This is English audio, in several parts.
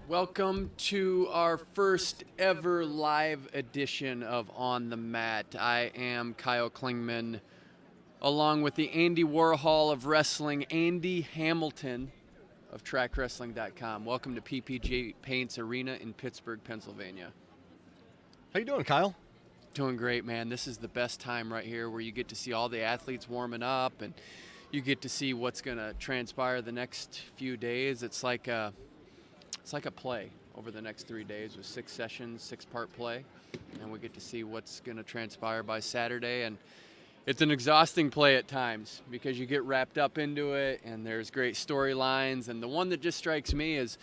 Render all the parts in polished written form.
Welcome to our first ever live edition of On the Mat. I am Kyle Klingman, along with the Andy Warhol of wrestling, Andy Hamilton of Trackwrestling.com. Welcome to PPG Paints Arena in Pittsburgh, Pennsylvania. How you doing, Kyle? Doing great, man. This is the best time right here where you get to see all the athletes warming up and you get to see what's going to transpire the next few days. It's like a play over the next 3 days with 6 sessions, 6-part play, and we get to see what's going to transpire by Saturday. And it's an exhausting play at times because you get wrapped up into it, and there's great storylines. And the one that just strikes me is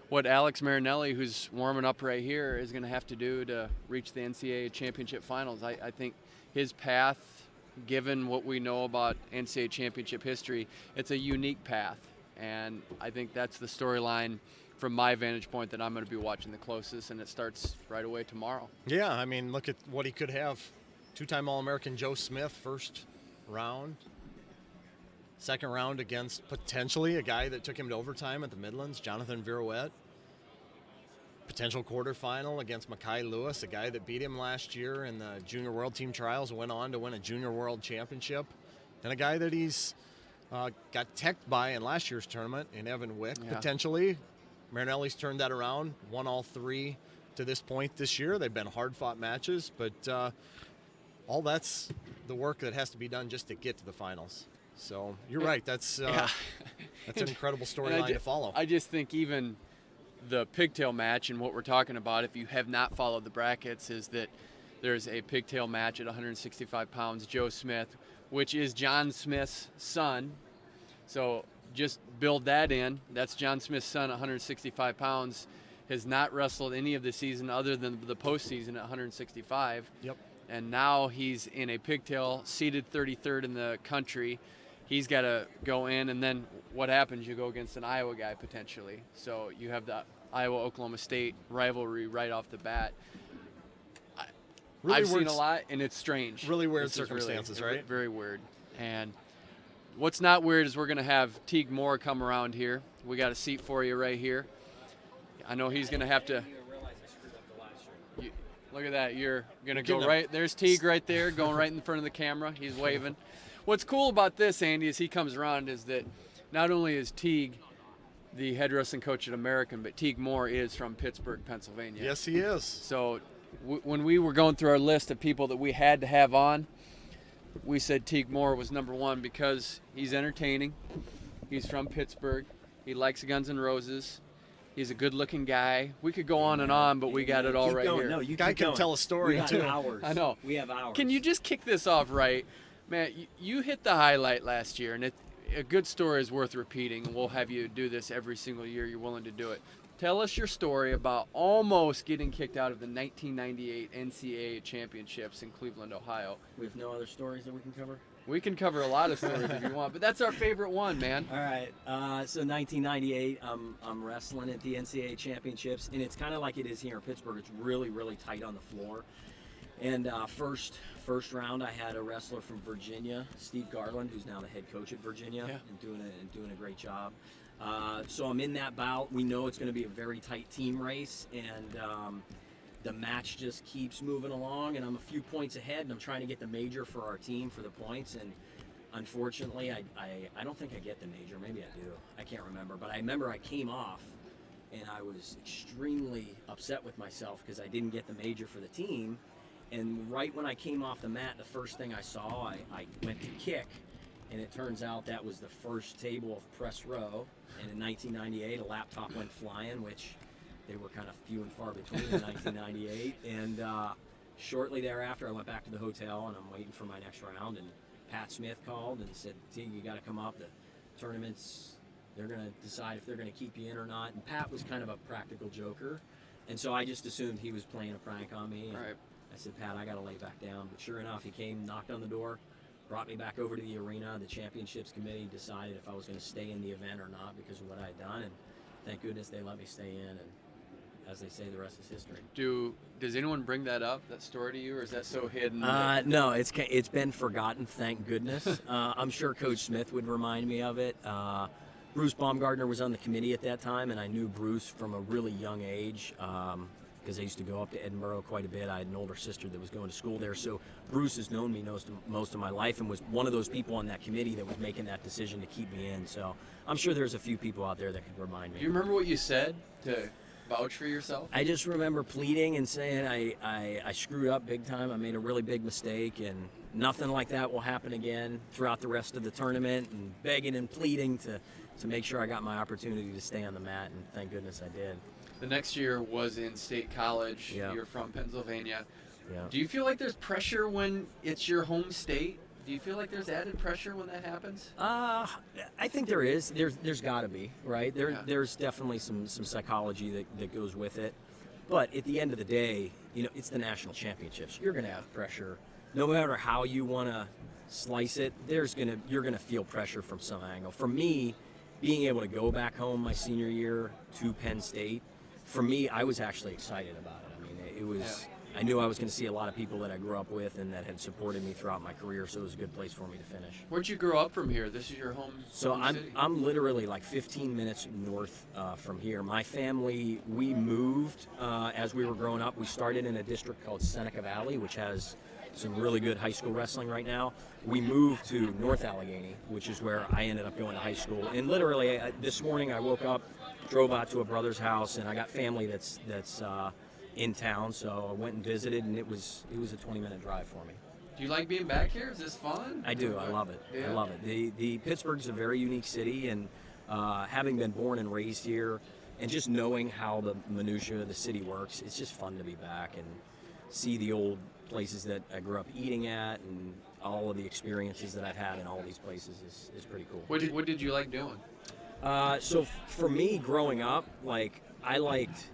what Alex Marinelli, who's warming up right here, is going to have to do to reach the NCAA Championship Finals. I think his path, given what we know about NCAA Championship history, it's a unique path, and I think that's the storyline from my vantage point that I'm going to be watching the closest, and it starts right away tomorrow. Yeah, I mean, look at what he could have. 2-time All-American Joe Smith, first round. Second round against potentially a guy that took him to overtime at the Midlands, Jonathan Virouette. Potential quarterfinal against Makai Lewis, a guy that beat him last year in the Junior World Team Trials, went on to win a Junior World Championship. And a guy that he's got teched by in last year's tournament in Evan Wick, potentially. Marinelli's turned that around, won all 3 to this point this year. They've been hard-fought matches, but all that's the work that has to be done just to get to the finals. So you're right. That's an incredible storyline to follow. I just think even the pigtail match and what we're talking about, if you have not followed the brackets, is that there's a pigtail match at 165 pounds, Joe Smith, which is John Smith's son. So just build that in. That's John Smith's son, 165 pounds, has not wrestled any of the season other than the postseason at 165. Yep. And now he's in a pigtail, seeded 33rd in the country. He's got to go in, and then what happens? You go against an Iowa guy potentially. So you have the Iowa-Oklahoma State rivalry right off the bat. I've seen a lot, and it's strange. Really weird circumstances, right? Very weird. And what's not weird is we're going to have Teague Moore come around here. We got a seat for you right here. I know he's going to have to. Look at that. You're going to go right. There's Teague right there going right in front of the camera. He's waving. What's cool about this, Andy, as he comes around is that not only is Teague the head wrestling coach at American, but Teague Moore is from Pittsburgh, Pennsylvania. Yes, he is. So when we were going through our list of people that we had to have on, we said Teague Moore was number one because he's entertaining. He's from Pittsburgh. He likes Guns N' Roses. He's a good-looking guy. We could go on, but we got it all right here. No, you guy can tell a story, too. Hours. I know. We have hours. Can you just kick this off right? Man, you hit the highlight last year, and a good story is worth repeating, and we'll have you do this every single year you're willing to do it. Tell us your story about almost getting kicked out of the 1998 NCAA Championships in Cleveland, Ohio. We have no other stories that we can cover? We can cover a lot of stories if you want, but that's our favorite one, man. All right. So 1998, I'm wrestling at the NCAA Championships, and it's kind of like it is here in Pittsburgh. It's really, really tight on the floor. And first round, I had a wrestler from Virginia, Steve Garland, who's now the head coach at Virginia, and doing a great job. So I'm in that bout. We know it's going to be a very tight team race, and the match just keeps moving along, and I'm a few points ahead, and I'm trying to get the major for our team for the points. And unfortunately, I don't think I get the major. Maybe I do. I can't remember. But I remember I came off, and I was extremely upset with myself because I didn't get the major for the team. And right when I came off the mat, the first thing I saw, I went to kick, and it turns out that was the first table of press row. And in 1998, a laptop went flying, which they were kind of few and far between in 1998. And shortly thereafter, I went back to the hotel, and I'm waiting for my next round. And Pat Smith called and said, "Teague, you got to come up. The tournaments, they're going to decide if they're going to keep you in or not." And Pat was kind of a practical joker, and so I just assumed he was playing a prank on me. Right. I said, "Pat, I got to lay back down." But sure enough, he came, knocked on the door, brought me back over to the arena. The championships committee decided if I was going to stay in the event or not because of what I had done, and thank goodness they let me stay in. And as they say, the rest is history. Does anyone bring that up, that story to you, or is that so hidden? No, it's been forgotten, thank goodness. I'm sure Coach Smith would remind me of it. Bruce Baumgartner was on the committee at that time, and I knew Bruce from a really young age because I used to go up to Edinburgh quite a bit. I had an older sister that was going to school there, so Bruce has known me most of my life and was one of those people on that committee that was making that decision to keep me in. So I'm sure there's a few people out there that could remind me. Do you remember what you said to vouch for yourself? I just remember pleading and saying I screwed up big time. I made a really big mistake, and nothing like that will happen again throughout the rest of the tournament, and begging and pleading to make sure I got my opportunity to stay on the mat, and thank goodness I did. The next year was in State College. Yeah. You're from Pennsylvania. Yeah. Do you feel like there's pressure when it's your home state? Do you feel like there's added pressure when that happens? I think there is. There's got to be, right? Yeah. There's definitely some psychology that goes with it. But at the end of the day, it's the national championships. You're going to have pressure. No matter how you want to slice it, you're going to feel pressure from some angle. For me, being able to go back home my senior year to Penn State, for me, I was actually excited about it. I mean, it was. Yeah. I knew I was going to see a lot of people that I grew up with and that had supported me throughout my career, so it was a good place for me to finish. Where'd you grow up from here? This is your home. So home city? I'm literally like 15 minutes north from here. My family, we moved as we were growing up. We started in a district called Seneca Valley, which has some really good high school wrestling right now. We moved to North Allegheny, which is where I ended up going to high school. And literally, this morning I woke up, drove out to a brother's house, and I got family that's in town, so I went and visited, and it was a 20-minute drive for me. Do you like being back here? Is this fun? I do. I love it. Yeah. I love it. The Pittsburgh's a very unique city, and having been born and raised here, and just knowing how the minutia of the city works, it's just fun to be back and see the old places that I grew up eating at, and all of the experiences that I've had in all these places is pretty cool. What did you like doing? So for me, growing up, I liked.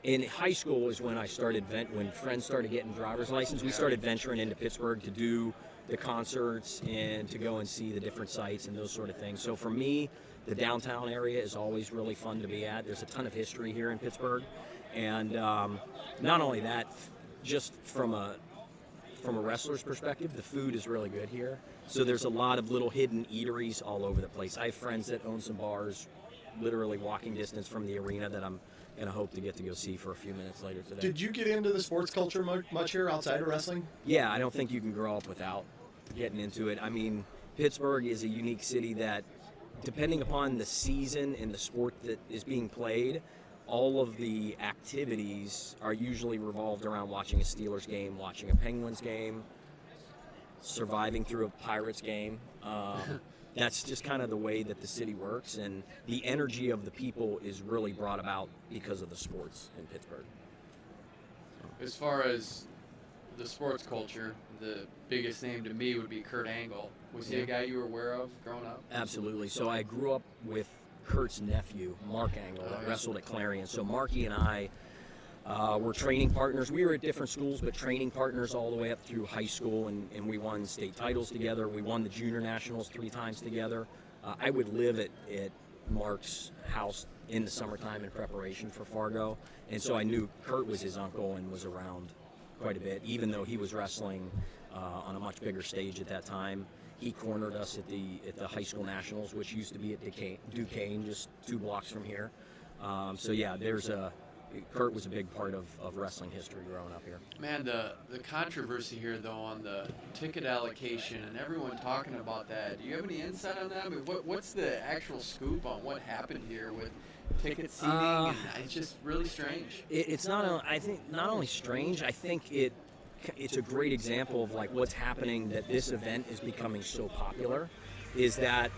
In high school is when I started, when friends started getting driver's license, we started venturing into Pittsburgh to do the concerts and to go and see the different sites and those sort of things. So for me, the downtown area is always really fun to be at. There's a ton of history here in Pittsburgh. And not only that, just from a wrestler's perspective, the food is really good here. So there's a lot of little hidden eateries all over the place. I have friends that own some bars literally walking distance from the arena that I'm going to hope to get to go see for a few minutes later today. Did you get into the sports culture much here outside of wrestling? Yeah, I don't think you can grow up without getting into it. I mean, Pittsburgh is a unique city that, depending upon the season and the sport that is being played, all of the activities are usually revolved around watching a Steelers game, watching a Penguins game, surviving through a Pirates game. That's just kind of the way that the city works, and the energy of the people is really brought about because of the sports in Pittsburgh. As far as the sports culture, the biggest name to me would be Kurt Angle. Was he a guy you were aware of growing up? Absolutely. So I grew up with Kurt's nephew, Mark Angle, that wrestled at Clarion. So Marky and I were training partners. We were at different schools, but training partners all the way up through high school, and we won state titles together. We won the junior nationals 3 times together. I would live at Mark's house in the summertime in preparation for Fargo, and so I knew Kurt was his uncle and was around quite a bit, even though he was wrestling on a much bigger stage at that time. He cornered us at the high school nationals, which used to be at Duquesne, just 2 blocks from here. So yeah, Kurt was a big part of wrestling history growing up here. Man, the controversy here, though, on the ticket allocation and everyone talking about that. Do you have any insight on that? I mean, what's the actual scoop on what happened here with ticket seating? And it's just really strange. It's not. I think not only strange. I think it's a great example of what's happening. That this event is becoming so popular. Is that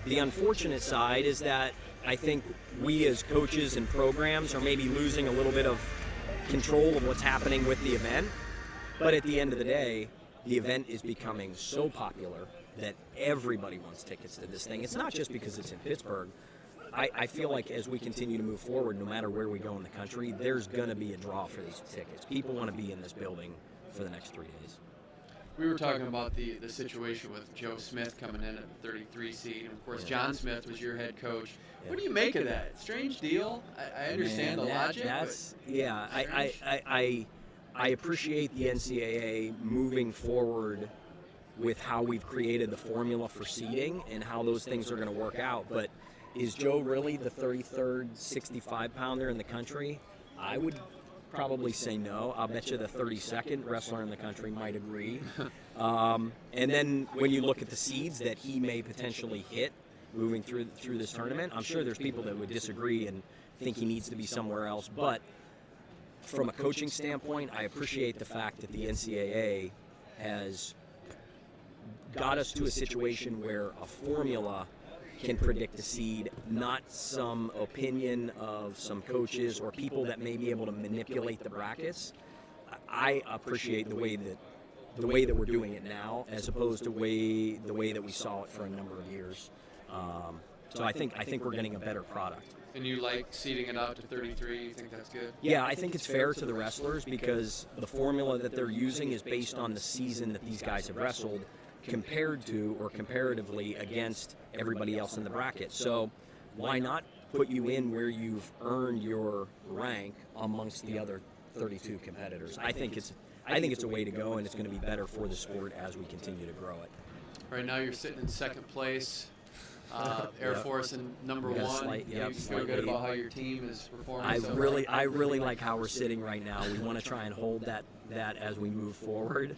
the unfortunate side? Is that I think we as coaches and programs are maybe losing a little bit of control of what's happening with the event. But at the end of the day, the event is becoming so popular that everybody wants tickets to this thing. It's not just because it's in Pittsburgh. I feel like as we continue to move forward, no matter where we go in the country, there's going to be a draw for these tickets. People want to be in this building for the next 3 days. We were talking about the situation with Joe Smith coming in at the 33 seed. And of course, John Smith was your head coach. Yeah. What do you make of that? Strange deal. I understand the logic. I appreciate the NCAA moving forward with how we've created the formula for seeding and how those things are going to work out. But is Joe really the 33rd 65-pounder in the country? I would probably say no. I'll bet you the 32nd wrestler in the country might agree. And then when you look at the seeds that he may potentially hit moving through this tournament, I'm sure there's people that would disagree and think he needs to be somewhere else. But from a coaching standpoint, I appreciate the fact that the NCAA has got us to a situation where a formula can predict a seed, not some opinion of some coaches or people that may be able to manipulate the brackets. I appreciate the way that we're doing it now, as opposed to the way that we saw it for a number of years. So I think we're getting a better product. And you like seeding it out to 33? You think that's good? Yeah, I think it's fair to the wrestlers because the formula that they're using is based on the season that these guys have wrestled, compared to or comparatively against everybody else in the bracket. So why not put you in where you've earned your rank amongst the other 32 competitors? I think it's a way to go, and it's going to be better for the sport as we continue to grow it. Right now you're sitting in second place, Air Force in number We got a one. slight- You yep, feel slight good lead. about how your team is performing? I really like how we're sitting right now. We want to try and hold that as we move forward.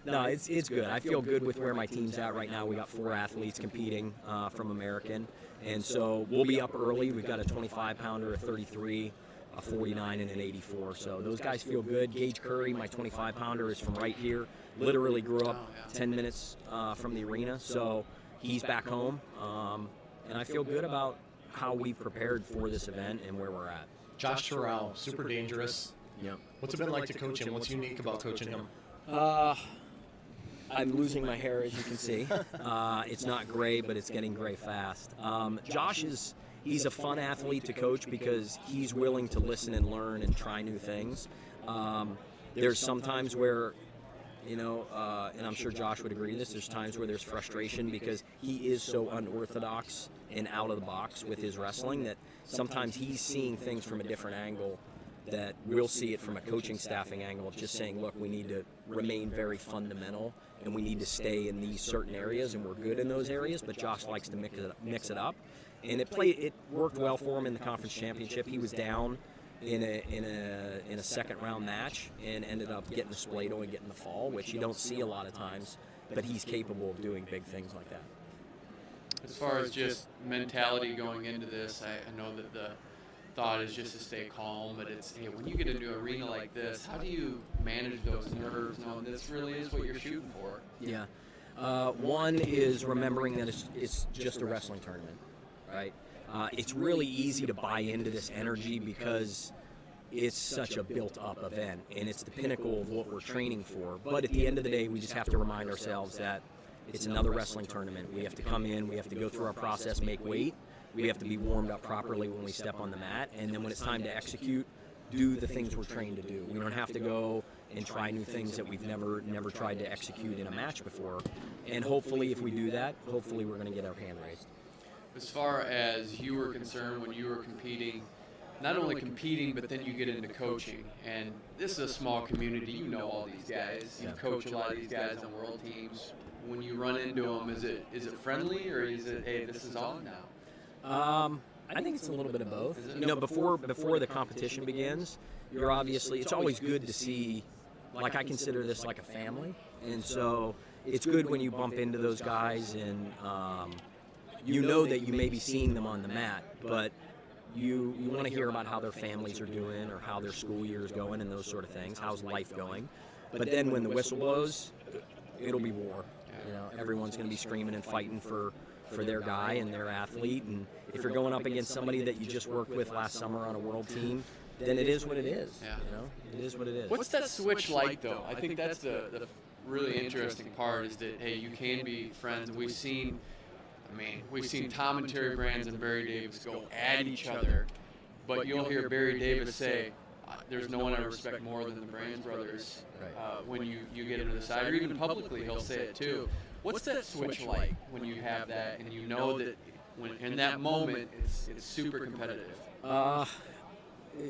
No, it's good. I feel good with where my team's at right now. We got 4 athletes competing from American, and so we'll be up early. We've got a 25-pounder, a 33, a 49, and an 84. So those guys feel good. Gage Curry, my 25-pounder, is from right here. Literally grew up 10 minutes from the arena, so he's back home, and I feel good about how we've prepared for this event and where we're at. Josh Terrell, super dangerous. Yep. What's it been like to coach him? What's unique about coaching him? I'm losing my hair, as you can see. It's not gray, but it's getting gray fast. Josh he's a fun athlete to coach because he's willing to listen and learn and try new things. There's some times where, and I'm sure Josh would agree to this, there's times where there's frustration because he is so unorthodox and out of the box with his wrestling that sometimes he's seeing things from a different angle that we'll see it from a coaching staffing angle of just saying, look, we need to remain very fundamental and we need to stay in these certain areas, and we're good in those areas, but Josh likes to mix it up. And it worked well for him in the conference championship. He was down in a second round match and ended up getting the Splato and getting the fall, which you don't see a lot of times, but he's capable of doing big things like that. As far as just mentality going into this, I know that the thought is just to stay calm, but it's, hey, when you get into an arena like this, how do you manage those nerves knowing this really is what you're shooting for? Yeah. One is remembering that it's just a wrestling tournament, right? It's really easy to buy into this energy because it's such a built-up event, and it's the pinnacle of what we're training for. But at the end of the day, we just have to remind ourselves that it's another wrestling tournament. We have to come in, we have to go through our process, make weight. We have to be warmed up properly when we step on the mat, and then when it's time to execute, do the things we're trained to do. We don't have to go and try new things that we've never tried to execute in a match before. And hopefully, if we do that, hopefully we're going to get our hand raised. As far as you were concerned when you were competing, not only competing, but then you get into coaching. And this is a small community. You know all these guys. You coach a lot of these guys on world teams. When you run into them, is it friendly, or is it, hey, this is on now? I think it's a little bit of both. Before the competition begins, it's always good to see, like I consider this like a family, and so it's good when you bump into those guys and you know that you may be seeing them on the mat, but you want to hear about how their families are doing or how their school year is going and those sort of things. How's life going? But then when the whistle blows, it'll be war. Everyone's going to be screaming and fighting for their guy and their athlete, and if you're going up against somebody that you just worked with last summer on a world team, then it is what it is. It is what it is. What's that switch like, though? I think that's the really interesting part is that, hey, you can be friends, and we've seen Tom and Terry Brands and Barry Davis go at each other, but you'll hear Barry Davis say, there's no one I respect more than the Brands brothers. When you get into the side, or even publicly he'll say it too. What's that switch like when you have that and you know that when in that moment it's super competitive?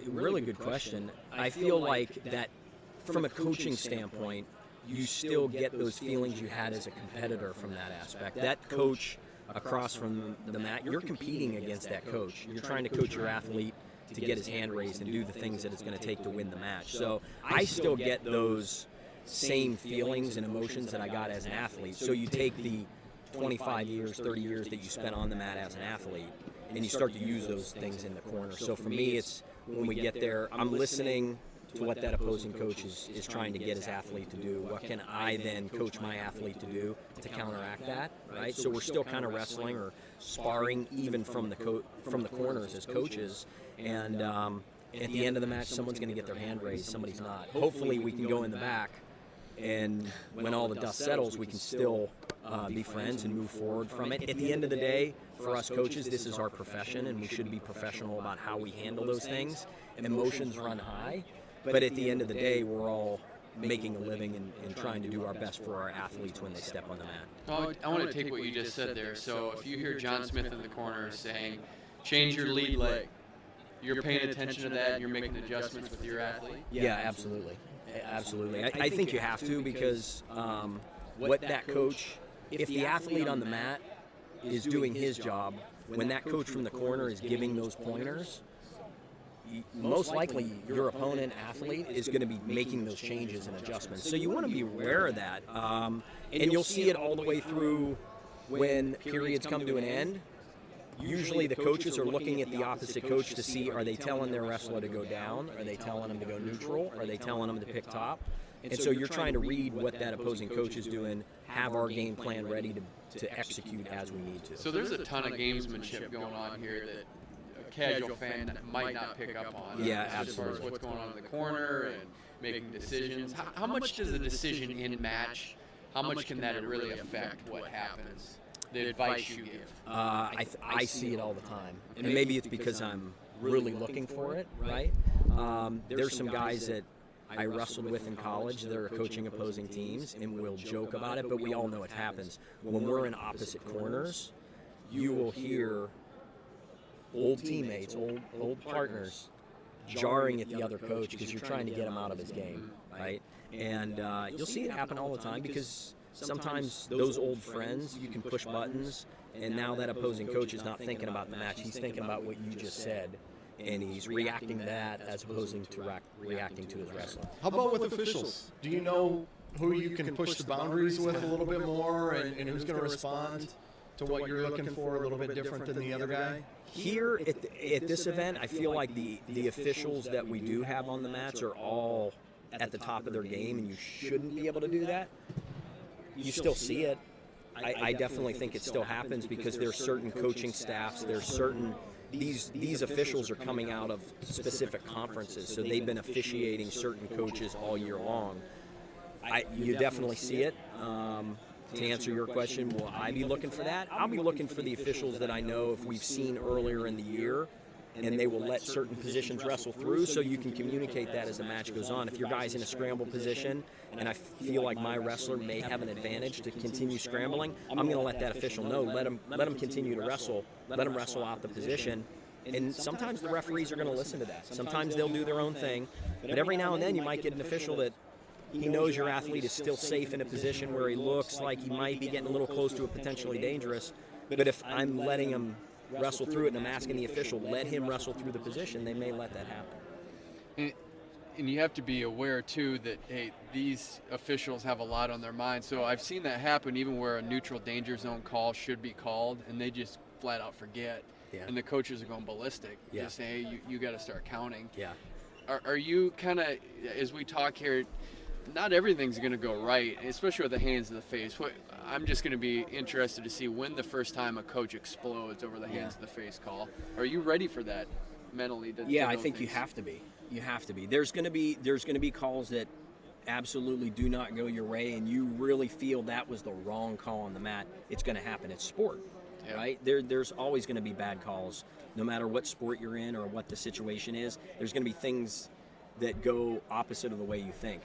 Really good question. I feel like that from a coaching standpoint, you still get those feelings you had as a competitor from that aspect. That coach across from the mat, you're competing against that coach. You're trying to coach your athlete to get his hand raised and do the things that it's going to take to win the match. So I still get those same feelings and emotions that I got as an athlete. So you take the 25 years, 30 years that you spent on the mat as an athlete, and you start to use those things in the corner. So for me, it's when we get there, I'm listening to what that opposing coach is trying to get his athlete to do. What can I then coach my athlete to do to counteract that, right? So we're still kind of wrestling or sparring even from the corners as coaches. And at the end of the match, someone's going to get their hand raised, somebody's not. Hopefully we can go in the back, and when all the dust settles, we can still be friends and move forward from it. At the end of the day, for us coaches, this is our profession, and we should be professional about how we handle those things. Emotions run high, but at the end of the day, we're all making a living and trying to do our best for our athletes when they step on the mat. Well, I want to take what you just said there. So if you hear John Smith in the corner saying, change your lead leg, you're paying attention to that and you're making adjustments with your athlete? Yeah, absolutely. Absolutely. I think you have to, because what that coach, if the athlete on the mat is doing his job, when that coach from the corner is giving those pointers, most likely your opponent athlete is going to be making those changes and adjustments. So you want to be aware of that. And you'll see it all the way through when periods come to an end. Usually the coaches are looking at the opposite coach to see, are they telling their wrestler to go down? Are they telling them to go neutral? Are they telling them to pick top? And so you're trying to read what that opposing coach is doing, have our game plan ready to execute as we need to. So there's a ton of gamesmanship going on here that a casual fan might not pick up on. Yeah, as far as what's going on in the corner and making decisions. How much does a decision in match, how much can that really affect what happens? The advice you give? I see it all the time. And maybe it's because I'm really looking for it, right? There's some guys that I wrestled with in college that are coaching opposing teams, and we'll joke about it, but we all know it happens. When we're in opposite corners, you will hear old teammates, old partners jarring at the other coach because you're trying to get him out of his game, right? And you'll see it happen all the time, because sometimes those old friends, you can push buttons, and now that opposing coach is not thinking about the match. He's thinking about what you just said, and he's reacting to that as opposed to reacting to his wrestling. How about with officials? Do you know who you can push the boundaries with a little bit more, and who's going to respond to what you're looking for a little bit different than the other guy? Here at this event, I feel like the officials that we do have on the mats are all at the top of their game, and you shouldn't be able to do that. You still see it. I definitely think it still happens, because there's certain coaching staffs, there's certain these officials are coming out of specific conferences, so they've been officiating certain coaches all year long. You definitely see it. To answer your question, will I be looking for that? I'll be looking for the officials that I know if we've seen earlier in the year, and they will let certain positions wrestle through, so you can communicate that as the match goes on. If your guy's in a scramble position and I feel like my wrestler may have an advantage to continue scrambling, I'm going to let that official know. Let him continue to wrestle. Let him wrestle out the position. And sometimes the referees are going to listen to that. Sometimes they'll do their own thing. But every now and then you might get an official that he knows your athlete is still safe in a position where he looks like he might be getting a little close to a potentially dangerous. But if I'm letting him wrestle through it and I'm asking the official, let him wrestle through the position, they may let that happen. And you have to be aware, too, that, hey, these officials have a lot on their mind. So I've seen that happen even where a neutral danger zone call should be called, and they just flat out forget. Yeah. And the coaches are going ballistic. Yeah. Just saying, hey, you got to start counting. Yeah. Are you kind of, as we talk here, not everything's going to go right, especially with the hands in the face. I'm just going to be interested to see when the first time a coach explodes over the hands in the face call. Are you ready for that mentally? I think things? You have to be. You have to be. There's going to be calls that absolutely do not go your way, and you really feel that was the wrong call on the mat. It's going to happen. It's sport, right? There's always going to be bad calls, no matter what sport you're in or what the situation is. There's going to be things that go opposite of the way you think.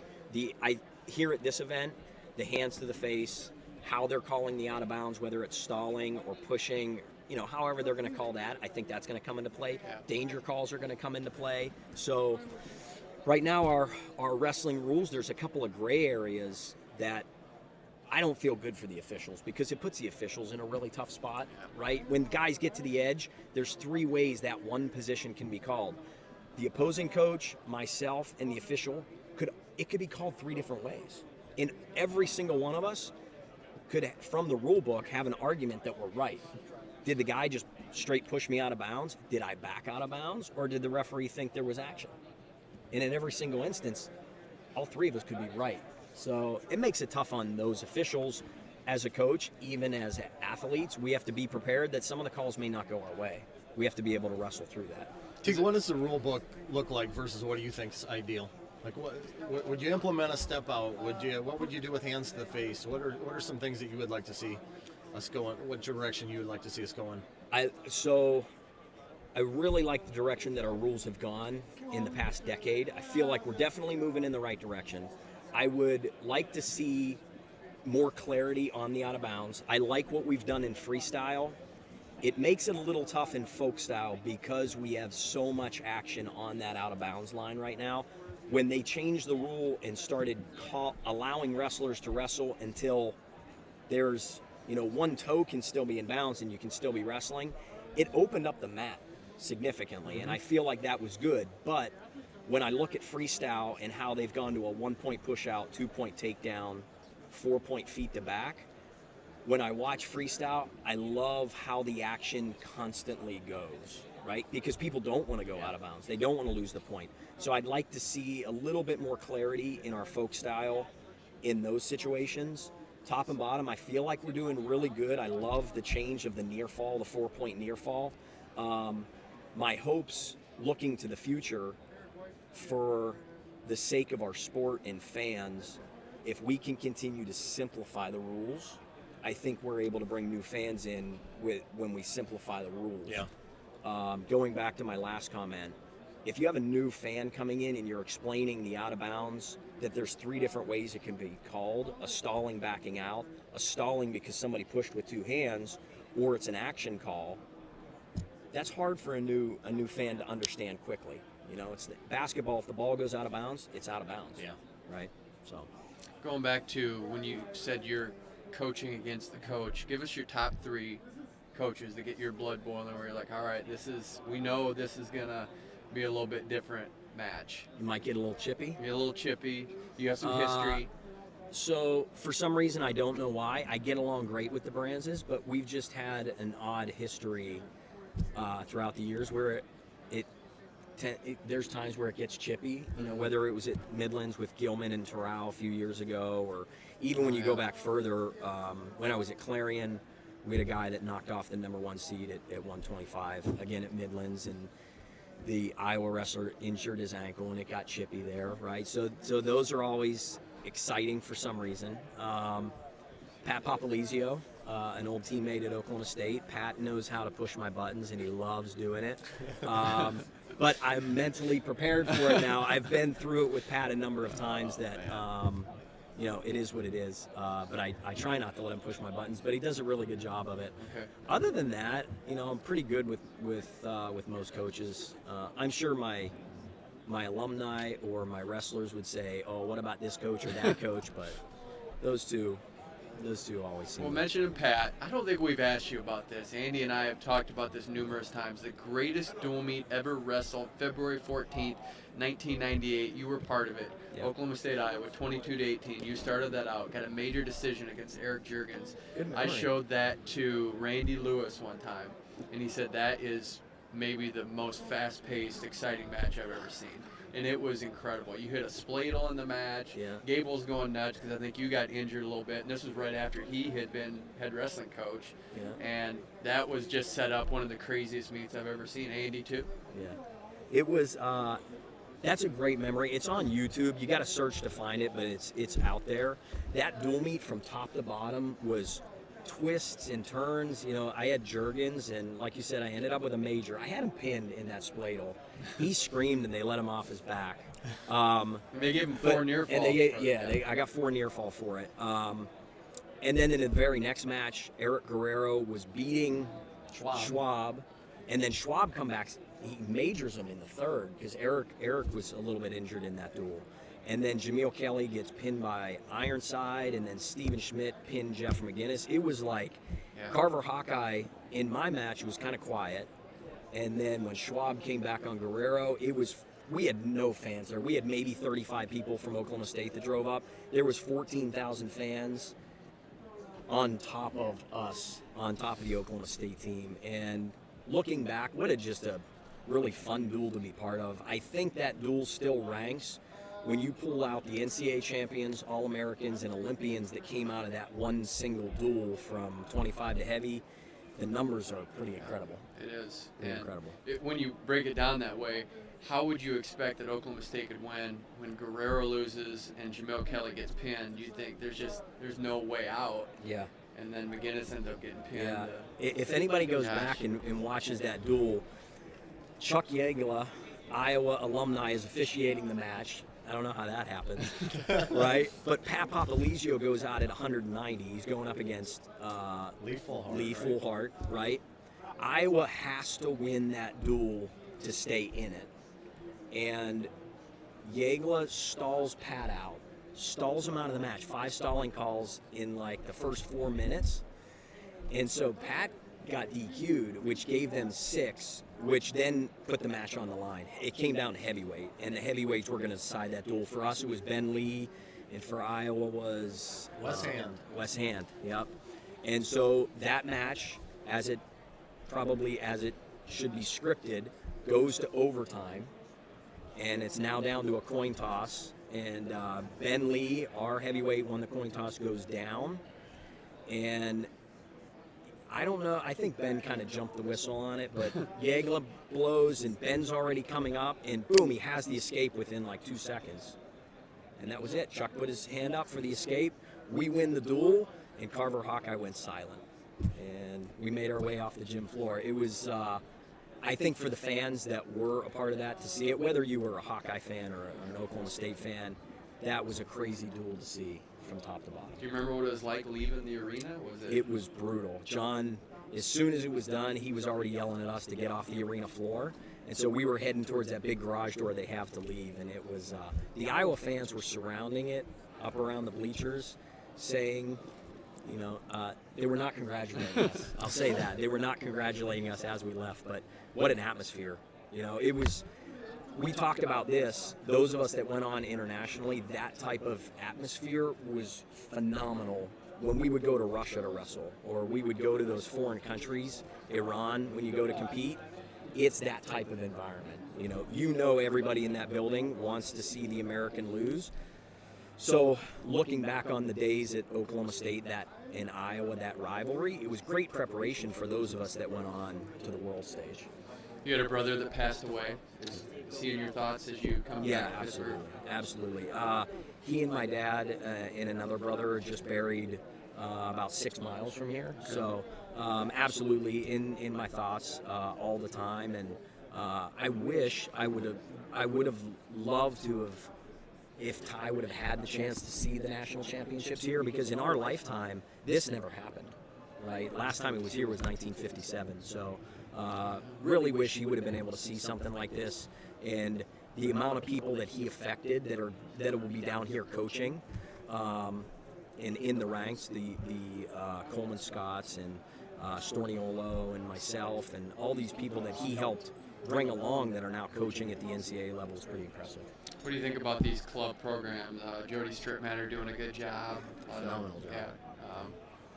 Here at this event, the hands to the face, how they're calling the out of bounds, whether it's stalling or pushing, however they're going to call that, I think that's going to come into play. Yeah. Danger calls are going to come into play. So right now our wrestling rules, there's a couple of gray areas that I don't feel good for the officials because it puts the officials in a really tough spot, right? When guys get to the edge, there's 3 ways that one position can be called. The opposing coach, myself, and the official could be called 3 different ways. And every single one of us could, from the rule book, have an argument that we're right. Did the guy just straight push me out of bounds? Did I back out of bounds? Or did the referee think there was action? And in every single instance, all 3 of us could be right. So it makes it tough on those officials. As a coach, even as athletes, we have to be prepared that some of the calls may not go our way. We have to be able to wrestle through that. Teague, what does the rule book look like versus what do you think is ideal? Like, what would you implement a step out? What would you do with hands to the face? What are some things that you would like to see us go in? What direction you would like to see us go in? I really like the direction that our rules have gone in the past decade. I feel like we're definitely moving in the right direction. I would like to see more clarity on the out of bounds. I like what we've done in freestyle. It makes it a little tough in folk style because we have so much action on that out of bounds line right now. When they changed the rule and started allowing wrestlers to wrestle until there's, one toe can still be in bounds and you can still be wrestling, it opened up the mat significantly, and I feel like that was good. But when I look at freestyle and how they've gone to a 1-point push out, 2-point takedown, 4-point feet to back, when I watch freestyle, I love how the action constantly goes, right? Because people don't want to go out of bounds. They don't want to lose the point. So I'd like to see a little bit more clarity in our folk style in those situations. Top and bottom, I feel like we're doing really good. I love the change of the near fall, the 4-point near fall. My hopes looking to the future, for the sake of our sport and fans, if we can continue to simplify the rules, I think we're able to bring new fans in when we simplify the rules. Yeah. Going back to my last comment, if you have a new fan coming in and you're explaining the out of bounds, that there's 3 different ways it can be called: a stalling backing out, a stalling because somebody pushed with 2 hands, or it's an action call. That's hard for a new fan to understand quickly. It's basketball. If the ball goes out of bounds, it's out of bounds. Yeah. Right. So, Going back to when you said you're coaching against the coach, give us your top 3 coaches to get your blood boiling, where you're like, all right, we know this is gonna be a little bit different match. you might get a little chippy. Be a little chippy. You have some history. So for some reason, I don't know why, I get along great with the Branzes, but we've just had an odd history throughout the years where there's times where it gets chippy, whether it was at Midlands with Gilman and Terrell a few years ago, or even when you go back further, when I was at Clarion, we had a guy that knocked off the number 1 seed at 125, again at Midlands, and the Iowa wrestler injured his ankle and it got chippy there, right? So those are always exciting for some reason. Pat Papalizio, an old teammate at Oklahoma State. Pat knows how to push my buttons and he loves doing it. But I'm mentally prepared for it now. I've been through it with Pat a number of times that, it is what it is. But I try not to let him push my buttons, but he does a really good job of it. Okay. Other than that, I'm pretty good with most coaches. I'm sure my alumni or my wrestlers would say, oh, what about this coach or that coach? But those two always seem. Well, mentioning Pat, I don't think we've asked you about this. Andy and I have talked about this numerous times. The greatest dual meet ever wrestled, February 14th, 1998. You were part of it. Yep. Oklahoma State, Iowa, 22-18. You started that out. Got a major decision against Eric Juergens. Good I memory. showed that to Randy Lewis one time, and he said that is maybe the most fast-paced, exciting match I've ever seen. And it was incredible. You hit a spladle in the match. Yeah. Gable's going nuts because I think you got injured a little bit. And this was right after he had been head wrestling coach. Yeah. And that was just set up one of the craziest meets I've ever seen. Andy, too? Yeah. It was, that's a great memory. It's on YouTube. You got to search to find it, but it's out there. That dual meet from top to bottom was twists and turns. I had Juergens, and like you said, I ended up with a major. I had him pinned in that spladle. He screamed, and they let him off his back. They gave him 4 near falls. I got 4 near fall for it. And then in the very next match, Eric Guerrero was beating Schwab, and then Schwab come back. He majors him in the 3rd because Eric was a little bit injured in that duel. And then Jameel Kelly gets pinned by Ironside, and then Steven Schmidt pinned Jeff McGinnis. It was like Carver Hawkeye in my match was kind of quiet. And then when Schwab came back on Guerrero, we had no fans there. We had maybe 35 people from Oklahoma State that drove up. There was 14,000 fans on top of us, on top of the Oklahoma State team. And looking back, just a really fun duel to be part of. I think that duel still ranks when you pull out the NCAA champions, All-Americans, and Olympians that came out of that one single duel from 25 to heavy. The numbers are pretty incredible. It is. Incredible. When you break it down that way, how would you expect that Oklahoma State could win when Guerrero loses and Jameel Kelly gets pinned? Do you think there's no way out? Yeah. And then McGinnis ends up getting pinned. Yeah. If anybody goes back and watches that duel, Chuck Yagla, Iowa alumni, is officiating the match. I don't know how that happened, right? But Pat Papalizio goes out at 190. He's going up against Lee Fullhart, right? Iowa has to win that duel to stay in it. And Yagla stalls Pat out, stalls him out of the match. 5 stalling calls in like the first 4 minutes. And so Pat got DQ'd, which gave them 6, which then put the match on the line. It came down to heavyweight, and the heavyweights were going to decide that duel. For us, it was Ben Lee, and for Iowa was Wes Hand, yep. And so that match, as it should be scripted, goes to overtime, and it's now down to a coin toss. And Ben Lee, our heavyweight, won the coin toss, goes down, and I don't know. I think Ben kind of jumped the whistle on it, but Yagla blows, and Ben's already coming up, and boom, he has the escape within like 2 seconds. And that was it. Chuck put his hand up for the escape. We win the duel, and Carver Hawkeye went silent. And we made our way off the gym floor. It was, I think, for the fans that were a part of that to see it, whether you were a Hawkeye fan or an Oklahoma State fan, that was a crazy duel to see from top to bottom. Do you remember what it was like leaving the arena? It was brutal. John, as soon as it was done, he was already yelling at us to get off the arena floor. And so we were heading towards that big garage door they have to leave. And it was, the Iowa fans were surrounding it up around the bleachers saying, they were not congratulating us. I'll say that. They were not congratulating us as we left, but what an atmosphere. It was, we talked about this, those of us that went on internationally, that type of atmosphere was phenomenal when we would go to Russia to wrestle, or we would go to those foreign countries, Iran, when you go to compete. It's that type of environment. Everybody in that building wants to see the American lose. So looking back on the days at Oklahoma State, that in Iowa, that rivalry, it was great preparation for those of us that went on to the world stage. You had a brother that passed away. Is seeing your thoughts as you come back to Pittsburgh? Absolutely. He and my dad and another brother are just buried about 6 miles from here. So absolutely in my thoughts all the time. And I wish I would have loved to have, if Ty would have had the chance to see the national championships here, because in our lifetime, this never happened, right? Last time it was here was 1957. So really wish he would have been able to see something like this, and the amount of people that he affected that will be down here coaching, and in the ranks, the Coleman Scotts and Storniolo and myself and all these people that he helped bring along that are now coaching at the NCAA level is pretty impressive. What do you think about these club programs? Jody Stripmatter doing a good job. Phenomenal job. Yeah,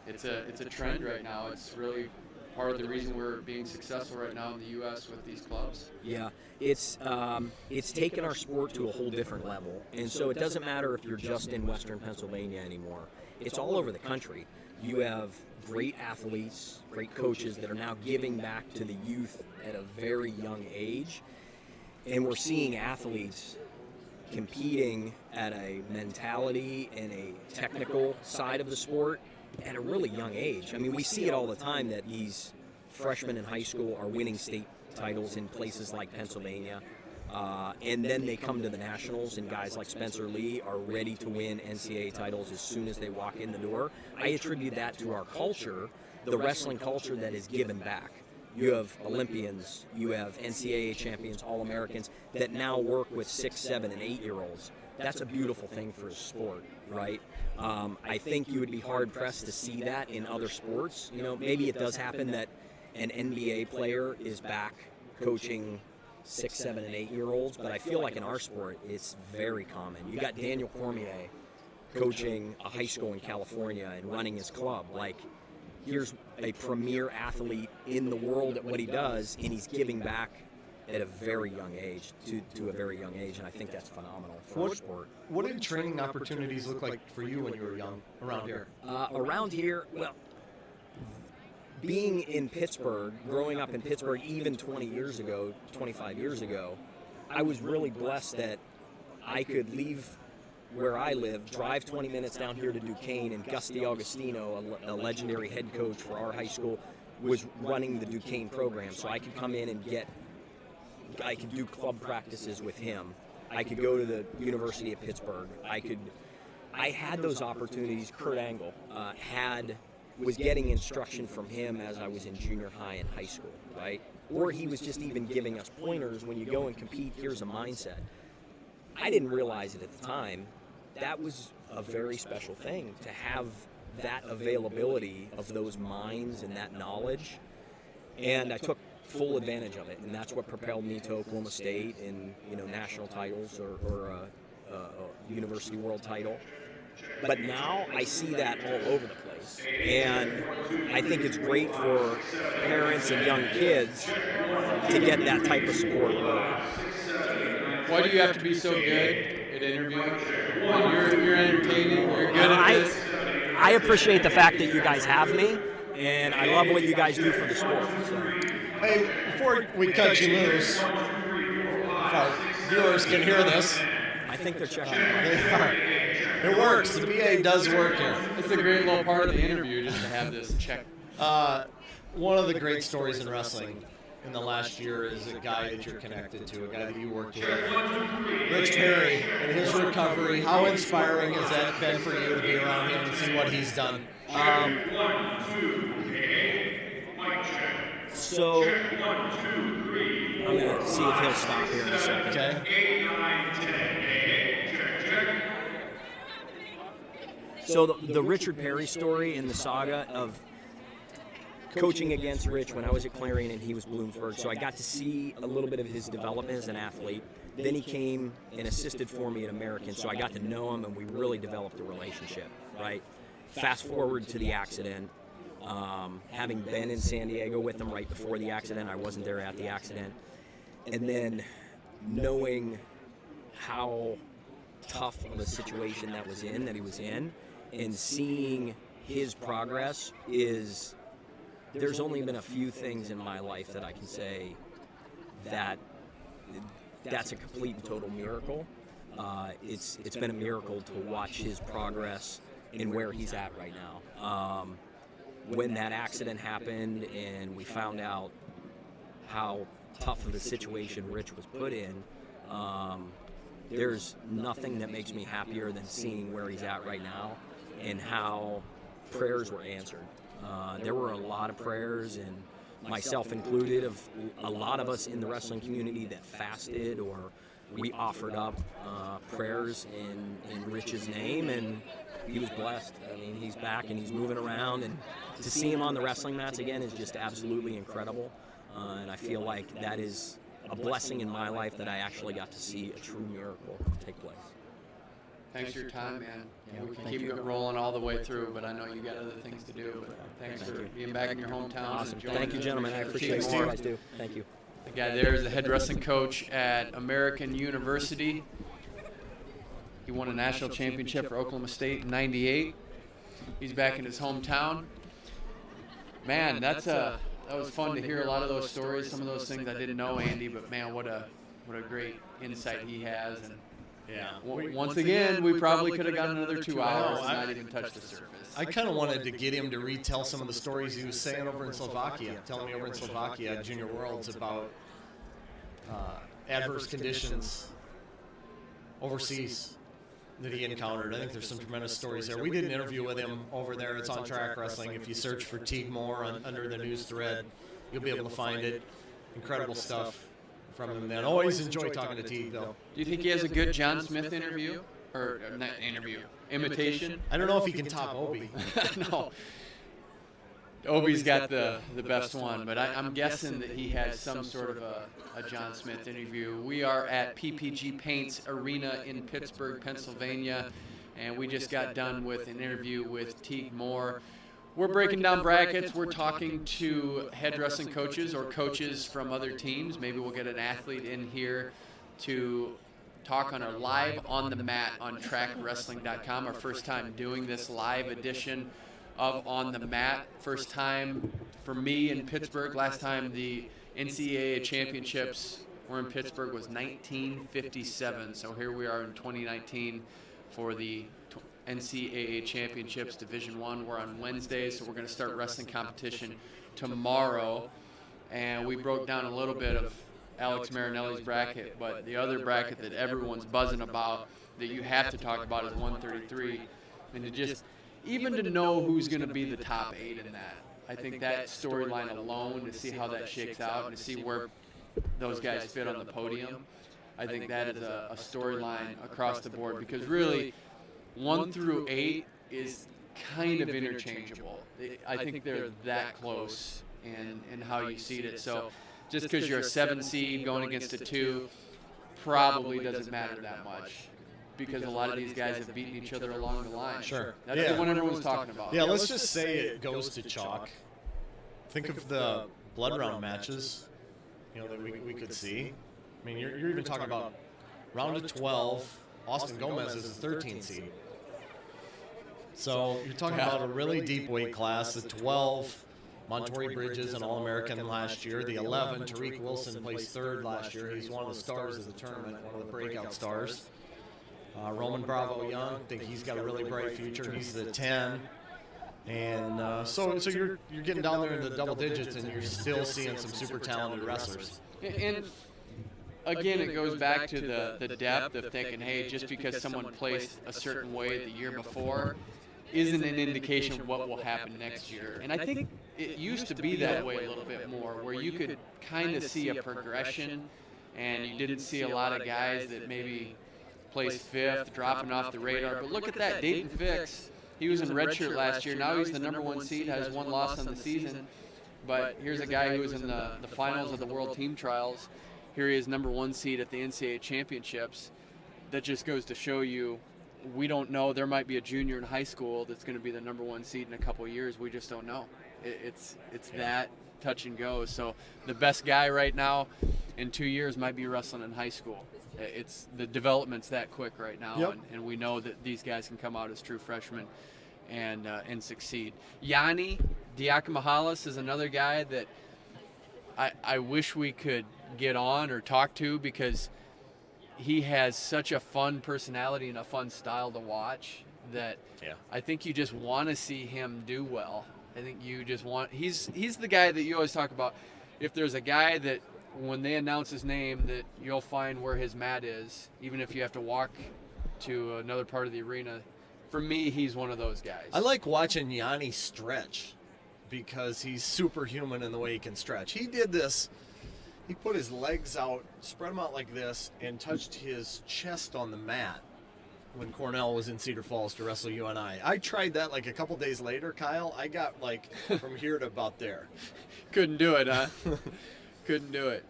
it's a trend right now. It's really part of the reason we're being successful right now in the U.S. with these clubs. Yeah, it's taken our sport to a whole different level, and so it doesn't matter if you're just in Western Pennsylvania anymore. It's all over the country. You have great athletes, great coaches that are now giving back to the youth at a very young age, and we're seeing athletes competing at a mentality and a technical side of the sport at a really young age. I mean, we see it all the time that these freshmen in high school are winning state titles in places like Pennsylvania, and then they come to the nationals, and guys like Spencer Lee are ready to win NCAA titles as soon as they walk in the door. I attribute that to our culture, the wrestling culture that is given back. you have Olympians, you have NCAA champions, All-Americans that now work with 6, 7, and 8-year-olds. That's a beautiful thing for a sport, right? I think you would be hard-pressed to see that in other sports. You know, maybe it does happen that an NBA player is back coaching 6, 7, and 8-year-olds, but I feel like in our sport, it's very common. You got Daniel Cormier coaching a high school in California and running his club. Like, here's a premier athlete in the world at what he does, and he's giving back at a very young age, to a very young age, and I think that's phenomenal for our sport. What did training opportunities look like for you when you were young around here? Around here, well, being in Pittsburgh, growing up in Pittsburgh even 20 years ago, 25 years ago, I was really blessed that I could leave where I live, drive 20 minutes down here to Duquesne, and Gus DiAugustino, a legendary head coach for our high school, was running the Duquesne program. So I could come in and I could do club practices with him. I could go to the University of Pittsburgh. I had those opportunities. Kurt Angle was getting instruction from him as I was in junior high and high school, right? Or he was just even giving us pointers. When you go and compete, here's a mindset. I didn't realize it at the time. That was a very special thing, to have that availability of those minds and that knowledge. And I took full advantage of it, and that's what propelled me to Oklahoma State in, national titles or a university world title. But now I see that all over the place, and I think it's great for parents and young kids to get that type of support. Why do you have to be so good at interviewing? You're entertaining, you're good at this. I appreciate the fact that you guys have me, and I love what you guys do for the sport. So. Hey, before we cut you loose, if our viewers can hear this. I think they're checking. They are. It works. The BA does work here. It's a great little part of the interview just to have this check. One of the great stories in wrestling in the last year is a guy that you're connected to, a guy that you worked with, Rich Perry, and his recovery. How inspiring has that been for you to be around him and see what he's done? So I'm going to see if he'll stop here in a second. Okay. So the Richard Perry story and the saga of coaching against Rich when I was at Clarion and he was Bloomsburg, so I got to see a little bit of his development as an athlete. Then he came and assisted for me at American, so I got to know him and we really developed a relationship, right? Fast forward to the accident. Having been in San Diego with him right before the accident, I wasn't there at the accident. And then knowing how tough of a situation that he was in, and seeing his progress there's only been a few things in my life that I can say that's a complete and total miracle. It's been a miracle to watch his progress and where he's at right now. When that accident happened and we found out how tough of a situation Rich was put in, there's nothing that makes me happier than seeing where he's at right now and how prayers were answered. There were a lot of prayers, and myself included, of a lot of us in the wrestling community that fasted, or we offered up prayers in Rich's name, and he was blessed. I mean, he's back and he's moving around, and to see him on the wrestling mats again is just absolutely incredible. And I feel like that is a blessing in my life that I actually got to see a true miracle take place. Thanks for your time, man. We can keep it rolling all the way through, but I know you got other things to do. But thanks for being back in your hometown. Awesome. Thank you, gentlemen. I appreciate what you guys do. Thank you. The guy there is the head wrestling coach at American University. He won a national championship for Oklahoma State in '98. He's back in his hometown. Man, that was fun to hear a lot of those stories. Some of those things I didn't know, Andy, but man, what a great insight he has. And yeah. Once again, we probably could have gotten another 2 hours and not even touched the surface. I kind of wanted to get him to retell some of the stories he was saying over in Slovakia, telling me over in Slovakia at Junior Worlds about adverse conditions overseas that he encountered. I think there's some tremendous stories there. We did an interview with him over there. It's on Track Wrestling. If you search for Teague Moore under the news thread, you'll be able to find it. Incredible stuff from him then. Always enjoy talking to Teague, though. Do you think he has a good John Smith interview? Or not interview, imitation? I don't know if he can top Obi. No. Obi's got the best one, but I'm guessing that he has some sort of a John Smith interview. We are at PPG Paints Arena in Pittsburgh, Pennsylvania, and we just got done with an interview with Teague Moore. We're breaking down brackets. We're talking to head wrestling coaches or coaches from other teams. Maybe we'll get an athlete in here to talk on our live on the mat on Trackwrestling.com. Our first time doing this live edition of On the Mat. First time for me in Pittsburgh. Last time the NCAA championships were in Pittsburgh was 1957. So here we are in 2019 for the NCAA championships Division I. We're on Wednesday, so we're going to start wrestling competition tomorrow. And we broke down a little bit of Alex Marinelli's bracket, but the other bracket that everyone's buzzing about that you have to talk about is 133. And to just even to know who's going to be the top 8 in that. I think that storyline alone, to see how that shakes out and to see where those guys fit on the podium, I think that is a storyline across the board, because really 1 through 8 is kind of interchangeable. I think they're that close in how you seed it. So just because you're a 7 seed going against a 2 probably doesn't matter that much, because a lot of these guys have beaten each other along the line. Sure. That's the one everyone's talking about. Yeah, let's just say it goes to chalk. Think of the blood round matches, that we could see. I mean, you're even talking about round of 12, Austin Gomez is a 13 seed. So you're talking about a really deep weight class. The 12, Montori Bridges, an All-American last year. The 11, Tariq Wilson, placed 3rd last year. He's one of the stars of the tournament, one of the breakout stars. Roman Bravo Young, I think he's got a really bright future. He's the 10. And so you're getting down there in the double digits, and you're still seeing some super talented wrestlers. And again, it goes back to the depth of thinking, hey, just because someone placed a certain way the year before isn't an indication of what will happen next year. And I think it used to be that way a little bit more, where you could kind of see a progression, and you didn't see a lot of guys that maybe placed 5th, dropping off the radar. But look at that, Dayton Fix. He was in redshirt last year. Now he's the number 1 seed, has 1 loss on the season. But here's a guy who was in the finals of the World Team Trials. Here he is, number 1 seed at the NCAA championships. That just goes to show you, we don't know. There might be a junior in high school that's going to be the number 1 seed in a couple of years. We just don't know. It's that touch and go. So the best guy right now in 2 years might be wrestling in high school. It's the development's that quick right now, yep. and we know that these guys can come out as true freshmen and succeed. Yanni Diakomahalis is another guy that I wish we could get on or talk to, because he has such a fun personality and a fun style to watch that I think you just want to see him do well. I think you just want – he's the guy that you always talk about. If there's a guy that when they announce his name that you'll find where his mat is, even if you have to walk to another part of the arena, for me, he's one of those guys. I like watching Yanni stretch, because he's superhuman in the way he can stretch. He did this. He put his legs out, spread them out like this, and touched his chest on the mat when Cornell was in Cedar Falls to wrestle you and I. I tried that like a couple days later, Kyle. I got like from here to about there. Couldn't do it, huh? Couldn't do it.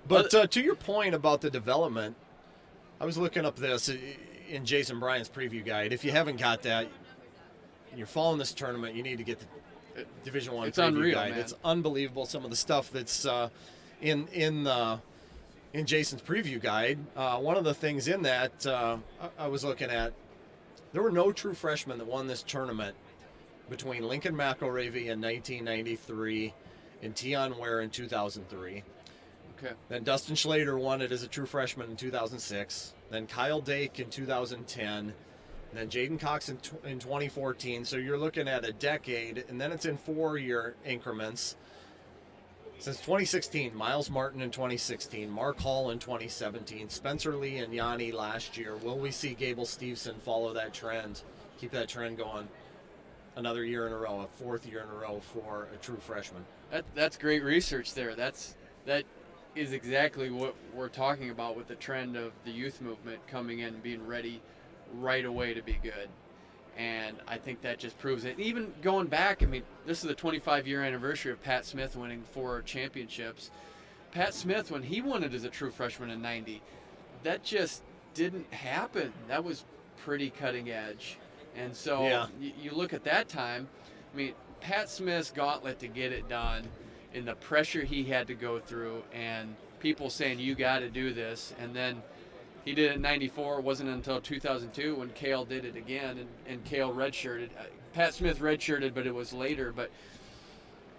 But to your point about the development, I was looking up this in Jason Bryant's preview guide. If you haven't got that, you're following this tournament, you need to get the Division I preview unreal, guide. man. It's unbelievable, some of the stuff that's in Jason's preview guide. One of the things in that I was looking at, there were no true freshmen that won this tournament between Lincoln McElravy in 1993 and Tion Ware in 2003. Okay. Then Dustin Schlater won it as a true freshman in 2006. Then Kyle Dake in 2010. And then Jaden Cox in 2014. So you're looking at a decade, and then it's in 4-year increments. Since 2016, Miles Martin in 2016, Mark Hall in 2017, Spencer Lee and Yanni last year. Will we see Gable Steveson follow that trend, keep that trend going another year in a row, a 4th year in a row for a true freshman? That's great research there. That is exactly what we're talking about with the trend of the youth movement coming in and being ready right away to be good. And I think that just proves it. Even going back, I mean, this is the 25-year anniversary of Pat Smith winning 4 championships. Pat Smith, when he won it as a true freshman in '90, that just didn't happen. That was pretty cutting edge. And so Yeah. you look at that time, I mean, Pat Smith's gauntlet to get it done and the pressure he had to go through and people saying, you got to do this. And then he did it in '94. It wasn't until 2002 when Cale did it again, and Cale redshirted. Pat Smith redshirted, but it was later. But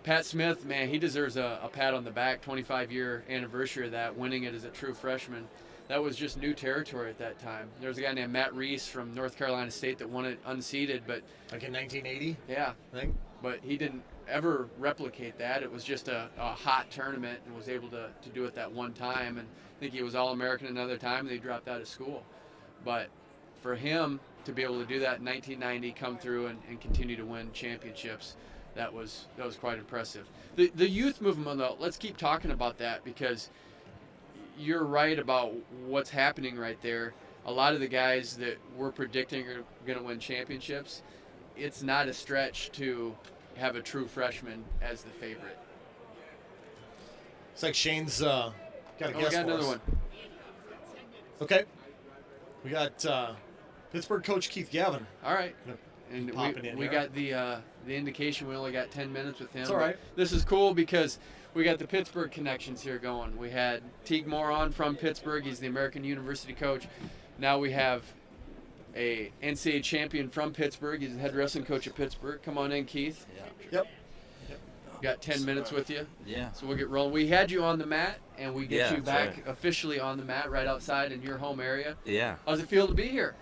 Pat Smith, man, he deserves a pat on the back. 25-year anniversary of that, winning it as a true freshman. That was just new territory at that time. There was a guy named Matt Reese from North Carolina State that won it unseeded, but Like in 1980, yeah, I think. but he didn't ever replicate that. It was just a hot tournament and was able to do it that one time. And I think he was All-American another time, and they dropped out of school. But for him to be able to do that in 1990, come through and continue to win championships, that was quite impressive. The youth movement, though, let's keep talking about that, because you're right about what's happening right there. A lot of the guys that we're predicting are going to win championships, it's not a stretch to have a true freshman as the favorite. It's like Shane's got a Oh, we guess got for another us. one. Okay. We got Pittsburgh coach Keith Gavin. All right. And Popping in we here. got the indication we only got 10 minutes with him. It's all right. This is cool because we got the Pittsburgh connections here going. We had Teague Moore on from Pittsburgh. He's the American University coach. Now we have a NCAA champion from Pittsburgh. He's the head wrestling coach at Pittsburgh. Come on in, Keith. Yep. Got 10 minutes with you. Yeah. So we'll get rolling. We had you on the mat, and we get Yeah, you that's back right. officially on the mat right outside in your home area. Yeah. How's it feel to be here?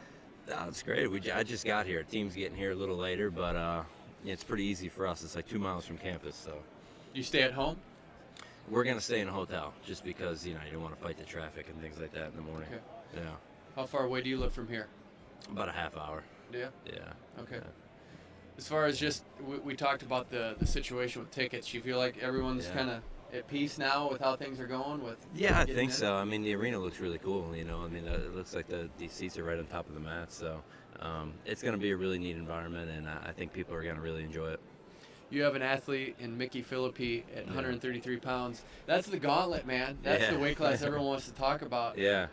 It's great. I just got here. Team's getting here a little later, but it's pretty easy for us. It's like 2 miles from campus, so You stay at home? we're gonna stay in a hotel just because you don't want to fight the traffic and things like that in the morning. Okay. Yeah. How far away do you live from here? About a half hour. Yeah. Yeah. Okay. Yeah. As far as just, we talked about the situation with tickets. You feel like everyone's Yeah. kind of at peace now with how things are going? With Yeah, I getting think in? so. I mean, the arena looks really cool. It looks like these seats are right on top of the mat, so it's going to be a really neat environment, and I think people are going to really enjoy it. You have an athlete in Mickey Philippi at 133 pounds. That's the gauntlet, man. That's the Yeah. weight class everyone wants to talk about. Yeah.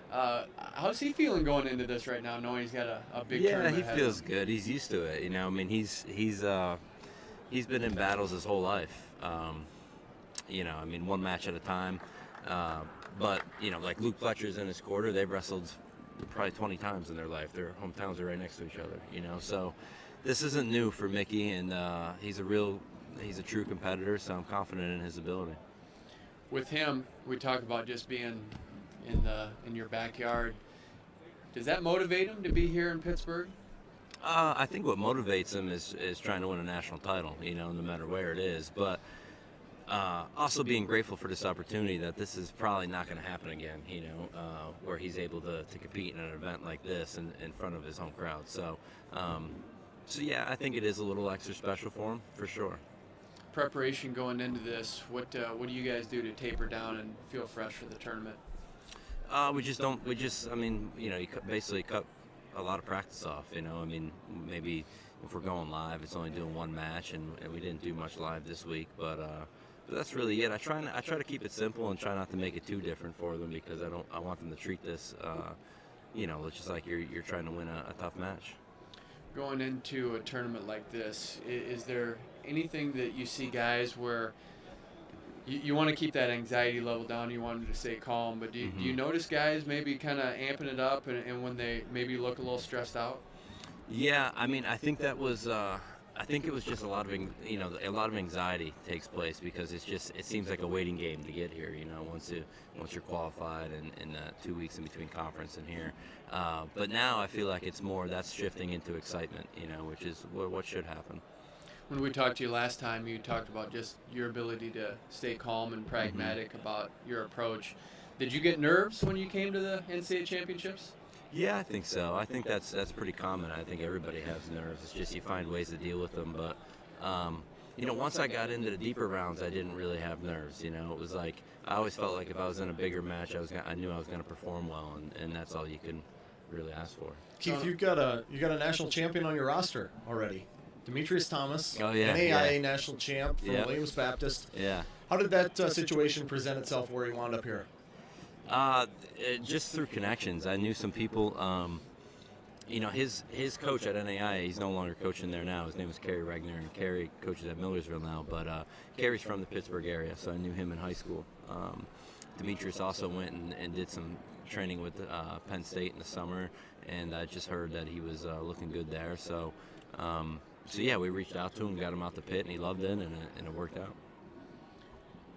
How's he feeling going into this right now, knowing he's got a big Yeah, tournament he ahead? feels good. He's used to it. He's been in battles his whole life. One match at a time. But like Luke Fletcher's in his quarter, they've wrestled probably 20 times in their life. Their hometowns are right next to each other. So this isn't new for Mickey, and he's a true competitor. So I'm confident in his ability. With him, we talk about just being in your backyard. Does that motivate him to be here in Pittsburgh? I think what motivates him is trying to win a national title, no matter where it is. But also being grateful for this opportunity that this is probably not going to happen again, where he's able to compete in an event like this in front of his home crowd. So yeah, I think it is a little extra special for him, for sure. Preparation going into this, what do you guys do to taper down and feel fresh for the tournament? You basically cut a lot of practice off, maybe if we're going live, it's only doing one match, and we didn't do much live this week, but that's really it. I try to keep it simple and try not to make it too different for them, because I want them to treat this, just like you're trying to win a tough match. Going into a tournament like this, is there anything that you see guys where you want to keep that anxiety level down, you want them to stay calm, but do you notice guys maybe kind of amping it up and when they maybe look a little stressed out? Yeah, I think that was I think it was just a lot of anxiety takes place, because it seems like a waiting game to get here, once you're qualified and 2 weeks in between conference and here. But now I feel like it's more that's shifting into excitement, which is what should happen. When we talked to you last time, you talked about just your ability to stay calm and pragmatic about your approach. Did you get nerves when you came to the NCAA championships? Yeah, I think so. I think that's pretty common. I think everybody has nerves. It's just you find ways to deal with them. But once I got into the deeper rounds, I didn't really have nerves. It was like I always felt like if I was in a bigger match, I knew I was going to perform well, and that's all you can really ask for. Keith, you got a national champion on your roster already. Demetrius Thomas, Oh, yeah, NAIA national champ from Yep. Williams Baptist. Yeah. How did that situation present itself where he wound up here? Just through connections. I knew some people. His coach at NAIA, he's no longer coaching there now. His name is Kerry Regner, and Kerry coaches at Millersville now. But Kerry's from the Pittsburgh area, so I knew him in high school. Demetrius also went and did some training with Penn State in the summer, and I just heard that he was looking good there. So yeah, we reached out to him, got him out the pit, and he loved it, and it worked out.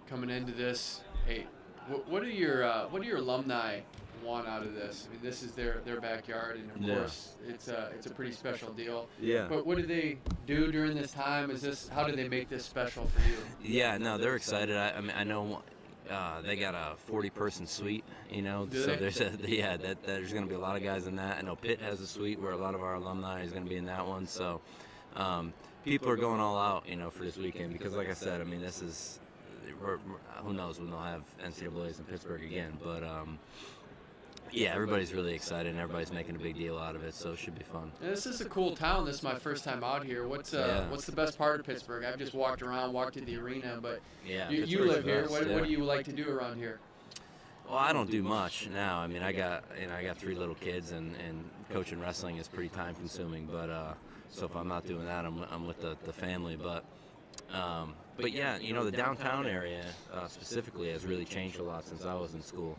Coming into this, hey, what do your alumni want out of this? I mean, this is their backyard, and of course, it's a pretty special deal. Yeah. But what do they do during this time? How do they make this special for you? Yeah, no, they're excited. I know they got a 40-person suite, Do so they? there's there's going to be a lot of guys in that. I know Pitt has a suite where a lot of our alumni is going to be in that one. So people are going all out, for this weekend because, like I said, I mean, this is who knows when they'll have NCAAs in Pittsburgh again, but. Yeah, everybody's really excited, and everybody's making a big deal out of it, so it should be fun. And this is a cool town. This is my first time out here. What's the best part of Pittsburgh? I've just walked to the arena, but Yeah, you live here. What do you like to do around here? Well, I don't do much now. I mean, I got 3 little kids, and coaching wrestling is pretty time consuming. But so if I'm not doing that, I'm with the family. But yeah, the downtown area specifically has really changed a lot since I was in school.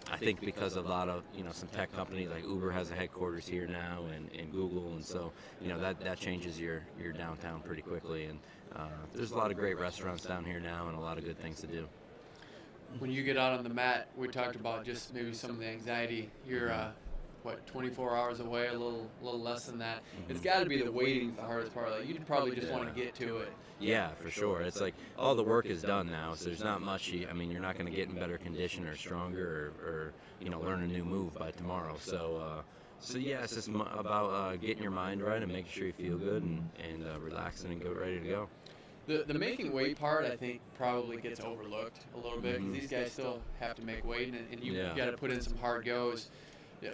I think because a lot of some tech companies like Uber has a headquarters here now, and Google, and so that changes your downtown pretty quickly. And there's a lot of great restaurants down here now, and a lot of good things to do. When you get out on the mat, we talked about just maybe some of the anxiety. You're 24 hours away, a little less than that. It's got to be the waiting the hardest part. Like, you'd probably just want to get to it. Yeah, for sure. It's like all the work is done now, so there's not much. You're not going to get in better condition or stronger or learn a new move by tomorrow. So yeah, it's just about getting your mind right and making sure you feel good and relaxing and ready to go. The making weight part, I think, probably gets overlooked a little bit because these guys still have to make weight, and you got to put in some hard goes.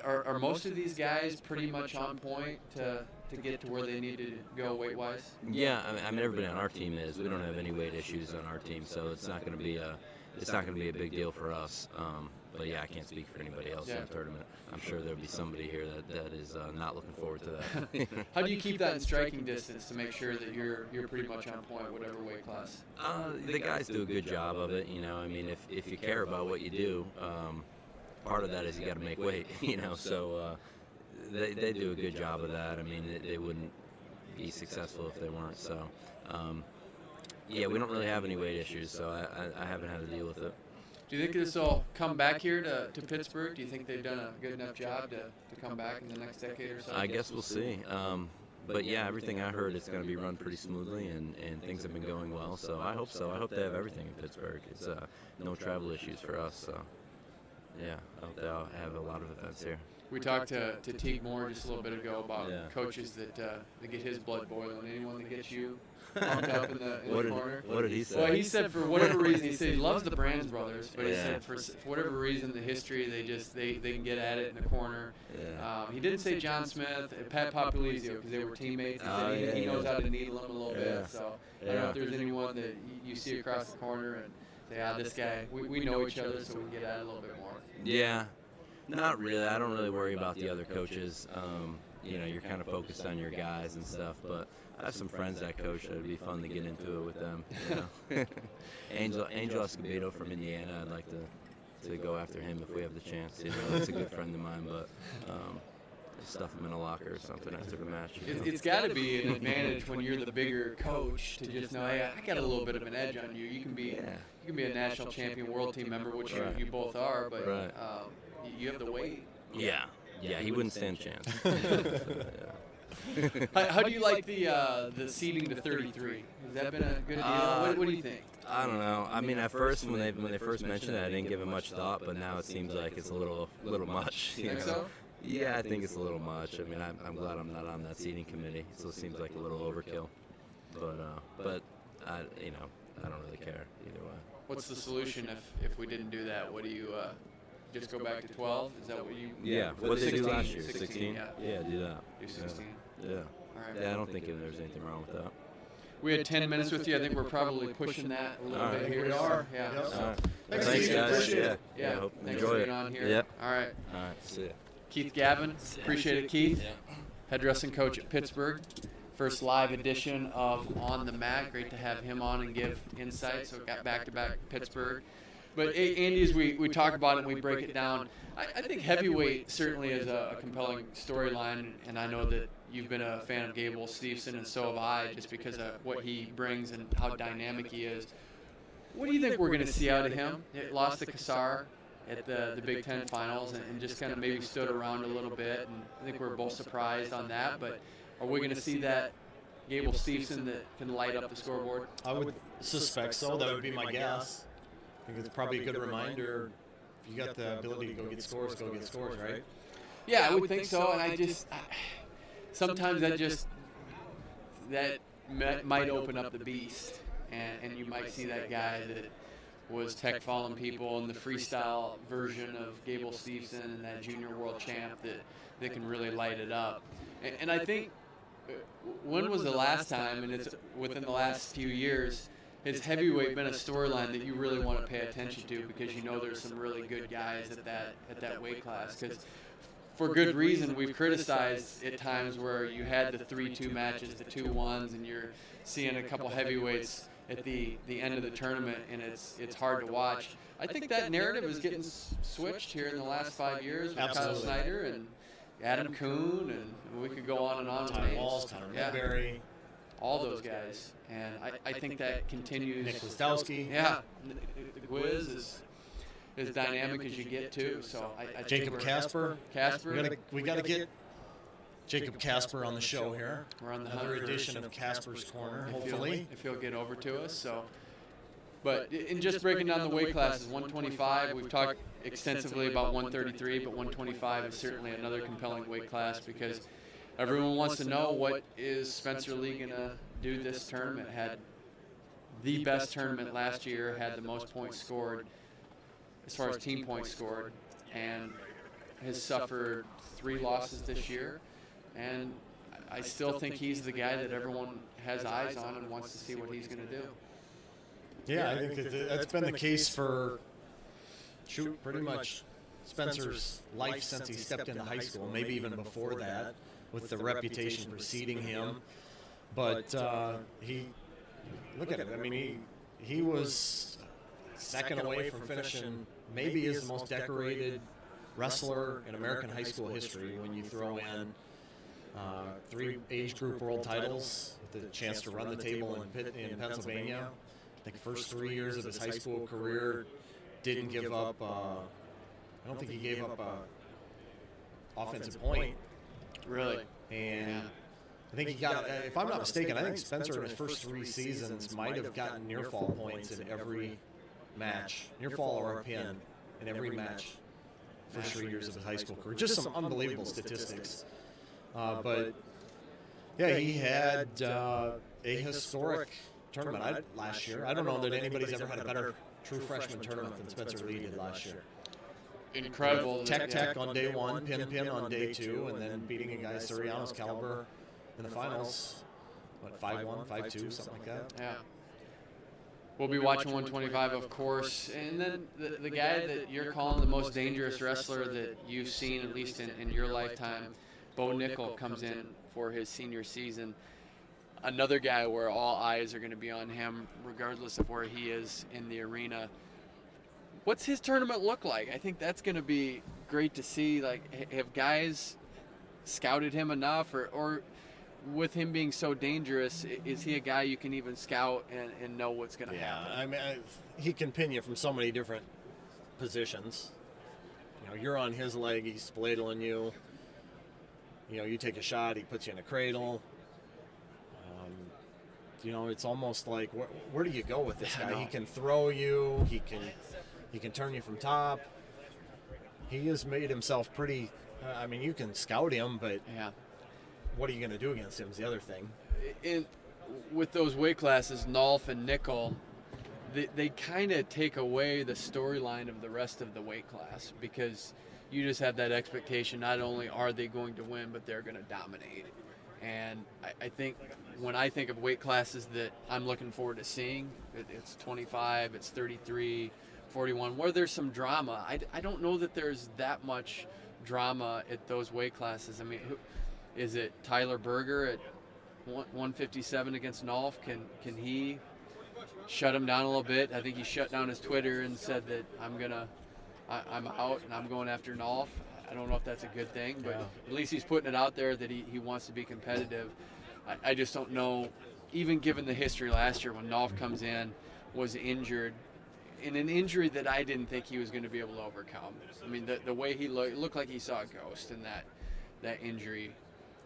Are most of these guys pretty much on point to get to where they need to go weight-wise? Yeah, I mean everybody on our team is. We don't have any weight issues on our team, so it's not going to be a big deal for us. But yeah, I can't speak for anybody else in the tournament. I'm sure there'll be somebody here that is not looking forward to that. How do you keep that in striking distance to make sure that you're pretty much on point, whatever weight class? The guys do a good job of it. I mean, if you care about what you do, part of that is you got to make weight. So they do a good job of that. I mean, they wouldn't be successful if they weren't. So yeah, we don't really have any weight issues, so I haven't had to deal with it. Do you think this will come back here to Pittsburgh? Do you think they've done a good enough job to come back in the next decade or so? I guess we'll see. But yeah, everything I heard is going to be run pretty smoothly, and things have been going well. So I hope so. I hope they have everything in Pittsburgh. It's no travel issues for us. So yeah, I hope they'll have a lot of events here. We talked to Teague Moore just a little bit ago about coaches that get his blood boiling. Anyone that gets you pumped up in the corner. What did he say? Well, he said for whatever reason, he said he loves the Brands brothers, but he said for whatever reason, the history, they can get at it in the corner. Yeah. He didn't say John Smith, Pat Populizio, because they were teammates. He said he knows how to needle him a little bit. So I don't know if there's anyone that you see across the corner and say, this guy, we know each other, so we can get at it a little bit more. Yeah. Not really. I don't really worry about the other coaches. You're kind of focused on your guys and stuff, but I have some friends that coach that would be fun to get into it with them. Angel Escobedo from Indiana, I'd like to go after him if we have the chance. He's a good friend of mine, but stuff him in a locker or something after the match. It's got to be an advantage when you're the bigger coach to just know, hey, I got a little bit of an edge on you. You can be a national champion, world team member, which you both are, but you have the weight. Yeah, he wouldn't stand a chance. How do you like the seeding to 33? Has that been a good deal? What do you think? I don't know. I mean, at first when they first mentioned it, I didn't give it much thought, but now it seems like it's a little much. You think so? Yeah, I think it's a little much. I mean, I'm glad I'm not on that seating committee. So it seems like a little overkill. But I don't really care either way. What's the solution if we didn't do that? What do you just go back to 12? Is that what you? Yeah, what did they do 16? last year? 16? Yeah, do that. Do 16. Yeah. All right. Yeah, I don't think there's anything wrong with that. We had 10 minutes with you. I think we're probably pushing that a little All bit right. here. We are. Yeah. Yep. So, All right. Thanks, Thanks, Steve. guys. Appreciate Yeah. it. yeah. Hope Thanks enjoy for it. being on here. Yep. All right. All right. See ya. Keith Gavin. Appreciate it, Keith. Head wrestling coach at Pittsburgh. First live edition of On the Mat. Great to have him on and give insight. So got back-to-back Pittsburgh. But Andy, as we talk about it and we break it down, I think heavyweight certainly is a compelling storyline, and I know that you've been a fan of Gable Steveson, and so have I, just because of what he brings and how dynamic he is. What do you think we're going to see out of him? It lost to Kassar at the Big Ten Finals and just kind of maybe stood around a little bit, and I think we're both surprised on that, but are we going to see that Gable Steveson that can light up the scoreboard? I would suspect so. That would be my guess. I think it's probably a good reminder. If you got the ability to go get scores, right? Yeah, I would think so, and sometimes that might open up the beast, and you might see that guy that was tech falling people in the freestyle version of Gable Steveson and that junior world champ that can really light it up. And I think, when was the last time, and it's within the last few years, has heavyweight been a storyline that you really want to pay attention to, because you know there's some really good guys at that weight class? Because for good reason, we've criticized at times where you had the 3-2 matches, the 2-1s, and you're seeing a couple heavyweights at the end of the tournament, and it's hard to watch. I think that narrative is getting switched here in the last 5 years with Kyle Snyder and Adam Kuhn, and we could go on and on. Tom Walls, Connor Woodbury. All those guys, and I think that continues. Nick Wzdowski. Yeah, the Gwiz is as dynamic as you get too. So I Jacob Casper. Casper. We got to get Jacob Casper on the show here. We're on the Another hunt for edition of Casper's Corner, if hopefully. if he'll get over to us. So, but in just breaking down the weight classes, 125. We've talked extensively about 133, but 125 is certainly another compelling weight class, because everyone wants to know, what is Spencer Lee going to do this tournament? Had the best tournament last year, had the most points scored as far as team points scored, and has suffered 3 losses this year. And I still think he's the guy that everyone has eyes on and wants to see what he's going to do. Yeah, I think that's been the case for pretty much Spencer's life since he stepped into high school, maybe even before that, with the reputation preceding him. But he, look at it. I mean, he was second away from finishing maybe as the most decorated wrestler in American high school history when you throw in 3 age group world titles, the chance to run the table in Pennsylvania. I think first 3 years of his high school career, didn't give up. I don't think he gave up offensive point. Really? And I think he got, if I'm not mistaken, I think Spencer in his first 3 seasons might have gotten near fall points in every match, near fall or a pin in every match, first 3 years of his high school career. Just some unbelievable statistics. But yeah, he had a historic tournament last year. I don't know that anybody's ever had a better true freshman tournament than Spencer Lee did last year. Incredible. Tech on day 1, pin on day 2, and then beating a guy Soriano's caliber in the finals. What, 5-1, 5-2, something like that? Yeah. We'll be watching 125, of course. And then the guy that you're calling the most dangerous wrestler that you've seen, at least in your lifetime, Bo Nickel, comes in for his senior season. Another guy where all eyes are going to be on him, regardless of where he is in the arena. What's his tournament look like? I think that's going to be great to see. Like, have guys scouted him enough, or with him being so dangerous, is he a guy you can even scout and know what's going to happen? Yeah, I mean, he can pin you from so many different positions. You know, you're on his leg, he's spladling you. You know, you take a shot, he puts you in a cradle. You know, it's almost like, where do you go with this guy? He can throw you. He can turn you from top. He has made himself pretty. I mean, you can scout him, but Yeah. what are you going to do against him is the other thing. with those weight classes, Nolf and Nickel, they kind of take away the storyline of the rest of the weight class, because you just have that expectation not only are they going to win, but they're going to dominate. And I think when I think of weight classes that I'm looking forward to seeing, it's 25, it's 33, 41, where there's some drama. I don't know that there's that much drama at those weight classes. I mean, is it Tyler Berger at 157 against Nolf? Can he shut him down a little bit? I think he shut down his Twitter and said that I'm out and I'm going after Nolf. I don't know if that's a good thing, but at least he's putting it out there that he wants to be competitive. I just don't know, even given the history last year when Nolf comes in, was injured, in an injury that I didn't think he was going to be able to overcome. I mean, the way he looked like he saw a ghost in that injury,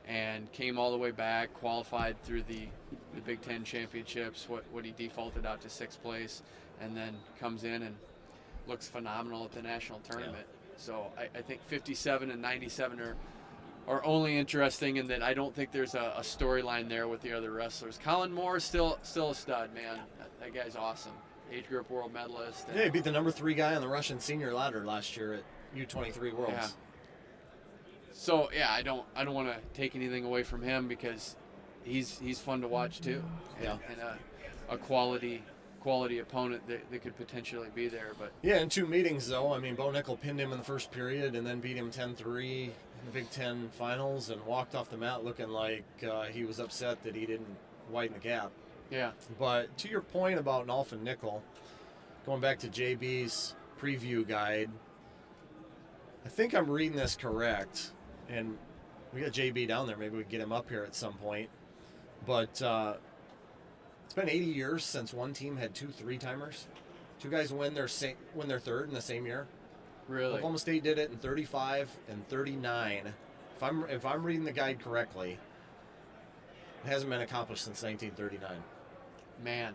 and came all the way back, qualified through the Big Ten championships, what he defaulted out to 6th place, and then comes in and looks phenomenal at the national tournament. So I think 57 and 97 are only interesting in that I don't think there's a storyline there with the other wrestlers. Colin Moore is still a stud, man. That guy's awesome. Age group world medalist. Yeah, he beat the number 3 guy on the Russian senior ladder last year at U23 Worlds. Yeah. So yeah, I don't want to take anything away from him, because he's fun to watch too. Yeah. And a quality opponent that could potentially be there. But yeah, in 2 meetings though, I mean, Bo Nickel pinned him in the first period and then beat him 10-3 in the Big Ten finals, and walked off the mat looking like he was upset that he didn't widen the gap. yeah, But to your point about Nolf and Nickel, going back to JB's preview guide, I think I'm reading this correct, and we got JB down there. Maybe we can get him up here at some point. But it's been 80 years since one team had 2 3-timers. 2 guys win their third in the same year. really. Oklahoma State did it in 35 and 39. If I'm reading the guide correctly, it hasn't been accomplished since 1939. Man.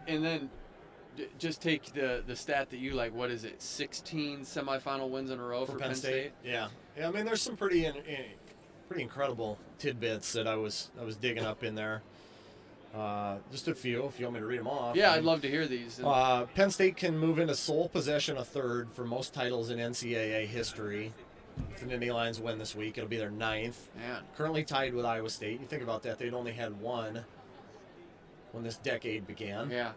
And then just take the stat that you like. What is it? 16 semifinal wins in a row for Penn State? Yeah. I mean, there's some pretty incredible tidbits that I was digging up in there. Just a few, if you want me to read them off. Yeah, I'd love to hear these. Penn State can move into sole possession a third for most titles in NCAA history. If the Nittany Lions win this week, it'll be their 9th. Man. Currently tied with Iowa State. You think about that, they'd only had 1 when this decade began. Yeah.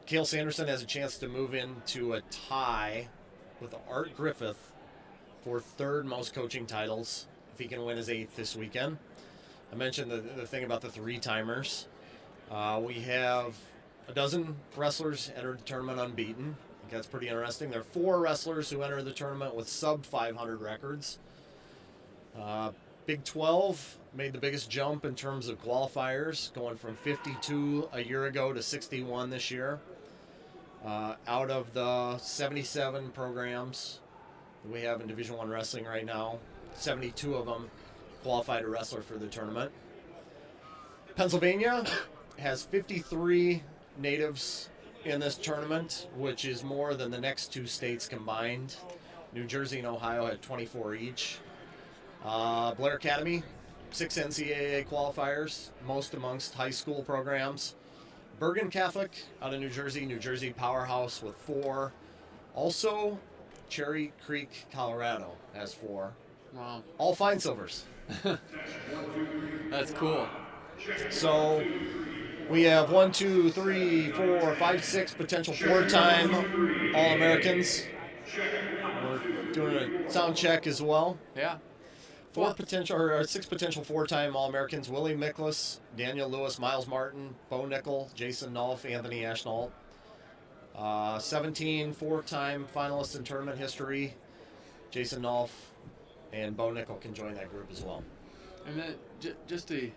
Cale Sanderson has a chance to move into a tie with Art Griffith for 3rd most coaching titles if he can win his 8th this weekend. I mentioned the thing about the 3-timers. We have a dozen wrestlers enter the tournament unbeaten. I think that's pretty interesting. There are 4 wrestlers who enter the tournament with sub 500 records. Big 12 made the biggest jump in terms of qualifiers, going from 52 a year ago to 61 this year. Out of the 77 programs that we have in Division I wrestling right now, 72 of them qualified a wrestler for the tournament. Pennsylvania has 53 natives in this tournament, which is more than the next 2 states combined. New Jersey and Ohio had 24 each. Blair Academy, 6 NCAA qualifiers, most amongst high school programs. Bergen Catholic out of New Jersey powerhouse with 4. Also, Cherry Creek, Colorado has 4. Wow. All fine silvers. That's cool. So we have 1, 2, 3, 4, 5, 6 potential 4-time All-Americans. We're doing a sound check as well. Yeah. 6 potential 4-time All-Americans: Willie Miklas, Daniel Lewis, Miles Martin, Bo Nickel, Jason Nolf, Anthony Ashnault. 17 4-time finalists in tournament history. Jason Nolf and Bo Nickel can join that group as well. And then just to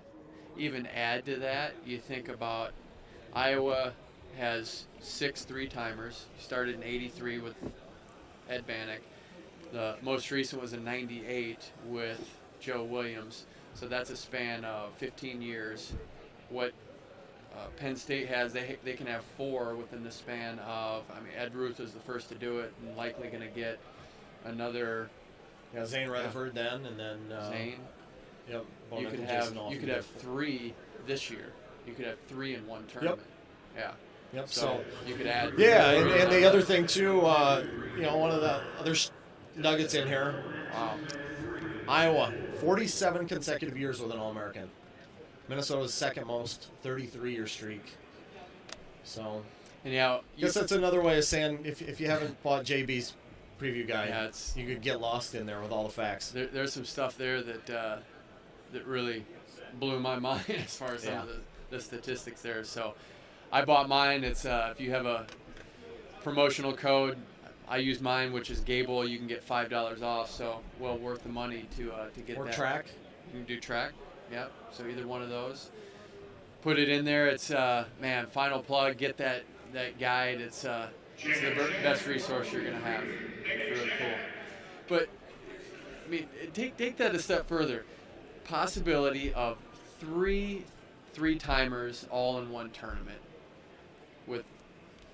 even add to that, you think about Iowa has 6 3-timers. Started in '83 with Ed Bannock. The most recent was in '98 with Joe Williams. So that's a span of 15 years. What Penn State has, they can have 4 within the span of, I mean, Ed Ruth was the first to do it, and likely going to get another. Yeah, Zane Rutherford then, and then Zane. Yep. You Bonek could and have Jason Off. 3 this year. You could have 3 in one tournament. Yeah. Yep. So you could add. Yeah, and the other thing too, one of the other nuggets in here, Wow. Iowa, 47 consecutive years with an All-American. Minnesota's second most, 33-year streak. So, And yeah, I guess that's another way of saying if you haven't bought JB's preview guide, Yeah, you could get lost in there with all the facts. there's some stuff there that really blew my mind as far as some of the statistics there. So I bought mine. It's if you have a promotional code, I use mine, which is Gable. You can get $5 off. So well worth the money to get Or that. track. You can do track. Yep. So either one of those. Put it in there. It's final plug. Get that guide. It's the best resource you're gonna have. It's really cool. But I mean, take that a step further. Possibility of three timers all in one tournament. With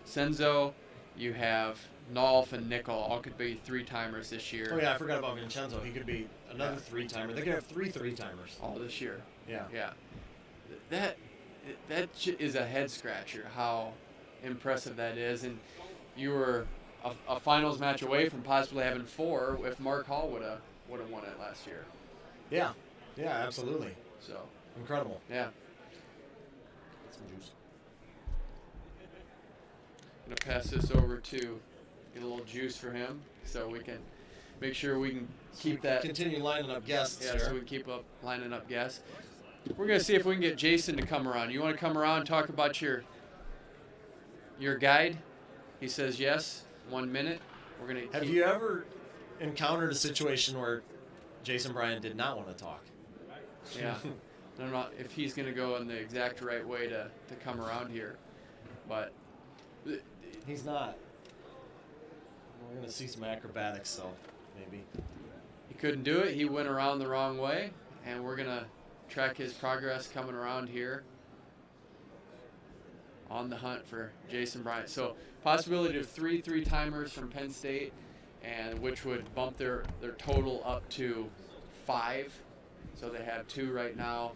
Senzo, you have Nolf and Nickel all could be 3 timers this year. Oh yeah, I forgot about Vincenzo. He could be another 3-timer. They could have 3 3-timers. All this year. Yeah. Yeah. That is a head scratcher. How impressive that is, and you were a finals match away from possibly having 4 if Mark Hall would have won it last year. Yeah. Yeah, absolutely. So Incredible. yeah. Get some juice. I'm gonna pass this over to get a little juice for him, so we can make sure we can keep that. Continue lining up guests. Yeah, here. so we can keep up lining up guests. We're gonna see if we can get Jason to come around. You want to come around and talk about your guide? He says yes. 1 minute. We're gonna. Have you ever encountered a situation where Jason Bryan did not want to talk? Yeah. I don't know if he's gonna go in the exact right way to come around here, but He's not. We're going to see some acrobatics, so maybe. he couldn't do it. He went around the wrong way, and we're gonna track his progress coming around here on the hunt for Jason Bryant. So possibility of 3 3-timers from Penn State, and which would bump their total up to 5. So they have 2 right now,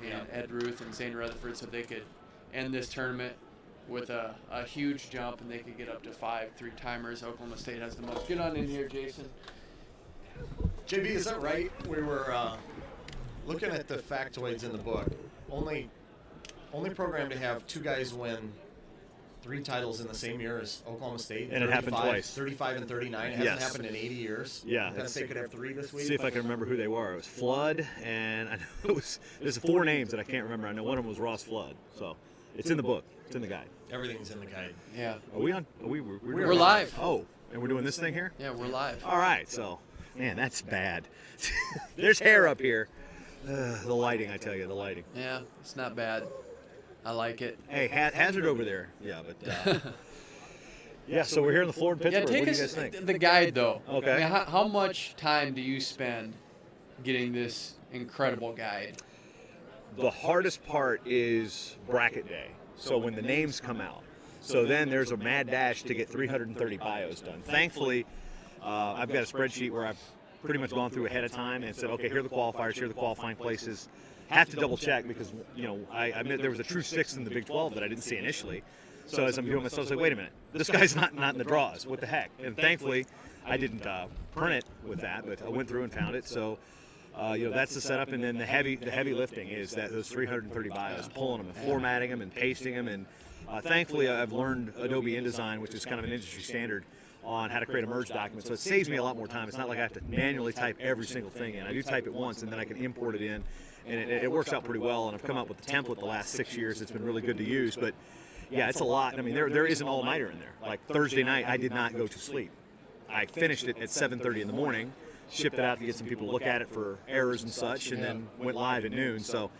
and Ed Ruth and Zane Rutherford, so they could end this tournament with a huge jump, and they could get up to 5 3-timers. Oklahoma State has the most. Get on in here, Jason. JB, is that right? We were looking at the factoids in the book. Only program to have 2 guys win 3 titles in the same year as Oklahoma State. And it happened twice. 35 and 39. It hasn't happened in 80 years. Yeah. Penn State could have 3 this week. See if I can remember who they were. It was Flood, and I know there's 4 names that I can't remember. I know one of them was Ross Flood. So it's in the book. It's in the guide. Everything's in the guide. Yeah. Are we on? We're live. Oh, and we're doing this thing here? Yeah, we're live. All right. So, man, that's bad. There's hair up here. The lighting, I tell you, the lighting. Yeah, it's not bad. I like it. Hey, Hazard over there. Yeah, but yeah. So we're here on the floor in Pittsburgh. Yeah, take what do you us guys think? the guide though. Okay. I mean, how much time do you spend getting this incredible guide? The hardest part is bracket day. So when the names come out. So then there's a mad dash to get 330 bios done. Thankfully, I've got a spreadsheet where I've pretty much gone through ahead of time and said, okay, here are the qualifiers, here are the qualifying places. Have to double check because, I admit there was a true 6 in the Big 12 that I didn't see initially. So as I'm doing myself, I was like, wait a minute, this guy's not in the draws. What the heck? And thankfully, I didn't print it with that, but I went through and found it. So, that's the setup. And then the heavy lifting is that those 330 bios, pulling them and formatting them and pasting them. And thankfully, I've learned Adobe InDesign, which is kind of an industry standard, on how to create a merge document. So it saves me a lot more time. It's not like I have to manually type every single thing in. I do type it once, and then I can import it in. And it works out pretty well. And I've come up with the template the last 6 years. It's been really good to use. But, yeah, it's a lot. I mean, there is an all-nighter in there. Like Thursday night, I did not go to sleep. I finished it at 7:30 in the morning, shipped it out to get some people to look at it for errors and such, and then went live at noon. So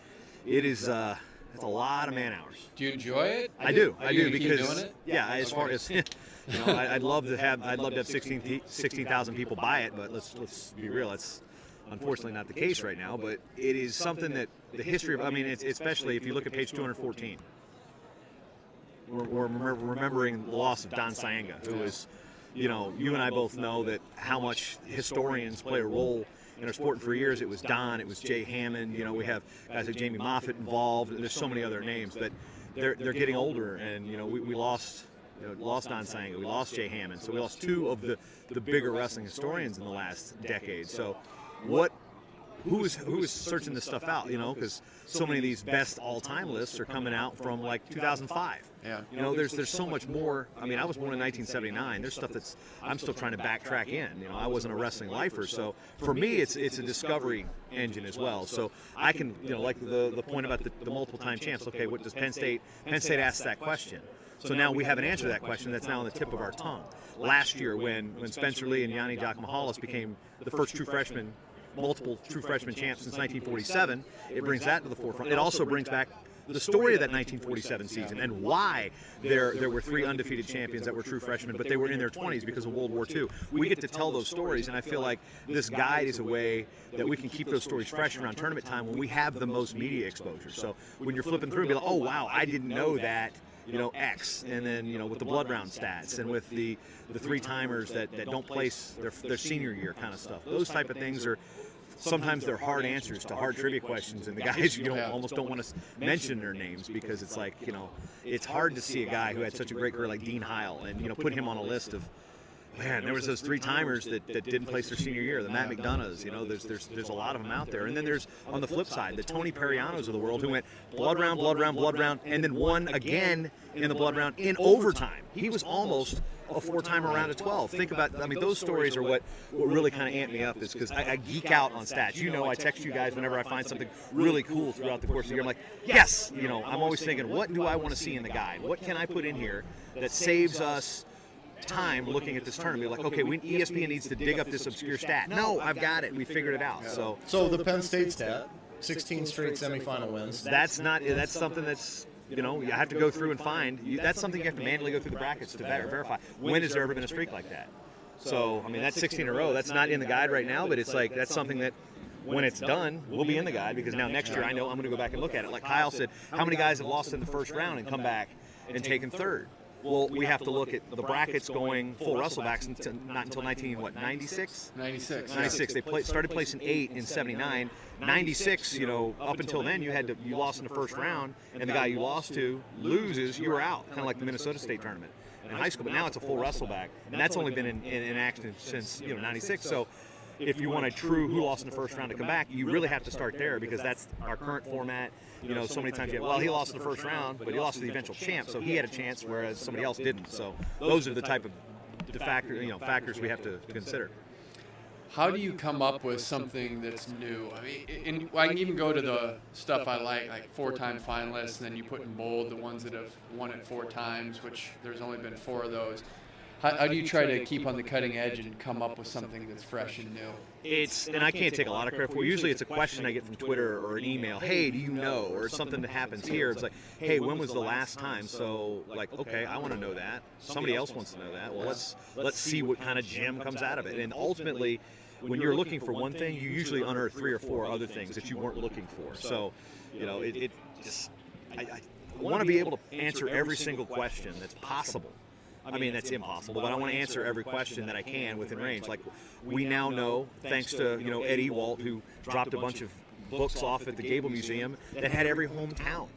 it is it's a lot of man hours. Do you enjoy it? I do Are you gonna because keep doing it? yeah, as far as I'd love to have 16,000 people buy it, but let's be real, it's unfortunately not the case right now. But it is something that the history of, I mean, it's especially if you look at page 214. We're remembering the loss of Don Sienga, who was, you and I both know that how much historians play a role in our sport. And for years, it was Don, it was Jay Hammond. You know, we have guys like Jamie Moffitt involved. And there's so many other names, but they're getting older. And you know, we lost. Lost Don Sanga, we lost Jay Hammond, so we lost two of the bigger wrestling historians in the last decade. So, who is searching this stuff out? You know, because so many of these best all-time lists are coming out from like 2005. Yeah. You know, there's so much more. I mean, I was born in 1979. There's stuff that's I'm still trying to backtrack in. You know, I wasn't a wrestling lifer, so for me, it's a discovery engine as well. So I can, you know, like the point about the multiple-time champs. Okay, what does Penn State asks that question. So now we have an answer to that question that's now on the tip of our tongue. Last year, when Spencer Lee and Yanni Giacomohalis became the first true freshman, multiple true freshman champs since 1947, it brings that to the forefront. It also brings back the story of that 1947 season and why there were three undefeated champions that were true freshmen, but they were in their 20s because of World War II. We get to tell those stories, and I feel like this guide is a way that we can keep those stories fresh around tournament time when we have the most media exposure. So when you're flipping through, be like, oh, wow, I didn't know that. You know, X, and then, you know, with the blood round stats and with the three-timers that don't place their senior year kind of stuff. Those type of things are sometimes they're hard answers to hard trivia questions, and the guys you almost don't want to mention their names because it's like, you know, it's hard to see a guy who had such a great career like Dean Heil and, you know, put him on a list of, man, there was those three-timers that didn't place their senior year, the Matt McDonoughs, you know, there's a lot of them out there. And then there's, on the flip side, the Tony Perianos of the world who went blood round, and then won again in the blood round in overtime. He was almost a four-timer round of 12. Think about, I mean, those stories are what really kind of amped me up, is because I geek out on stats. You know, I text you guys whenever I find something really cool throughout the course of the year. I'm like, yes, you know, I'm always thinking, what do I want to see in the guide? What can I put in here that saves us time looking at this tournament? Like, okay, ESPN needs to dig up this obscure stat. No, I've got it. We figured it out. So the Penn State stat, 16 straight semifinal wins. That's something that's, you know, you have to go through and find. That's something you have to manually go through the brackets to verify. When has there ever been a streak like that? So, I mean, that's 16 in a row. That's not in the guide right now, but it's like, that's something that when it's done, we'll be in the guide, because now next year I know I'm going to go back and look at it. Like Kyle said, how many guys have lost in the first round and come back and taken third? Well, we have to look at the brackets going full Wrestlebacks not until 96? 96. They started placing 8 in 79. 96, you know, up until then you lost in the first round, and the guy you lost to loses, you were out, kind of like the Minnesota State tournament in high school. But now it's a full Wrestleback, and that's only been in action since, you know, 96. So if you want a true who lost in the first round to come back, you really have to start there, because that's our current format. You know, so many times he lost in the first round, but he lost to the eventual champ, so he had a chance, whereas somebody else didn't. So those are the type of factors we have to consider. How do you come up with something that's new? I mean, I can even go to the stuff I like four-time finalists, and then you put in bold the ones that have won it 4 times, which there's only been 4 of those. How do you try to keep on the cutting edge and come up with something that's fresh and new? And I can't take a lot of credit for it. Usually it's a question I get from Twitter or an email. Hey, do you know? Or something that happens here. It's like, hey, when was the last time? So, like, okay, I want to know that. Somebody else wants to know that. Well, let's see what kind of gem comes out of it. And ultimately, when you're looking for one thing, you usually unearth 3 or 4 other things that you weren't looking for. So, you know, I want to be able to answer every single question that's possible. I mean, that's impossible, but I want to answer every question that I can within range. Like, we now know, thanks to, you know, Ed Ewalt, who dropped a bunch of books off at the Gable Museum that had every hometown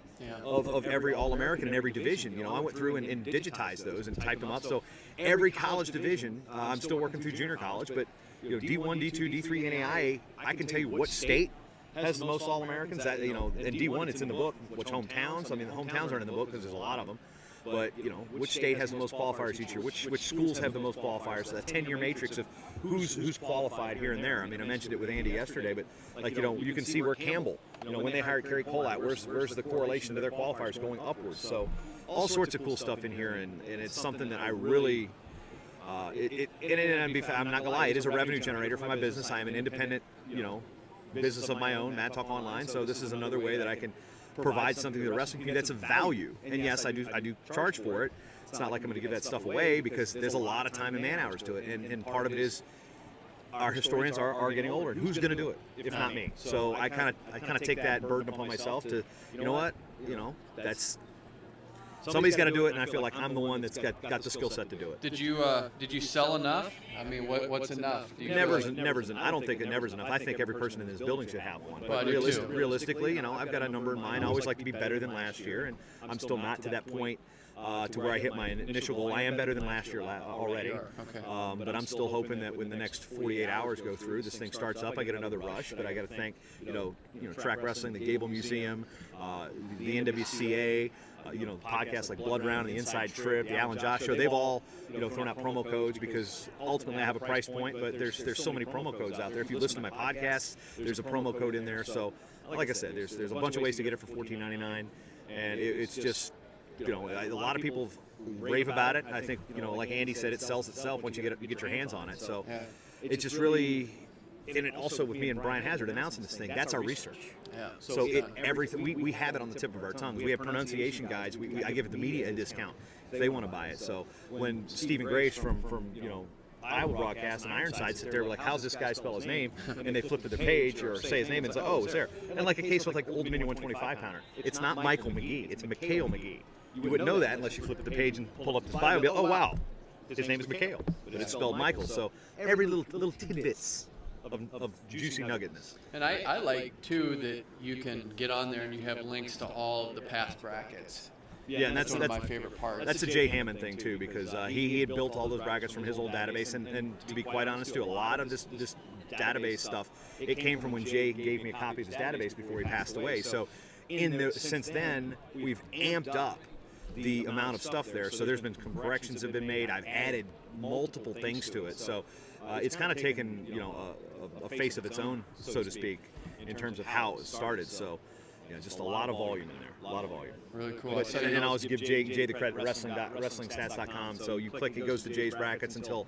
of every All-American in every division. You know, I went through and digitized those and typed them up. So every college division, I'm still working through junior college, but, you know, D1, D2, D3, NAIA, I can tell you what state has the most All-Americans. That, you know, in D1, it's in the book, which hometowns. I mean, the hometowns aren't in the book because there's a lot of them. But, you know, which state has the most qualifiers each year? Which schools have the most qualifiers? So that 10-year matrix of who's qualified here and there. I mean, I mentioned it with Andy yesterday, but, like, you know, you can see where Campbell, you know, when they hired Kerry Colat, where's the correlation to their qualifiers going upwards? So all sorts of cool stuff in here, and it's something that I really, I'm not gonna lie, it is a revenue generator for my business. I am an independent, you know, business of my own, Mad Talk Online. So this is another way that I can provide something to the wrestling community that's of value. And yes, I do charge for it. It's not like I'm going to give that stuff away, because there's a lot of time and man hours to it. And part of it is our historians are getting older. And who's going to do it if not me? So I kind of take that burden upon myself to, you know what, you know, that's Somebody's got to do it, and I feel like I'm the one that's got the skill set to do it. Did you sell enough? I mean, what's enough? Do you feel Never's like- I don't think that never's enough. I think every person in this building should have one. Well, I But do too. realistically, I've got a number in mind. I always like to be better than last year, and I'm still not to that point to where I hit my initial goal. I am better than last year already. Okay. But I'm still hoping that when the next 48 hours go through, this thing starts up, I get another rush. But I got to thank, Track Wrestling, the Gable Museum, the NWCA, podcasts like Blood Round, the Inside Trip, the Alan Josh Show. They've all, thrown out promo codes because ultimately I have a price point, but there's so many promo codes out there. If you listen to my podcasts, there's a promo code in there. So, like I said, there's a bunch of ways to get it for $14.99, and it's just, a lot of people rave about it. I think, like Andy said, it sells itself once you get your hands on it. So, it's just really. And it also, with me and Brian Hazard announcing this thing, that's our research. Yeah. So everything we have it on the tip of our tongues. We have pronunciation guides. I give the media a discount if they want to buy it. So when Stephen Grace from Iowa Broadcast and Ironside sit there, we're like, how's this guy spell his name? And they flip to the page or say his name, and it's like, oh, it's there. And like a case with like Old Dominion 125 pounder, it's not Michael McGee, it's Mikhail McGee. You wouldn't know that unless you flip to the page and pull up his bio and be like, oh wow, his name is Mikhail, but it's spelled Michael. So every little tidbits of juicy nuggetness. And I like too that you can get on there and you have links to all of the past brackets. Yeah, and That's one of my favorite parts. That's a Jay Hammond thing too, because he had built all those brackets from his old database, and to be quite honest too, a lot of this database stuff, it came from when Jay gave me a copy of his database before he passed away. So since then, we've amped up the amount of stuff there. So there's been corrections have been made. I've added multiple things to it. So it's kind of taken a face of its own, so to speak, in terms of how it started. So just a lot of volume in there, a lot of volume. Really cool. But, and I'll just give Jay the credit, wrestlingstats.com. So you click, it goes to Jay's brackets until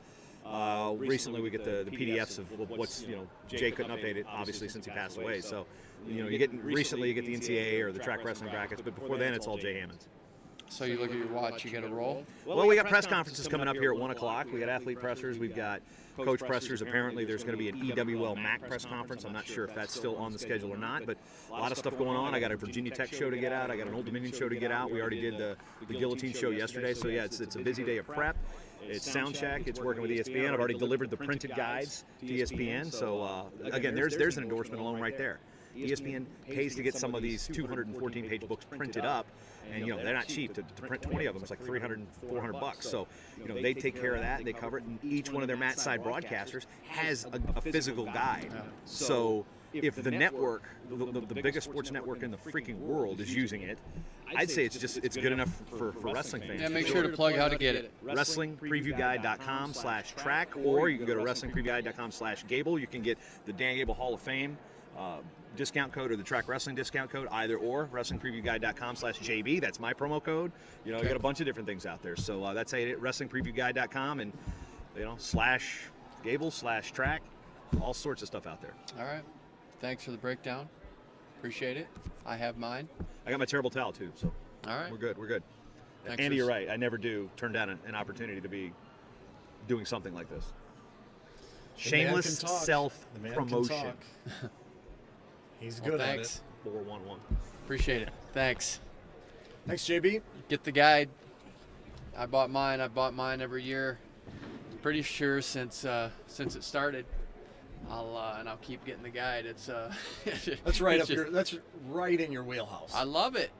recently we get the PDFs of what's, Jay couldn't update it, obviously, since he passed away. So, you get the NCAA or the track wrestling brackets, but before then it's all Jay Hammond's. So you look at your watch, you got to roll? Well, we got press conferences coming up here at 1 o'clock. We got athlete pressers. We've got coach pressers. Apparently, there's going to be an EWL MAC press conference. I'm not sure if that's still on the schedule or not, but a lot of stuff going on. I got a Virginia Tech show to get out. I got an Old Dominion show to get out. We already did the Guillotine show yesterday. So, yeah, it's a busy day of prep. It's sound check. It's working with ESPN. I've already delivered the printed guides to ESPN. So, again, there's an endorsement alone right there. ESPN pays to get some of these 214-page books printed up, and they're not cheap. To print 20 of them, it's like $300, $400. So they take care of that, and they cover it. And each one of their mat side broadcasters has a physical guide. So if the network, the biggest sports network in the freaking world, is using it, I'd say it's good enough for wrestling fans. Yeah, make sure to plug how to get it. WrestlingPreviewGuide.com/track, or you can go to WrestlingPreviewGuide.com/Gable. You can get the Dan Gable Hall of Fame discount code or the Track Wrestling discount code, either or. WrestlingPreviewGuide.com/JB. That's my promo code. You got a bunch of different things out there. So that's it. WrestlingPreviewGuide.com and /Gable/track. All sorts of stuff out there. All right. Thanks for the breakdown. Appreciate it. I have mine. I got my terrible towel too. So all right. We're good. Thanks Andy, you're right. I never do turn down an opportunity to be doing something like this. Shameless self-promotion. He's good at it. 411. Appreciate it. Thanks. Thanks, JB. Get the guide. I bought mine. Every year. Pretty sure since it started. I'll keep getting the guide. It's that's right up your. That's right in your wheelhouse. I love it.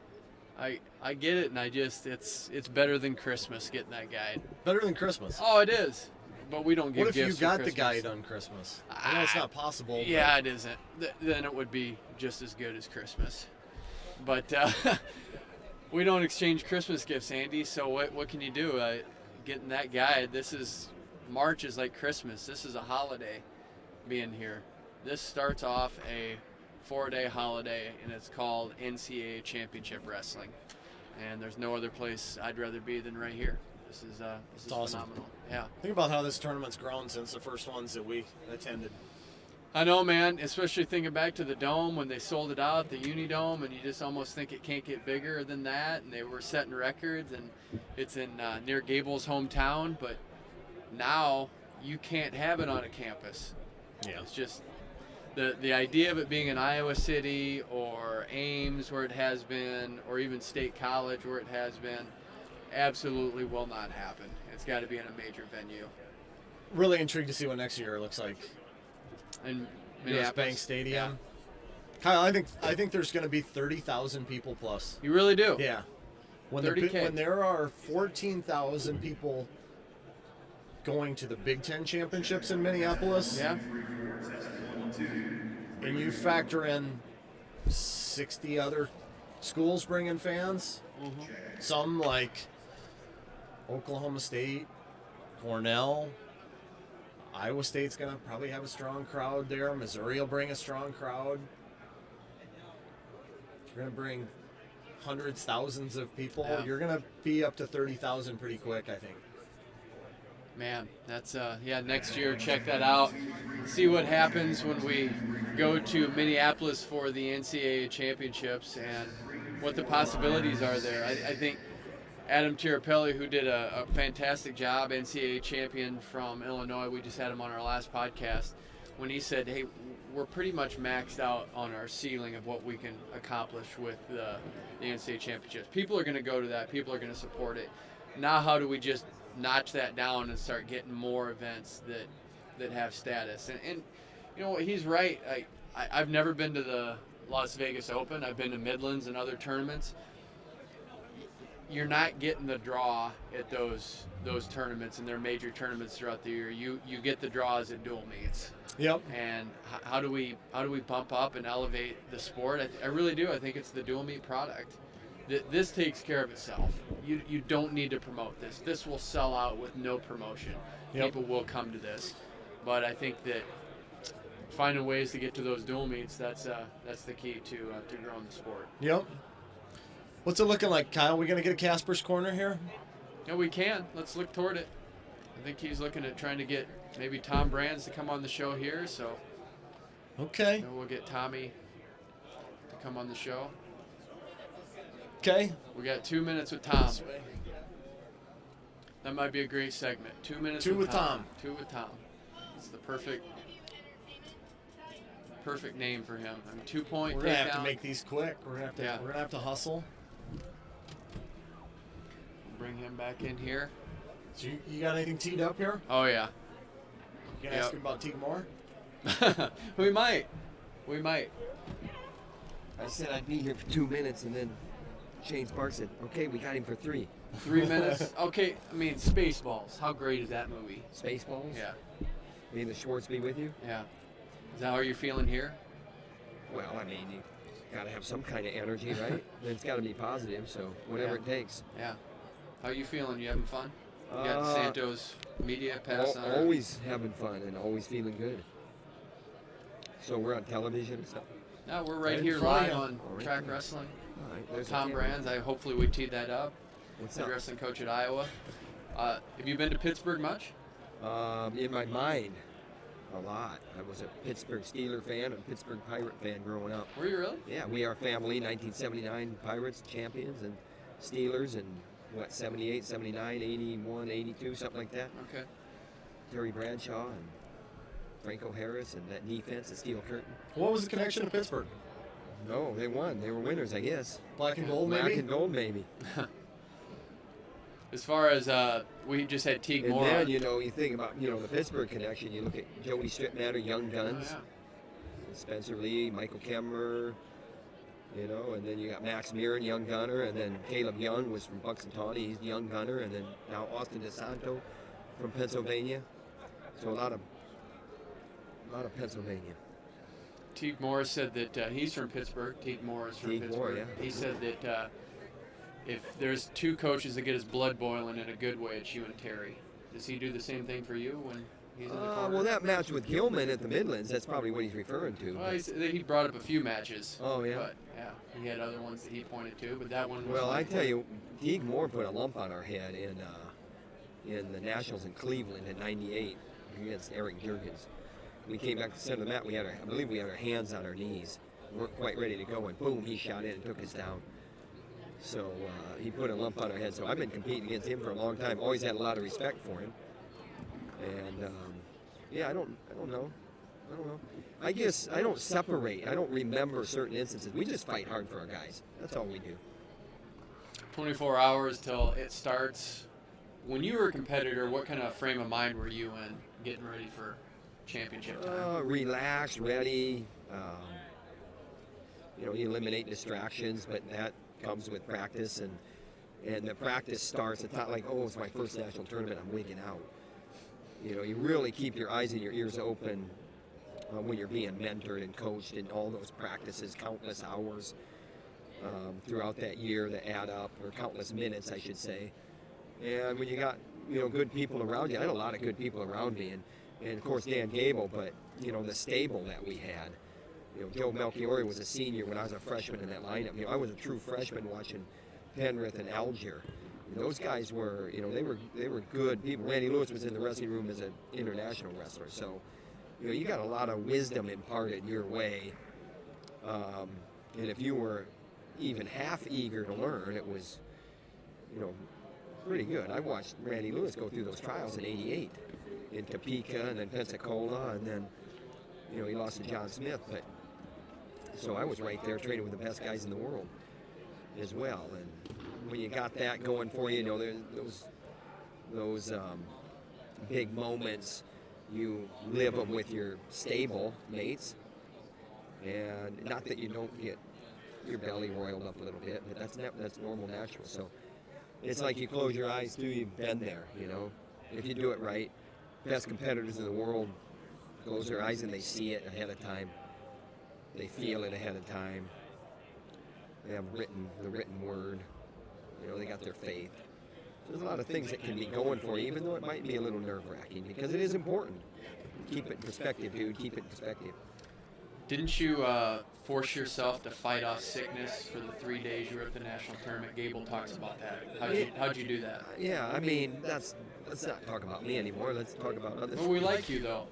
I get it, and it's better than Christmas getting that guide. Better than Christmas. Oh, it is. But we don't give gifts. What if you got the Christmas. guide on Christmas? I know it's not possible. Yeah, it isn't. Then it would be just as good as Christmas. But we don't exchange Christmas gifts, Andy. So what can you do? Getting that guide. March is like Christmas. This is a holiday being here. This starts off a 4-day holiday, and it's called NCAA Championship Wrestling. And there's no other place I'd rather be than right here. This is awesome. Phenomenal. Yeah. Think about how this tournament's grown since the first ones that we attended. I know, man, especially thinking back to the Dome when they sold it out, the Unidome, and you just almost think it can't get bigger than that, and they were setting records, and it's in near Gable's hometown, but now you can't have it on a campus. Yeah. It's just the idea of it being in Iowa City or Ames where it has been, or even State College where it has been, absolutely will not happen. It's got to be in a major venue. Really intrigued to see what next year looks like. And US Bank Stadium. Kyle, I think there's going to be 30,000 people plus. You really do? Yeah. When 30K. when there are 14,000 people going to the Big Ten championships in Minneapolis, Yeah. and you factor in 60 other schools bringing fans, some like Oklahoma State, Cornell, Iowa State's going to probably have a strong crowd there. Missouri will bring a strong crowd. You're going to bring hundreds, thousands of people. Yeah. You're going to be up to 30,000 pretty quick, I think. Man, that's next year, check that out. See what happens when we go to Minneapolis for the NCAA championships and what the possibilities are there. I think Adam Tirapelli, who did a fantastic job, NCAA champion from Illinois, we just had him on our last podcast, when he said, hey, we're pretty much maxed out on our ceiling of what we can accomplish with the NCAA championships. People are going to go to that. People are going to support it. Now how do we just notch that down and start getting more events that have status? And you know what, he's right. I've never been to the Las Vegas Open. I've been to Midlands and other tournaments. You're not getting the draw at those tournaments and their major tournaments throughout the year. You get the draws at dual meets. Yep. And how do we bump up and elevate the sport? I really do. I think it's the dual meet product. This takes care of itself. You don't need to promote this. This will sell out with no promotion. Yep. People will come to this. But I think that finding ways to get to those dual meets, that's the key to growing the sport. Yep. What's it looking like, Kyle? We going to get a Casper's Corner here? Yeah, we can. Let's look toward it. I think he's looking at trying to get maybe Tom Brands to come on the show here. So Okay. we'll get Tommy to come on the show. Okay. We got 2 minutes with Tom. That might be a great segment. 2 minutes Two with with Tom. Tom. 2 with Tom. It's the perfect name for him. I mean, 2-point We're going to have takedown. to make these quick. We're going to have to hustle. Bring him back in here. So you got anything teed up here? Oh yeah. You going to ask him about Teague Moore? We might. I said I'd be here for 2 minutes, and then Shane Sparks said, okay, we got him for 3. 3 minutes. Okay. I mean, Spaceballs. How great is that movie? Spaceballs? Yeah. May the Schwartz be with you? Yeah. Is that how you're feeling here? Well, I mean, you got to have some kind of energy, right? And it's got to be positive, so whatever it takes. Yeah. How you feeling? You having fun? You got Santos Media pass on. Always having fun and always feeling good. So we're on television and stuff. No, we're right Right in here front live of you. on All right. Track Wrestling. All right, there's a Tom camera. Brands. Hopefully we teed that up. What's Head up? wrestling coach at Iowa. Have you been to Pittsburgh much? In my mind, a lot. I was a Pittsburgh Steeler fan and Pittsburgh Pirate fan growing up. Were you really? Yeah, we are family, 1979 Pirates champions and Steelers and 78, 79, 81, 82, something like that. Okay. Terry Bradshaw and Franco Harris and that defense, the steel curtain. What was the connection to Pittsburgh? No, they won. They were winners, I guess. Black and gold, maybe? Black and gold, maybe. As far as we just had Teague And Moore. then, on. you think about, the Pittsburgh connection. You look at Jody Stripmatter, Young Oh, Guns, yeah. Spencer Lee, Michael Kemmer, and then you got Max Mirren, Young Gunner, and then Caleb Young was from Punxsutawney, he's the Young Gunner, and then now Austin DeSanto from Pennsylvania. So a lot of Pennsylvania. Teague Moore said that he's from Pittsburgh. Teague Moore is from Teague Pittsburgh. Moore, yeah. He said that if there's two coaches that get his blood boiling in a good way, it's you and Terry. Does he do the same thing for you when he's in the corner? Well, that match with Gilman at the Midlands, that's probably what he's referring to. Well, he brought up a few matches. Oh, yeah? But, yeah, he had other ones that he pointed to, but that one was Well, one I of tell you, Teague Moore put a lump on our head in the Nationals in Cleveland in '98 against Eric Jurgens. We came back to the center of the mat. I believe we had our hands on our knees. We weren't quite ready to go, and boom, he shot in and took us down. So he put a lump on our head. So I've been competing against him for a long time. Always had a lot of respect for him. And I don't know. I guess I don't separate. I don't remember certain instances. We just fight hard for our guys. That's all we do. 24 hours till it starts. When you were a competitor, what kind of frame of mind were you in getting ready for championship time? Relaxed, ready. You eliminate distractions, but that comes with practice, and the practice starts. It's not like, oh, it's my first national tournament, I'm wigging out. You really keep your eyes and your ears open when you're being mentored and coached in all those practices, countless hours throughout that year that add up, or countless minutes, I should say. And when you got good people around you, I had a lot of good people around me, and of course Dan Gable, but the stable that we had. Joe Melchiori was a senior when I was a freshman in that lineup. I was a true freshman watching Penrith and Algier. Those guys were, they were good people. Randy Lewis was in the wrestling room as an international wrestler, so you got a lot of wisdom imparted your way. And if you were even half eager to learn, it was, pretty good. I watched Randy Lewis go through those trials in '88 in Topeka and then Pensacola, and then he lost to John Smith, but so I was right there training with the best guys in the world as well. And when you got that going for you, those big moments, you live them with your stable mates, and not that you don't get your belly roiled up a little bit, but that's normal, natural. So it's like you close your eyes too, you've been there. If you do it right, best competitors in the world close their eyes and they see it ahead of time. They feel it ahead of time. They have the written word. They got their faith. There's a lot of things that can be going for you, even though it might be a little nerve-wracking, because it is important. Keep it in perspective, dude. Keep it in perspective. Didn't you force yourself to fight off sickness for the 3 days you were at the national tournament? Gable talks about that. How'd you do that? Yeah, let's not talk about me anymore. Let's talk about others. Well, we like you, though.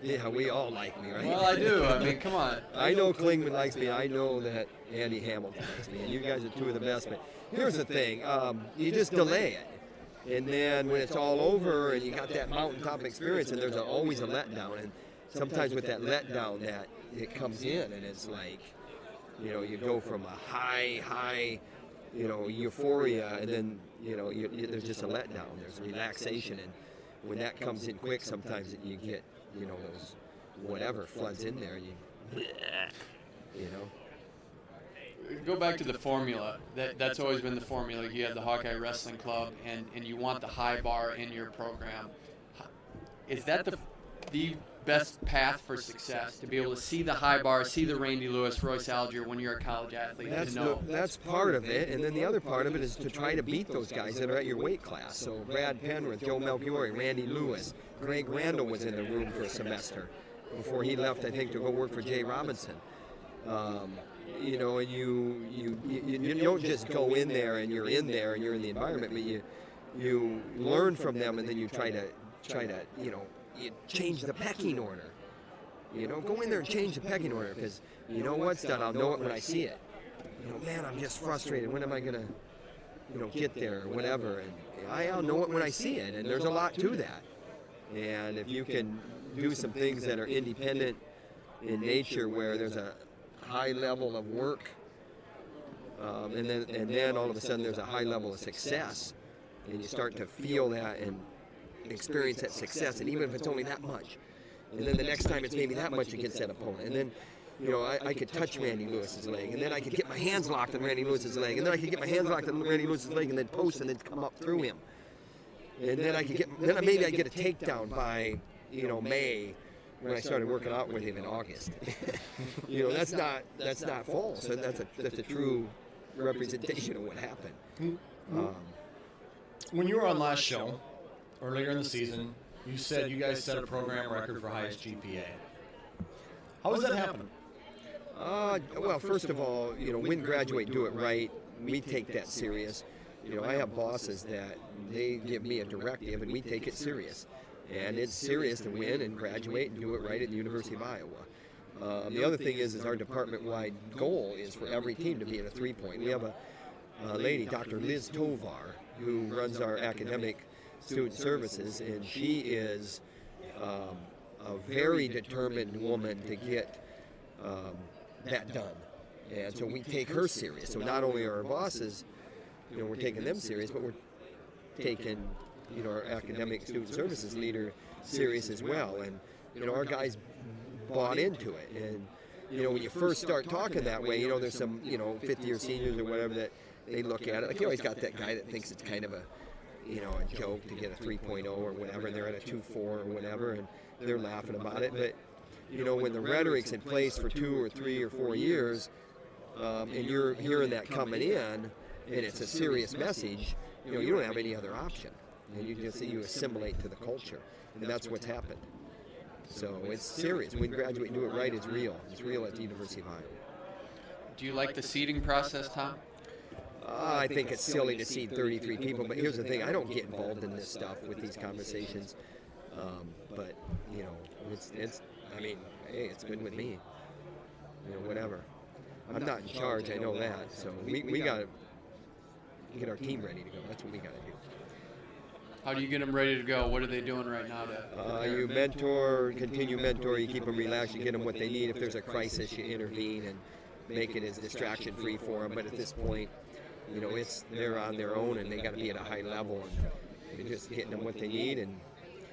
Yeah, we all like me, right? Well, I do. Come on. I know Klingman likes me. I know that Andy Hamilton likes me. And you guys are two of the best. But here's the thing. You just delay it. And then when it's all over and you got that mountaintop experience, and there's always a letdown. And sometimes with that letdown, that it comes in, and it's like, you go from a high, euphoria, and then, there's just a letdown. There's relaxation, and when that comes in quick, sometimes you get, those whatever floods in there, Go back to the formula. That's always been the formula. You have the Hawkeye Wrestling Club, and you want the high bar in your program. Is that the best path for success, to be able to see the high bar, see the Randy Lewis, Royce Alger when you're a college athlete? That's part of it, and then the other part of it is to try to beat those guys that are at your weight class. So Brad Penrith, Joe Melchiori, Randy Lewis, Greg Randall was in the room for a semester before he left, I think, to go work for Jay Robinson. And you don't just go in there and you're in the environment, but you learn from them, and then you try to you change the pecking order. Go in there and change the pecking order, because what's done, I'll know it when I see it. Man, I'm just frustrated. When am I gonna, get there or whatever? And I'll know it when I see it. And there's a lot to that. And if you can do some things that are independent in nature, where there's a high level of work, and then all of a sudden there's a high level of success, and you start to feel that and experience that success, and even if it's only that much, and then the next time it's maybe that much against that opponent, and then I could touch Randy Lewis's leg, and then I could get my hands locked on Randy Lewis's leg, and then I could get my hands locked on Randy Lewis's leg, and then post and then come up through him, and then maybe I get a takedown by May, when I started working out with him in August. That's not false. That's a true representation of what happened. When you were on last show, earlier in the season, you said you guys set a program record for highest GPA. How does that happen? Well, first of all, win, graduate, do it right. We take that serious. I have bosses that they give me a directive, and we take it serious. And it's serious to win and graduate and do it right at the University of Iowa. The other thing is our department-wide goal is for every team to be at a three-point. We have a lady, Dr. Liz Tovar, who runs our academic student services, and she is a very determined woman to get that done. And so we take her serious. So not only are our bosses we're taking them serious, but we're taking, our academic student services leader serious as well. And, our guys bought into it. And, when you first start talking that way, there's some, fifth year seniors or whatever that they look at it. Like, you always got that guy that thinks it's kind of a joke to get a 3.0 or whatever, and they're at a 2.4 or whatever, and they're laughing about it. But, when the rhetoric's in place for 2 or 3 or 4 years, and you're hearing that coming in, and it's a serious message, you don't have any other option. And you assimilate to the culture, and that's what's happened. So it's serious. When we graduate and do it right, it's real. It's real at the University of Iowa. Do you like the seeding process, Tom? I think it's silly to seed 33 people, but here's the thing: I don't get involved in this stuff with these conversations. But it's. I mean, hey, it's good with me. Whatever. I'm not in charge. I know that. So we got to get our team ready to go. That's what we got to do. How do you get them ready to go? What are they doing right now to? You mentor, continue mentor. You keep them relaxed. You get them what they need. If there's a crisis, you intervene and make it as distraction-free for them. But at this point, they're on their own and they got to be at a high level. And you're just getting them what they need and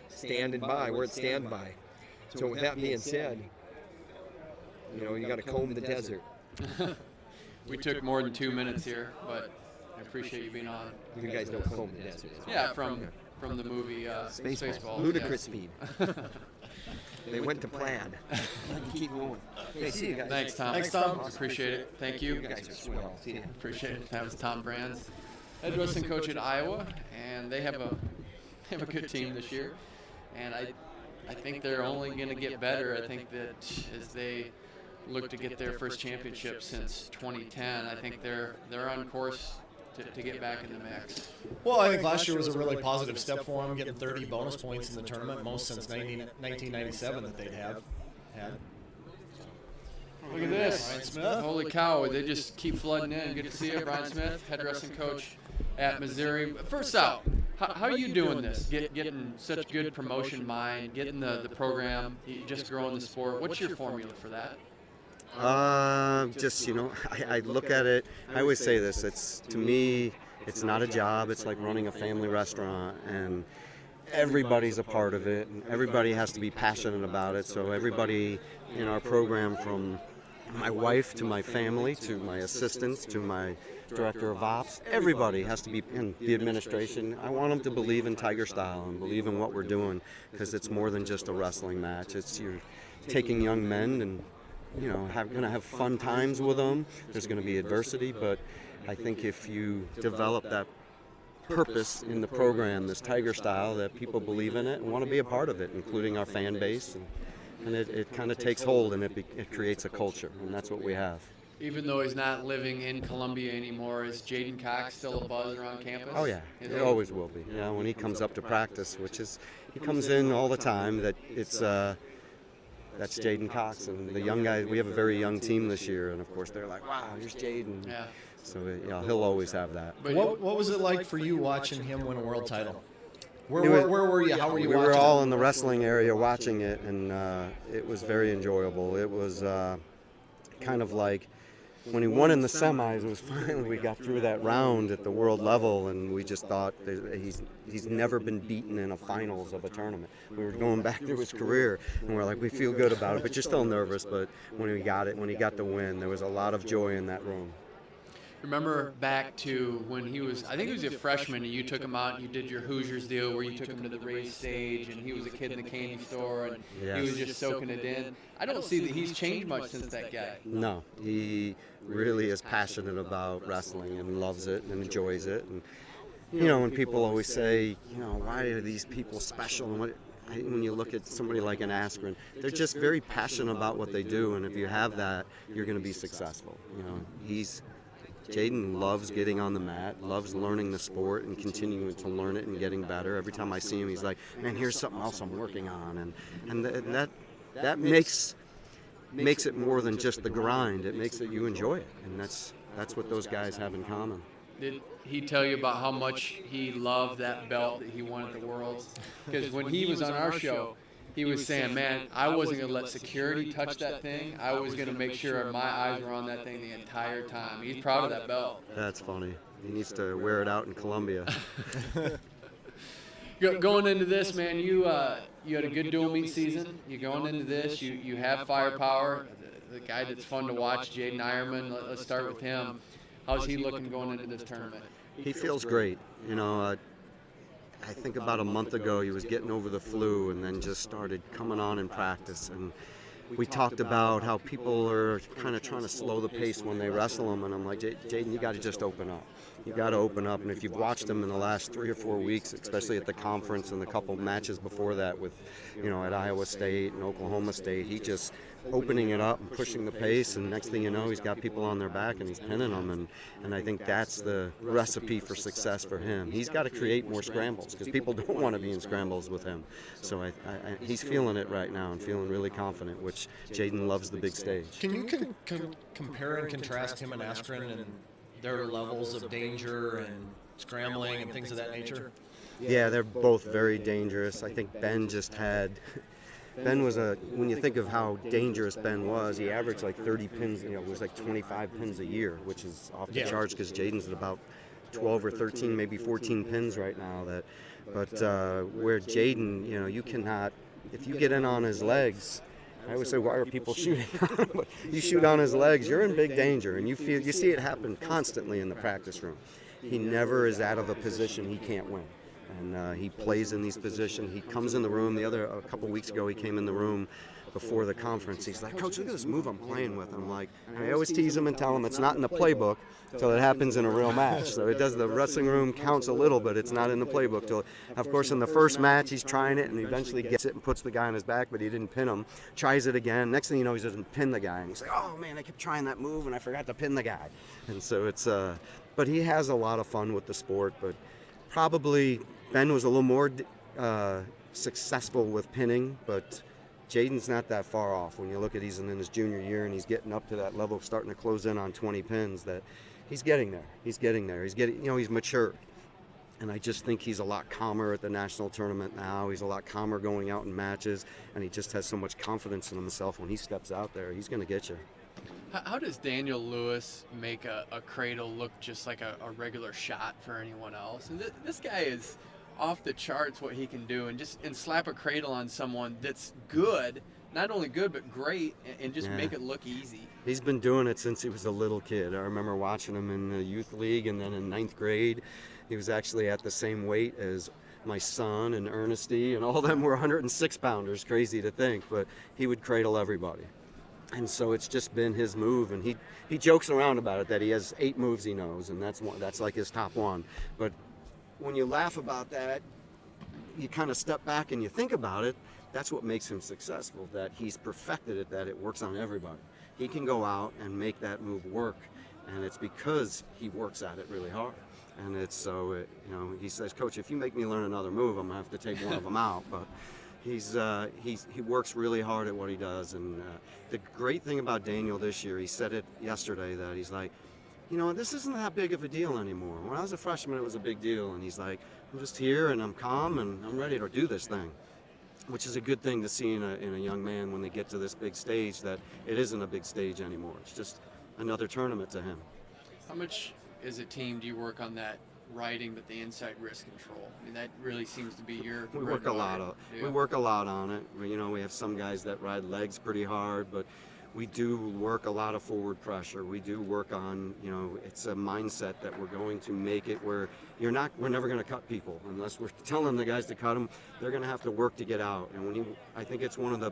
standing by. We're at standby. So with that being said, you got to comb the desert. We took more than 2 minutes here, but I appreciate you being on. You guys don't comb the desert. Yeah, from the movie Spaceballs. Ludicrous speed. They went to Plaid. Keep going. Hey, see you guys. Thanks, Tom. Thanks, Tom. Appreciate it. Thank you. You guys are swell. See you. Appreciate it. That was Tom Brands, head wrestling coach at Iowa, and they have a good team this year, and I think they're only going to get better. I think that as they look to get their first championship since 2010, I think they're on course to get back in the mix. Well, I think last year was a really positive step for them, getting 30 bonus points in the tournament, most since 1997 that they'd had. Look at this. Brian Smith. Holy cow, they just keep flooding in. Good to see you, Brian Smith, head wrestling coach at Missouri. First out, how are you doing this? Getting such good promotion mind, getting the program, just growing the sport. What's your formula for that? I look at it, I always say this, to me, it's not a job, it's like running a family restaurant, and everybody's a part of it, and everybody has to be passionate about it, so everybody in our program, from my wife to my family to my assistants to my director of ops, everybody has to be in the administration. I want them to believe in Tiger Style and believe in what we're doing, because it's more than just a wrestling match. You're taking young men and going to have fun times with them. There's going to be adversity, but I think if you develop that purpose in the program, this Tiger Style, that people believe in it and want to be a part of it, including our fan base, and it kind of takes hold and it creates a culture, and that's what we have. Even though he's not living in Columbia anymore, is Jaden Cox still a buzz around campus? Oh yeah, it always will be. When he comes up to practice, he comes in all the time, that's Jaden Cox, and the young guys. We have a very young team this year, and of course they're like, "Wow, here's Jaden." Yeah. So he'll always have that. What was it like for you watching him win a world title? Where were you? How were you watching? We were all in the wrestling area watching it, and it was very enjoyable. It was kind of like when he won in the semis. It was finally we got through that round at the world level, and we just thought he's never been beaten in a finals of a tournament. We were going back through his career, and we're like, we feel good about it, but you're still nervous. But when he got the win, there was a lot of joy in that room. Remember back to when he was, I think he was a freshman, and you took him out and you did your Hoosiers deal where you took him to the race stage, and he was a kid in the candy store, and Yes. he was just soaking it in. I don't see that he's changed much since that guy. No, he really is passionate about wrestling and loves it and enjoys it. And when people always say, why are these people special? And when you look at somebody like an Askren, they're just very passionate about what they do, and if you have that, you're going to be successful. Jaden loves getting on the mat, loves learning the sport and continuing to learn it and getting better. Every time I see him, he's like, man, here's something else I'm working on. And that makes it more than just the grind. It makes it you enjoy it. And that's what those guys have in common. Did he tell you about how much he loved that belt that he won at the Worlds? Because when he was on our show, he was saying, man, I wasn't going to let security touch that thing. I was going to make sure my eyes were on that thing the entire time. He's proud of that belt. That's funny. He needs to wear it out in Colombia. Going into this, man, you had a good dual meet season. You're going into this, you have firepower. The guy that's fun to watch, Jaden Ironman, let's start with him. How's he looking going into this tournament? He feels great. I think about a month ago he was getting over the flu and then just started coming on in practice. And we talked about how people are kind of trying to slow the pace when they wrestle him. And I'm like, Jaden, you got to just open up. You got to open up. And if you've watched him in the last 3 or 4 weeks, especially at the conference and the couple matches before that with, at Iowa State and Oklahoma State, he just opening it up and pushing the pace, and next thing you know, he's got people on their back and he's pinning them, and I think that's the recipe for success for him. He's got to create more scrambles because people don't want to be in scrambles with him. So he's feeling it right now and feeling really confident, which Jaden loves the big stage. Can you compare and contrast him and Askren and their levels of danger and scrambling and things of that nature? Yeah, they're both very dangerous. I think Ben was when you think of how dangerous Ben was, he averaged like 30 pins, it was like 25 pins a year, which is off the charts because Jaden's at about 12 or 13, maybe 14 pins right now. But where Jaden, you cannot, if you get in on his legs, I always say, why are people shooting? But you shoot on his legs, you're in big danger, and you see it happen constantly in the practice room. He never is out of a position he can't win. And he plays in these positions. He comes in the room. A couple weeks ago, he came in the room before the conference. He's like, Coach, look at this move I'm playing with. I'm like, I always tease him and tell him it's not in the playbook till it happens in a real match. So the wrestling room counts a little, but it's not in the playbook till, of course, in the first match, he's trying it and eventually gets it and puts the guy on his back, but he didn't pin him. Tries it again. Next thing you know, he doesn't pin the guy. And he's like, oh man, I kept trying that move and I forgot to pin the guy. And so but he has a lot of fun with the sport, but probably Ben was a little more successful with pinning, but Jaden's not that far off. When you look at he's in his junior year and he's getting up to that level, starting to close in on 20 pins, that he's getting there. He's he's matured. And I just think he's a lot calmer at the national tournament now. He's a lot calmer going out in matches, and he just has so much confidence in himself when he steps out there. He's going to get you. How does Daniel Lewis make a cradle look just like a regular shot for anyone else? And this guy is off the charts what he can do, and slap a cradle on someone that's good, not only good but great, and just make it look easy. He's been doing it since he was a little kid. I remember watching him in the youth league, and then in 9th grade, he was actually at the same weight as my son and Ernesty, and all of them were 106 pounders. Crazy to think, but he would cradle everybody. And so it's just been his move, and he jokes around about it that he has 8 moves he knows, and that's like his top one. But when you laugh about that, you kind of step back and you think about it. That's what makes him successful, that he's perfected it, that it works on everybody. He can go out and make that move work, and it's because he works at it really hard. And he says, Coach, if you make me learn another move, I'm gonna have to take one of them out. But he works really hard at what he does. And the great thing about Daniel this year, he said it yesterday, that he's like, this isn't that big of a deal anymore. When I was a freshman, it was a big deal. And he's like, I'm just here and I'm calm and I'm ready to do this thing, which is a good thing to see in a young man when they get to this big stage, that it isn't a big stage anymore. It's just another tournament to him. How much as a team do you work on that riding, but the inside wrist control? I mean, that really seems to be your We work a lot on it. We have some guys that ride legs pretty hard, but we do work a lot of forward pressure. We do work on, it's a mindset that we're going to make it where we're never going to cut people unless we're telling the guys to cut them. They're going to have to work to get out. And I think it's one of the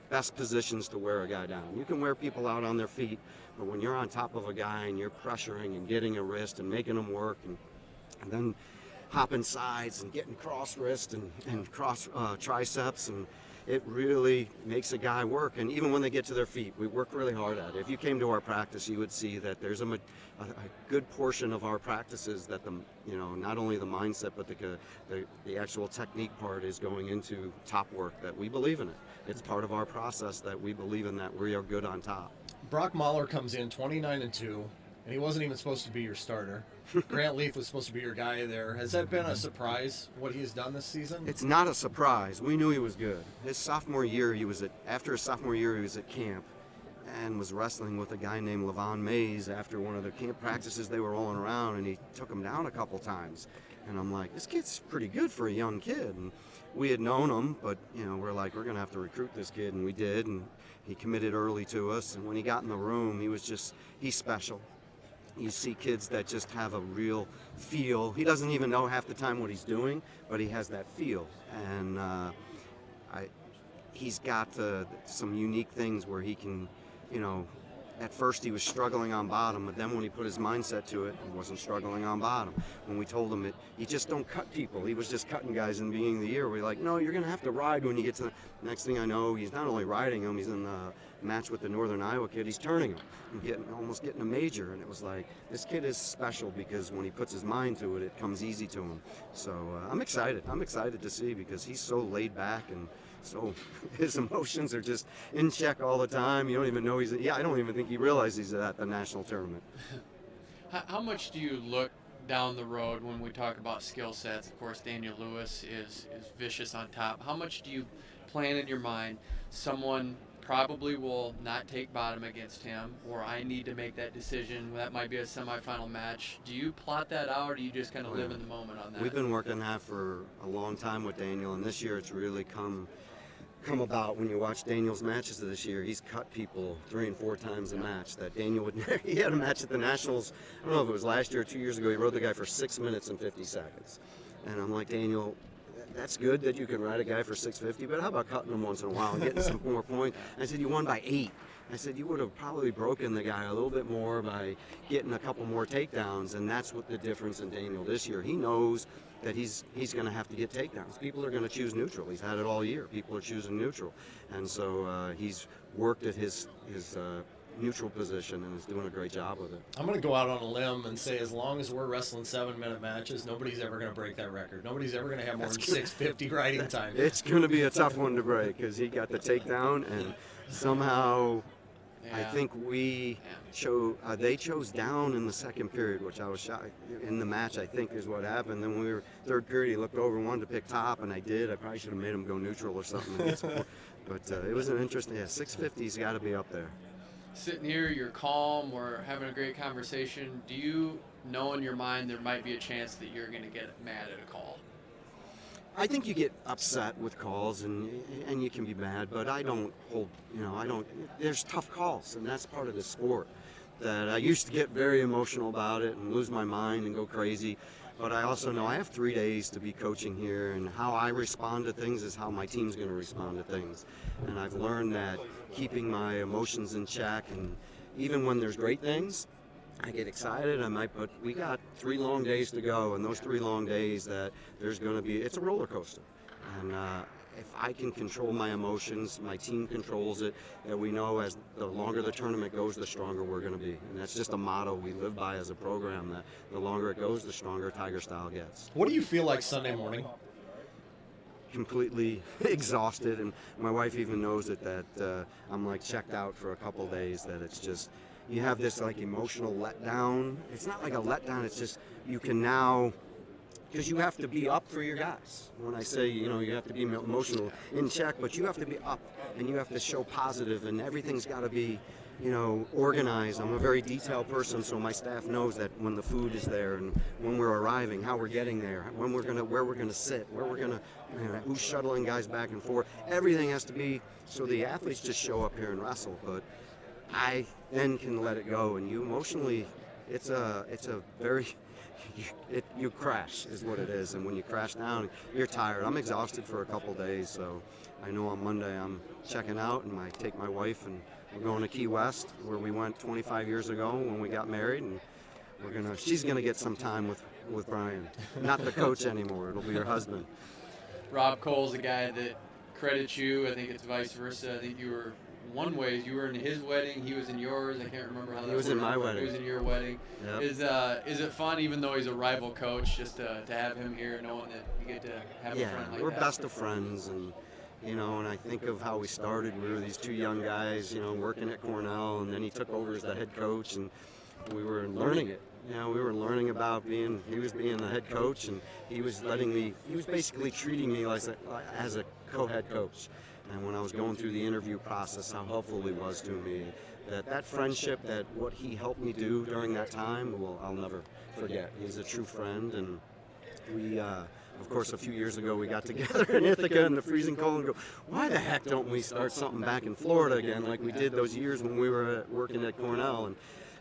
best positions to wear a guy down. You can wear people out on their feet, but when you're on top of a guy and you're pressuring and getting a wrist and making them work and then hopping sides and getting cross wrist and cross triceps, and it really makes a guy work. And even when they get to their feet, we work really hard at it. If you came to our practice, you would see that there's a good portion of our practices that not only the mindset, but the actual technique part is going into top work, that we believe in it. It's part of our process that we believe in, that we are good on top. Brock Mahler comes in 29-2, and he wasn't even supposed to be your starter. Grant Leaf was supposed to be your guy there. Has that been a surprise, what he's done this season? It's not a surprise. We knew he was good. After his sophomore year, he was at camp. and was wrestling with a guy named Levon Mays after one of the camp practices they were rolling around, and he took him down a couple times. And I'm like, this kid's pretty good for a young kid. And we had known him, but we're like, we're gonna have to recruit this kid, and we did. And he committed early to us. And when he got in the room, he's special. You see kids that just have a real feel. He doesn't even know half the time what he's doing, but he has that feel. And he's got some unique things where he can, at first he was struggling on bottom, but then when he put his mindset to it, he wasn't struggling on bottom. When we told him you just don't cut people. He was just cutting guys in the beginning of the year. We're like, no, you're going to have to ride when you get to the next thing I know, he's not only riding him, he's in the match with the Northern Iowa kid, he's turning him and almost getting a major. And it was like, this kid is special because when he puts his mind to it, it comes easy to him. So I'm excited. I'm excited to see because he's so laid back and so his emotions are just in check all the time. You don't even know I don't even think he realizes he's at the national tournament. How much do you look down the road when we talk about skill sets? Of course, Daniel Lewis is vicious on top. How much do you plan in your mind someone probably will not take bottom against him, or I need to make that decision? That might be a semifinal match. Do you plot that out, or do you just kind of live in the moment on that? We've been working that for a long time with Daniel, and this year it's really come about when you watch Daniel's matches of this year. He's cut people 3 and 4 times a match that Daniel would never. He had a match at the Nationals, I don't know if it was last year or 2 years ago, he rode the guy for 6 minutes and 50 seconds. And I'm like, Daniel, that's good that you can ride a guy for 650, but how about cutting him once in a while and getting some more points? I said, you won by 8. I said, you would have probably broken the guy a little bit more by getting a couple more takedowns, and that's what the difference in Daniel this year. He knows that he's going to have to get takedowns. People are going to choose neutral. He's had it all year. People are choosing neutral. And so he's worked at his neutral position and is doing a great job with it. I'm going to go out on a limb and say as long as we're wrestling 7-minute matches, nobody's ever going to break that record. Nobody's ever going to have more than 650 riding time. It's going to be a tough one to break because he got the takedown, and somehow I think they chose down in the second period, which I was shocked. In the match, I think is what happened. Then when we were third period, he looked over and wanted to pick top, and I did. I probably should have made him go neutral or something. But it was an interesting. 650's got to be up there. Sitting here, you're calm, we're having a great conversation. Do you know in your mind there might be a chance that you're going to get mad at a call? I think you get upset with calls and you can be mad, but I don't hold, there's tough calls, and that's part of the sport. That I used to get very emotional about it and lose my mind and go crazy, but I also know I have 3 days to be coaching here, and how I respond to things is how my team's going to respond to things. And I've learned that keeping my emotions in check, and even when there's great things, I get excited. But we got 3 long days to go, and those 3 long days that it's a roller coaster. And if I can control my emotions, my team controls it, that we know as the longer the tournament goes, the stronger we're going to be. And that's just a motto we live by as a program, that the longer it goes, the stronger Tiger Style gets. What do you feel like Sunday morning? Completely exhausted, and my wife even knows it, that I'm like checked out for a couple days, that it's just, you have this like emotional letdown. It's not like a letdown, it's just you can now, because you have to be up for your guys. When I say, you have to be emotional in check, but you have to be up and you have to show positive, and everything's got to be, organized. I'm a very detailed person, so my staff knows that when the food is there and when we're arriving, how we're getting there, where we're gonna sit, who's shuttling guys back and forth. Everything has to be, so the athletes just show up here and wrestle, but I then can let it go, and you emotionally, it's a very, you crash is what it is, and when you crash down, you're tired. I'm exhausted for a couple days, so I know on Monday I'm checking out, and I take my wife and we're going to Key West, where we went 25 years ago when we got married, and she's gonna get some time with Brian. Not the coach anymore, it'll be her husband. Rob Cole's a guy that credits you. I think it's vice versa. I think you were you were in his wedding, he was in yours. I can't remember how that He was in my wedding. He was in your wedding. Yep. Is it fun, even though he's a rival coach, just to have him here, knowing that you get to have a friend like we're that? best of friends, and and I think of how we started. We were these 2 young guys, working at Cornell, and then he took over as the head coach, and we were learning it. We were learning about he was being the head coach, and he was basically treating me as a co-head coach. And when I was going through the interview process, how helpful he was to me, that friendship, that what he helped me do during that time, well, I'll never forget. He's a true friend, and we, of course, a few years ago, we got together in Ithaca in the freezing cold and go, why the heck don't we start something back in Florida again like we did those years when we were working at Cornell and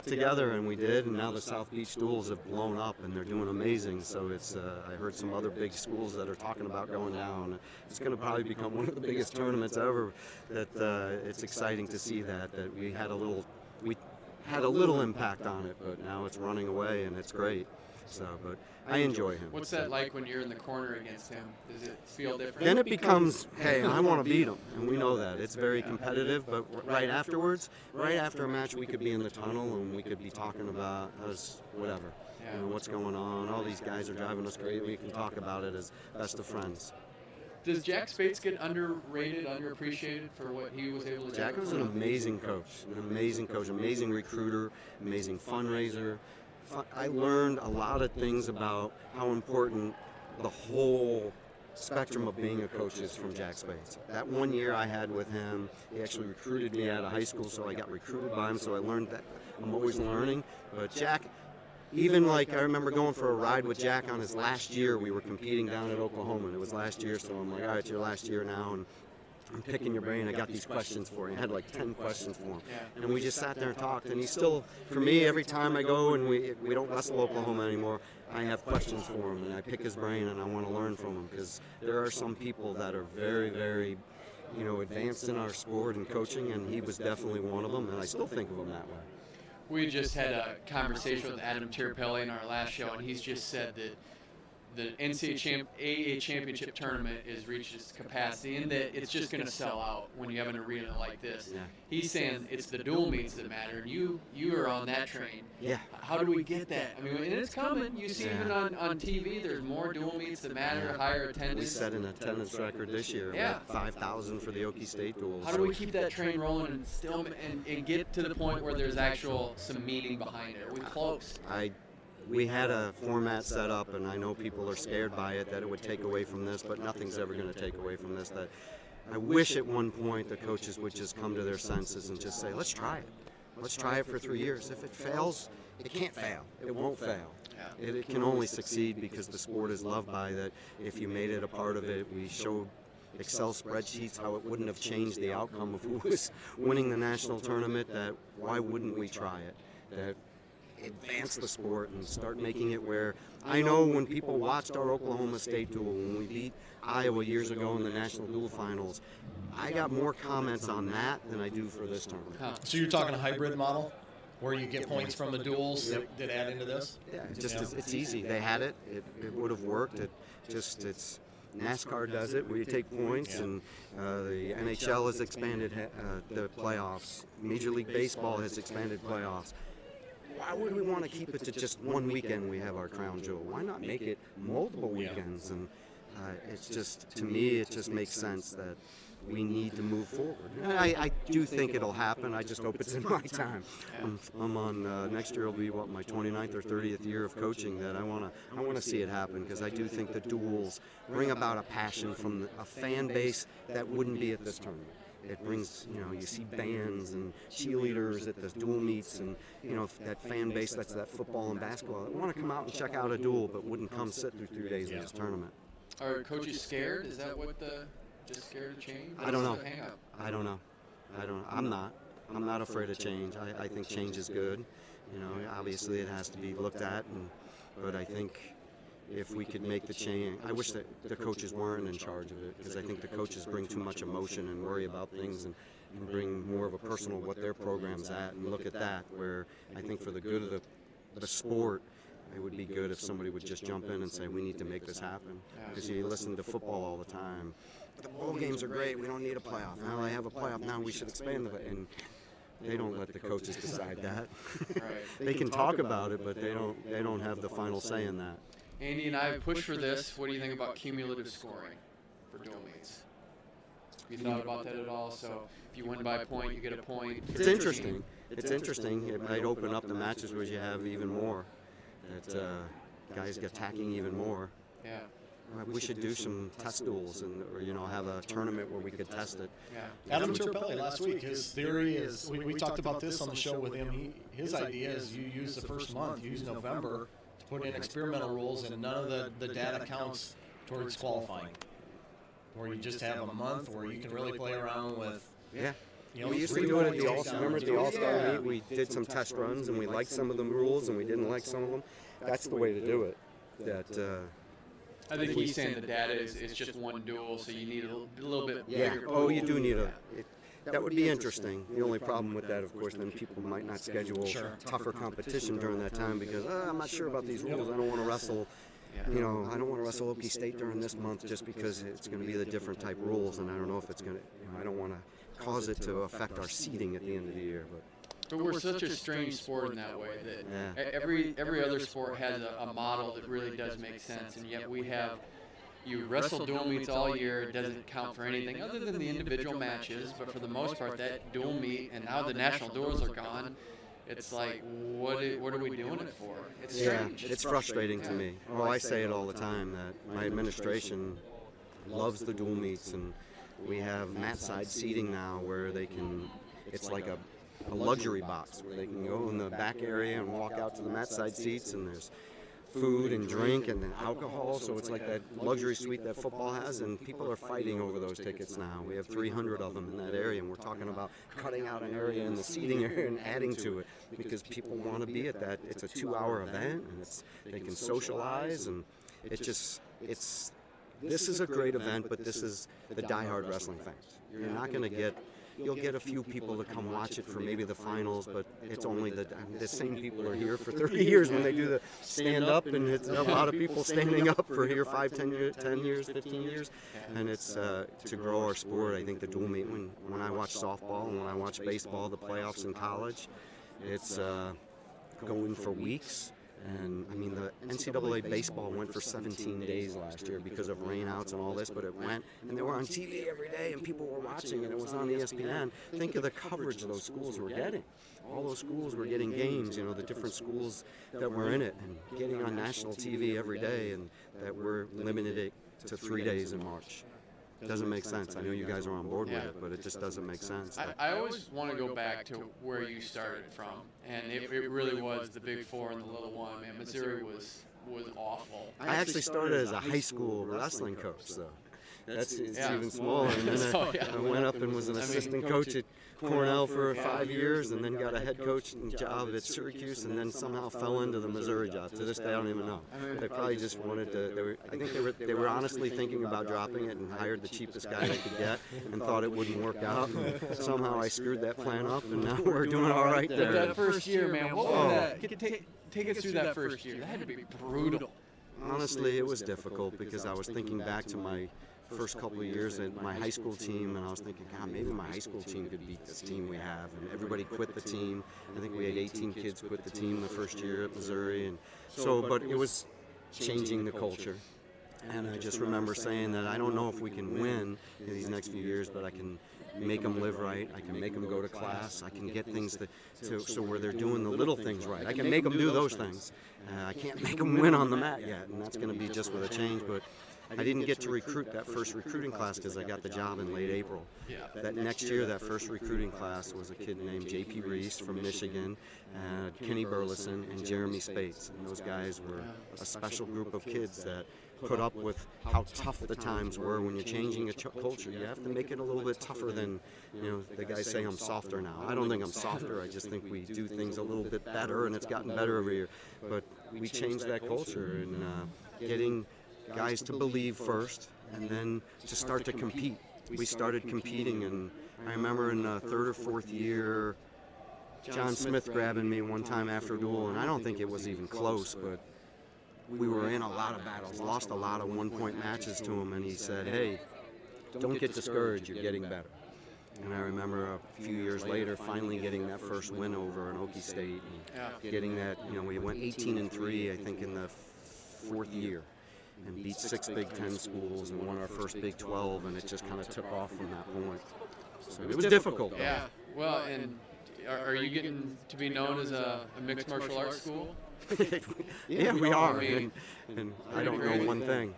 together, and we did, and now the South Beach duels have blown up and they're doing amazing. So it's I heard some other big schools that are talking about going down. It's going to probably become one of the biggest tournaments ever. That it's exciting to see that we had a little impact on it, but now it's running away and it's great. So, but I enjoy him. What's that like when you're in the corner against him? Does it feel different? Then it becomes, hey, I want to beat him, and we know that. It's very competitive, but right afterwards, right after a match, we could be in the tunnel and we could be talking about us, whatever, what's going on. All these guys are driving us crazy. We can talk about it as best of friends. Does Jack Spates get underrated, underappreciated for what he was able to do? Jack was an amazing coach, amazing recruiter, amazing fundraiser. I learned a lot of things about how important the whole spectrum of being a coach is from Jack Spates. That 1 year I had with him, he actually recruited me out of high school, so I got recruited by him, so I learned that I'm always learning. But Jack, even like I remember going for a ride with Jack on his last year, we were competing down at Oklahoma, and it was last year, so I'm like, all right, it's your last year now, and I'm picking your brain. I got these questions for you. I had like 10 questions for him. And we just sat there and talked. And he's still, for me, every time I go and we don't wrestle Oklahoma anymore, I have questions for him. And I pick his brain and I want to learn from him, because there are some people that are very, very, advanced in our sport and coaching, and he was definitely one of them. And I still think of him that way. We just had a conversation with Adam Tirapelli in our last show, and he's just said that the NCAA Championship tournament has reached its capacity, and that it's just going to sell out when you have an arena like this. Yeah. He's saying it's the dual meets that matter, and you are on that train. Yeah. How do we get that? I mean, and it's coming. You see even on TV, there's more dual meets that matter, higher attendance. We set an attendance record this year, like 5,000 for the Okie State duels. How do we keep that train rolling and still and get to the point where there's some meaning behind it? Are we close? We had a format set up, and I know people are scared by it, that it would take away from this, but nothing's ever going to take away from this. That I wish at one point the coaches would just come to their senses and just say, let's try it. Let's try it for 3 years. If it fails, it can't fail. It won't fail. It can only succeed because the sport is loved by that. If you made it a part of it, we showed Excel spreadsheets how it wouldn't have changed the outcome of who was winning the national tournament. That why wouldn't we try it? That advance the sport and start making it where I know when people watched our Oklahoma State duel, when we beat Iowa years ago in the national duel finals, I got more comments on that than I do for this tournament. So you're talking a hybrid model where you get points from the duels that add into this? Yeah, it's easy. They had it. It would have worked. It's NASCAR does it where you take points, and the NHL has expanded the playoffs. Major League Baseball has expanded playoffs. Why would we want to keep it to just one weekend we have our crown jewel? Why not make it multiple weekends? And it's just, to me, it just makes sense that we need to move forward. And I do think it'll happen. I just hope it's in my time. I'm on, next year will be, my 29th or 30th year of coaching, that I want to see it happen, because I do think the duels bring about a passion from a fan base that wouldn't be at this tournament. It brings, you see bands and cheerleaders at the dual meets, and, that fan base that's that football and basketball that want to come out and check out a duel but wouldn't come sit through 3 days of this tournament. Are coaches scared? Is that what just scared of change? I don't know. I'm not. I'm not afraid of change. I think change is good. Obviously it has to be looked at, but I think if we could make the change, I wish that the coaches weren't in charge of it, because I think the coaches bring too much emotion and worry about things, and bring more of a personal what their program's at, and look at that, where I think for the good of the sport, it would be good if somebody would just jump in and say, we need to make this happen. Because you listen to football all the time. The bowl games are great. We don't need a playoff. Now they have a playoff. Now we should expand it. And they don't let the coaches decide that. They can talk about it, but they don't have the final say in that. Andy and I have pushed for this. What do you think about cumulative scoring for dual meets? You thought about that at all? So if you win by a point, you get a point. It's interesting. It's interesting. It might open up the matches where you have even more. That guys get attacking even more. Yeah. we should do some test duels or have a tournament where we could test it. Yeah. Adam Turpelli last week, his theory is, we talked about this on the show with him. His idea is you use the first month, you use November to put in experimental rules, and none of the data counts towards qualifying. Where you just have a month where you can really play around with. Yeah. You know, We used to do it at the All-Star. Remember at the All-Star meet, we did some test runs, and we liked some of the rules, and we didn't like some of them. That's the way to do it. I think he's saying the data is just one duel, so you need a little bit Yeah. bigger. Oh, you do need that would be interesting. The only problem with that, of course, then people might not schedule tougher competition during that time because I'm not sure about these rules. I don't want to wrestle. I don't want to wrestle Okie State during this month just because it's going to be the different type rules, and I don't know if it's going to. I don't want to cause it to affect our seeding at the end of the year. But we're such a strange sport in that way that every other sport has a model that really does make sense, and yet we have you wrestle dual meets all year. It doesn't count for anything other than the individual matches, but for the most part, that dual meet and now the national duels are gone. It's like, what are we doing it for? It's strange. It's frustrating to me. Oh, I say it all the time that my administration loves the dual meets, and we have mat side seating now where they can. It's like a luxury box where they can go in the back area and walk out to the mat side seats, and there's food and drink and then alcohol, so it's like that luxury suite that football has, and people are fighting over those tickets now. We have 300 of them in that area, and we're talking about cutting out an area in the seating area and adding to it because people want to be at that. It's a 2-hour event, and they can socialize, and this is a great event, but this is the diehard wrestling fans. You're not going to get. You'll get a few people to come watch it for maybe the finals, but it's only the same people are here for 30 years when they do the stand-up, and it's a lot of people standing up for here 5, 10 years, 15 years, and it's to grow our sport. I think the dual meet, when I watch softball and when I watch baseball, the playoffs in college, it's going for weeks. And I mean, the NCAA baseball went for 17 days last year because of rainouts and all this, but it went, and they were on TV every day, and people were watching, and it was on ESPN. Think of the coverage those schools were getting. All those schools were getting games, the different schools that were in it, and getting on national TV every day, and that we're limited it to 3 days in March. It doesn't make sense. I know you guys are on board with it, but it just doesn't make sense. I always want to go back to where you started from, and it really was the Big Four and the Little One. Man, Missouri was awful. I actually started as a high school wrestling coach, though. It's even smaller. And then I went up and was an assistant coach at Cornell for 5 years, and then got a head coach job at Syracuse, and then somehow fell into the Missouri job. To this day, I don't even know. They probably just wanted to. I think they were honestly thinking about dropping it and hired the cheapest guy they could get, and thought it wouldn't work out. And somehow I screwed that plan up, and now we're doing all right there. That first year, man, what was that? Take us through that first year. That had to be brutal. Honestly, it was difficult because I was thinking back to my first couple of years at my high school team, and I was thinking, God, maybe my high school team could beat this team we have. And everybody quit the team. I think we had 18 kids quit the team the first year at Missouri, and so. But it was changing the culture. And I just remember saying that I don't know if we can win in these next few years, but I can make them live right. I can make them go to class. I can get things so where they're doing the little things right. I can make them do those things. I can't make them win on the mat yet, and that's going to be just with a change. But I didn't get to recruit that first recruiting class because I got the job in late April. That next year, that first recruiting class was a kid named J.P. Reese from Michigan, Kenny Burleson, and Jeremy Spates. And those guys were a special group of kids that put up with how tough the times were. When you're changing a culture, you have to make it a little bit tougher than, the guys say I'm softer now. I don't think I'm softer. I just think we do things a little bit better, and it's gotten better every year. But we changed that culture, and getting guys to believe first, and then to start to compete. We started competing, and I remember in the third or fourth year, John Smith grabbing me one time after a duel, and I don't think it was even close, but we were in a lot of battles, lost a lot of one-point matches to him, and he said, hey, don't get discouraged, you're getting better. And I remember a few years later finally getting that first win over an Okie State, and getting that, we went 18-3, I think, in the fourth year, and beat 6 Big Ten schools and won our first Big 12, and it just kind of took off from that point. So it was difficult, though. Yeah, well, and are you getting to be known as a mixed martial arts school? Yeah, we are. I mean, And I don't know one thing.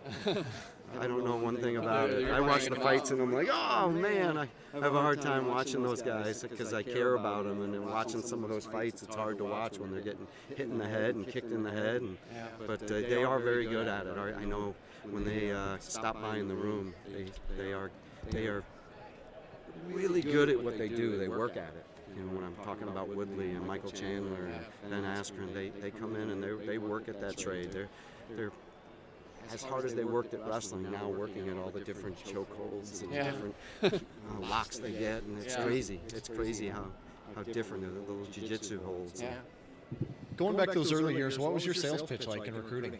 I don't know one thing about it. I watch the fights and I'm like, oh man, I have a hard time watching those guys because I care about them. And then watching some of those fights, it's hard to watch when they're getting hit in the head and kicked in the head. But they are very good at it. I know when they stop by in the room, they are really good at what they do. They work at it. You know, when I'm talking about Woodley and Michael Chandler and Ben Askren, they come in and they work at that trade. They're as hard as they worked at wrestling, now working at all the different chokeholds and different locks they get, and it's crazy. It's crazy how different the little jiu-jitsu holds. Yeah. Going back to those early years, what was your sales pitch like in recruiting?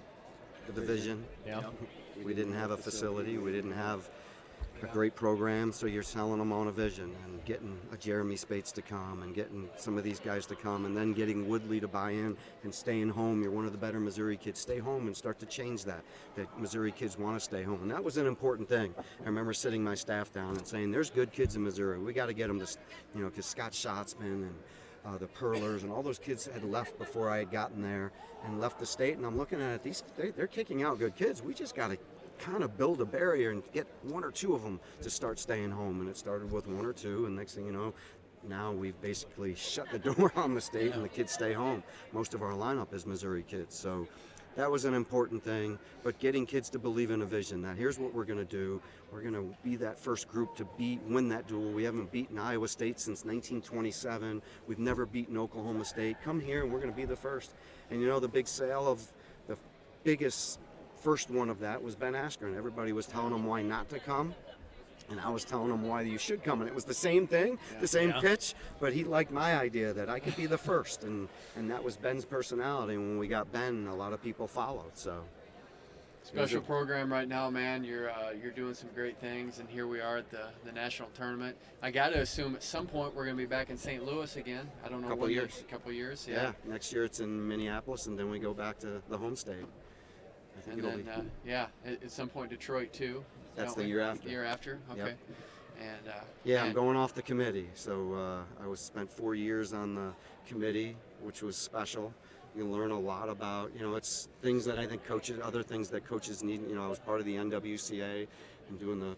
The vision. Yeah. We didn't have a facility. We didn't have a great program, so you're selling them on a vision and getting a Jeremy Spates to come and getting some of these guys to come and then getting Woodley to buy in and staying home. You're one of the better Missouri kids. Stay home and start to change that Missouri kids want to stay home. And that was an important thing. I remember sitting my staff down and saying, there's good kids in Missouri. We got to get them to, because Scott Schatzman and the Perlers and all those kids had left before I had gotten there and left the state. And I'm looking at it, they're kicking out good kids. We just got to kind of build a barrier and get one or two of them to start staying home. And it started with one or two, and next thing you know, now we've basically shut the door on the state and the kids stay home. Most of our lineup is Missouri kids. So that was an important thing, but getting kids to believe in a vision that here's what we're going to do. We're going to be that first group to win that duel. We haven't beaten Iowa State since 1927. We've never beaten Oklahoma State. Come here and we're going to be the first. And the big sale of the biggest first one of that was Ben Askren. Everybody was telling him why not to come, and I was telling him why you should come. And it was the same thing, the same pitch, but he liked my idea that I could be the first, and that was Ben's personality. And when we got Ben, a lot of people followed. So Special program right now, man. You're doing some great things, and here we are at the national tournament. I got to assume at some point we're going to be back in St. Louis again. I don't know. Couple years. Couple years. Yeah. Next year it's in Minneapolis, and then we go back to the home state. I think and then at some point Detroit too. That's the year after. The year after. Okay. Yep. And I'm going off the committee. So I spent 4 years on the committee, which was special. You learn a lot about, it's things that I think other things that coaches need. I was part of the NWCA and doing the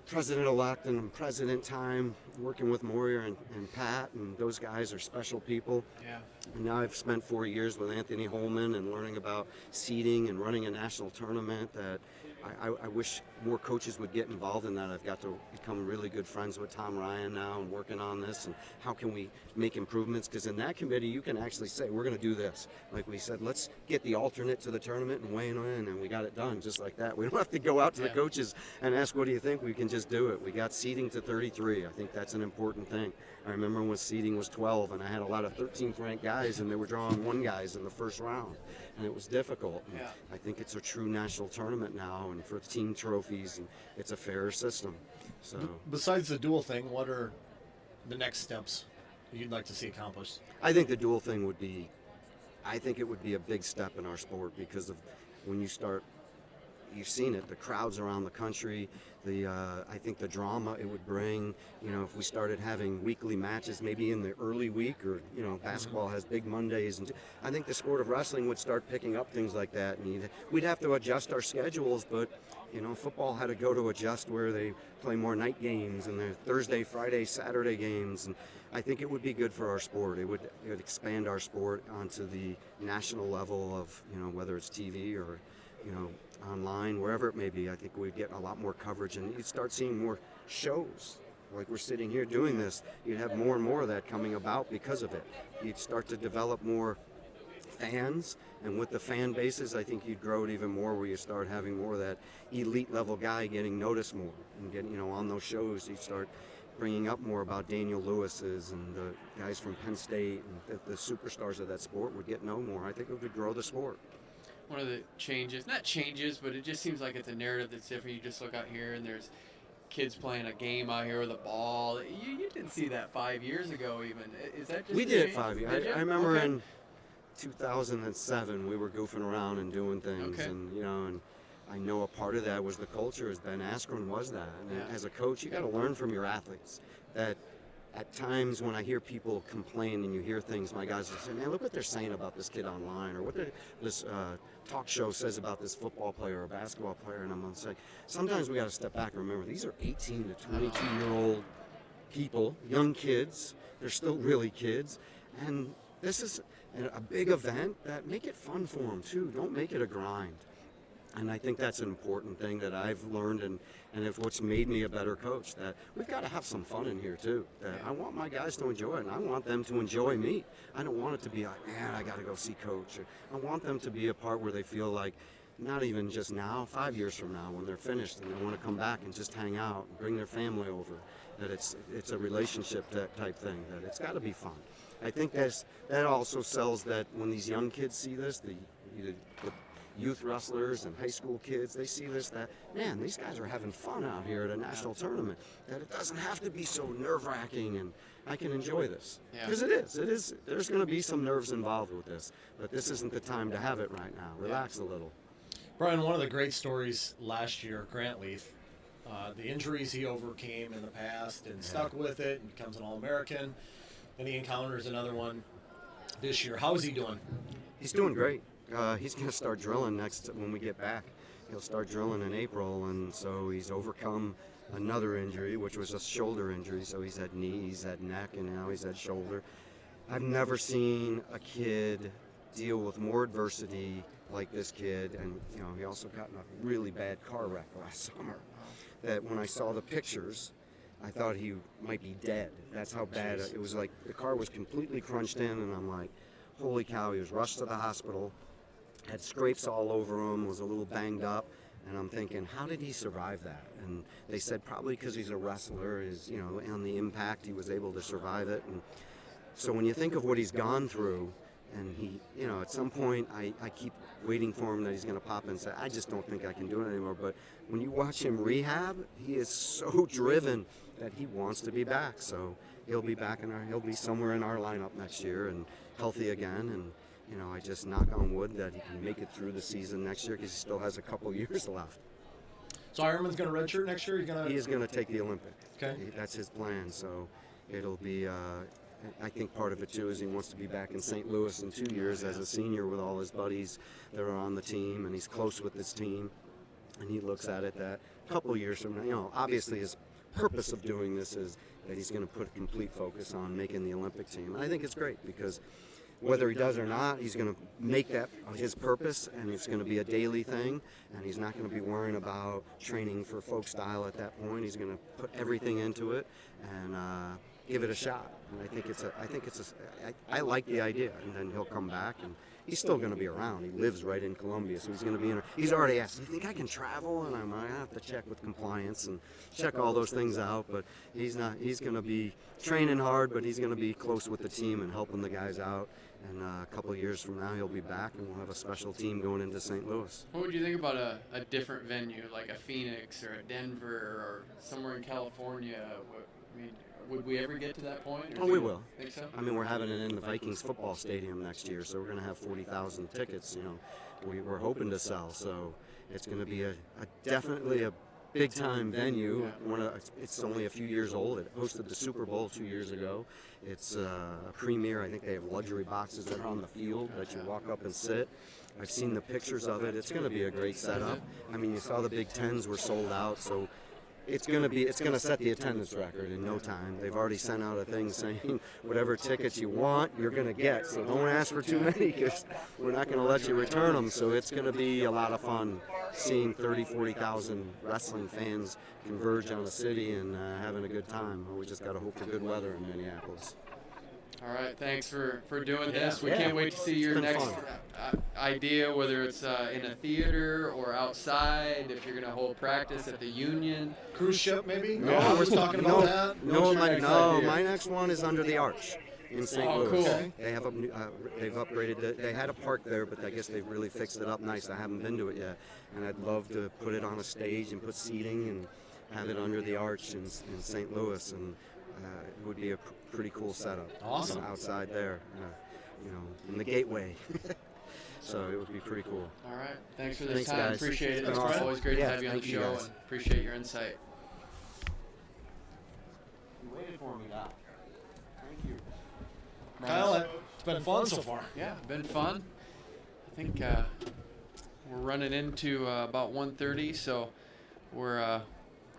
president-elect and president time, working with Moyer and Pat, and those guys are special people. Yeah. And now I've spent 4 years with Anthony Holman and learning about seeding and running a national tournament that I wish more coaches would get involved in that. I've got to become really good friends with Tom Ryan now and working on this and how can we make improvements, because in that committee you can actually say we're going to do this. Like we said, let's get the alternate to the tournament and weigh in, and we got it done just like that. We don't have to go out to the coaches and ask what do you think. We can just do it. We got seeding to 33. I think that's an important thing. I remember when seeding was 12 and I had a lot of 13th ranked guys and they were drawing 1 guys in the first round, and it was difficult. Yeah. I think it's a true national tournament now, and for team trophies, and it's a fairer system. So Besides the dual thing, what are the next steps you'd like to see accomplished? I think the dual thing would be, I think it would be a big step in our sport, because of when you start, you've seen it, the crowds around the country, I think the drama it would bring, if we started having weekly matches maybe in the early week, or, basketball has big Mondays, and I think the sport of wrestling would start picking up things like that, and we'd have to adjust our schedules, but, football had to go to adjust where they play more night games and their Thursday, Friday, Saturday games, and I think it would be good for our sport. It would expand our sport onto the national level of, whether it's TV or, online, wherever it may be. I think we'd get a lot more coverage, and you'd start seeing more shows. Like we're sitting here doing this, you'd have more and more of that coming about because of it. You'd start to develop more fans, and with the fan bases, I think you'd grow it even more, where you start having more of that elite level guy getting noticed more, and getting, on those shows, you'd start bringing up more about Daniel Lewis's and the guys from Penn State, and the superstars of that sport would get known more. I think it would grow the sport. One of the not changes, but it just seems like it's a narrative that's different. You just look out here and there's kids playing a game out here with a ball. You didn't see that 5 years ago even. Is that just We did it 5 years. Did I remember in 2007 we were goofing around and doing things, and and I know a part of that was the culture, as Ben Askren was that. And as a coach, you got to learn from your athletes that at times when I hear people complain and you hear things, my guys will say, man, look what they're saying about this kid online, or what this talk show says about this football player or basketball player. And I'm going to say, sometimes we got to step back and remember, these are 18 to 22-year-old people, young kids. They're still really kids. And this is a big event that make it fun for them, too. Don't make it a grind. And I think that's an important thing that I've learned, and it's what's made me a better coach, that we've got to have some fun in here too. That I want my guys to enjoy it, and I want them to enjoy me. I don't want it to be like, man, I got to go see coach. I want them to be a part where they feel like, not even just now, 5 years from now when they're finished and they want to come back and just hang out and bring their family over, that it's a relationship type thing, that it's got to be fun. I think that also sells that when these young kids see this, the youth wrestlers and high school kids, they see this, that, man, these guys are having fun out here at a national tournament, that it doesn't have to be so nerve-wracking, and I can enjoy this. Because it is. There's going to be some nerves involved with this, but this isn't the time to have it right now. Relax a little. Brian, one of the great stories last year, Grant Leaf, the injuries he overcame in the past and stuck with it and becomes an All-American, and he encounters another one this year. How is he doing? He's doing great. He's going to start drilling when we get back. He'll start drilling in April, and so he's overcome another injury, which was a shoulder injury. So he's had knee, he's had neck, and now he's had shoulder. I've never seen a kid deal with more adversity like this kid, and he also got in a really bad car wreck last summer. That when I saw the pictures, I thought he might be dead. That's how bad it was. Like the car was completely crunched in, and I'm like, holy cow! He was rushed to the hospital. Had scrapes all over him, was a little banged up, and I'm thinking, how did he survive that? And they said probably because he's a wrestler, on the impact he was able to survive it. And so when you think of what he's gone through, and he, at some point I keep waiting for him that he's going to pop in and say, I just don't think I can do it anymore. But when you watch him rehab, he is so driven that he wants to be back. So he'll be back he'll be somewhere in our lineup next year and healthy again. And I just knock on wood that he can make it through the season next year because he still has a couple years left. So Ironman's going to redshirt next year? He is going to take the Olympic. Okay. That's his plan. So it'll be, I think part of it too is he wants to be back in St. Louis in 2 years as a senior with all his buddies that are on the team, and he's close with his team. And he looks at it that a couple years from now, obviously his purpose of doing this is that he's going to put complete focus on making the Olympic team. And I think it's great because whether he does or not, he's going to make that his purpose, and it's going to be a daily thing, and he's not going to be worrying about training for folk style at that point. He's going to put everything into it and give it a shot. And I like the idea. And then he'll come back, and he's still going to be around. He lives right in Columbia, so he's going to be he's already asked, do you think I can travel? And I have to check with compliance and check all those things out, but he's going to be training hard, but he's going to be close with the team and helping the guys out. And a couple of years from now, he'll be back, and we'll have a special team going into St. Louis. What would you think about a different venue, like a Phoenix or a Denver or somewhere in California? Would we ever get to that point? Oh, we will. Think so? I mean, we're having it in the Vikings football stadium next year, so we're going to have 40,000 tickets. We're hoping to sell, so it's going to be definitely a big-time venue. It's only a few years old. It hosted the Super Bowl 2 years ago. It's a premier. I think they have luxury boxes that are on the field that you walk up and sit. I've seen the pictures of it. It's going to be a great setup. I mean, you saw the Big Tens were sold out, so it's going to set the attendance record in no time. They've already sent out a thing saying whatever tickets you want, you're going to get. So don't ask for too many because we're not going to let you return them. So it's going to be a lot of fun seeing 40,000 wrestling fans converge on the city and having a good time. We just got to hope for good weather in Minneapolis. All right, thanks for doing this. We can't wait to see your next idea, whether it's in a theater or outside, if you're going to hold practice at the Union. Cruise ship, maybe? No, I was talking about that. My next one is under the arch in St. Louis. Cool. Okay. They've upgraded it. They had a park there, but I guess they've really fixed it up nice. I haven't been to it yet, and I'd love to put it on a stage and put seating and have it under the arch in St. Louis, and it would be a pretty cool setup. Awesome. Outside there, in the gateway. So it would be pretty cool. All right. Thanks for this Thanks, time. guys. Appreciate it. It's It's awesome. always great to have you on the thank you, show, guys. and appreciate your insight. You waited for me, Doc. Kyle, it's been fun so far. Yeah, been fun. I think we're running into about 1:30, so we're a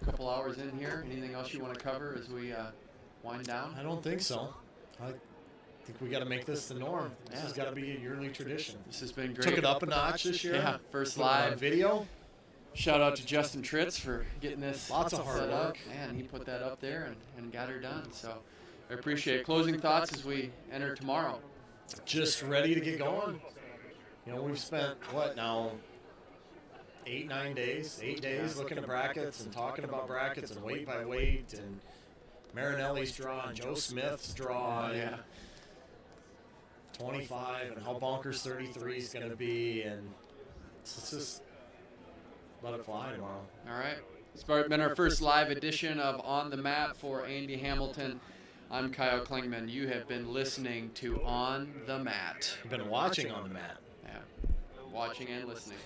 couple hours in here. Anything else you want to cover as we wind down? I don't think so. I think we got to make this the norm. This has got to be a yearly tradition. This has been great. Took it up a notch this year. Yeah, first Put it on live video. Shout out to Justin Tritz for getting this Lots of hard set up. work. Man, he put that up there and got her done. So I appreciate it. Closing thoughts as we enter tomorrow. Just ready to get going. You know, we've spent, what now, 8 days looking at brackets and talking about brackets and weight by weight and Marinelli's draw and Joe Smith's draw. Yeah. 25 and how bonkers 33 is going to be, and let's just let it fly tomorrow. All right. It's been our first live edition of On the Mat for Andy Hamilton. I'm Kyle Klingman. You have been listening to On the Mat. You've been watching On the Mat. Yeah. Watching and listening.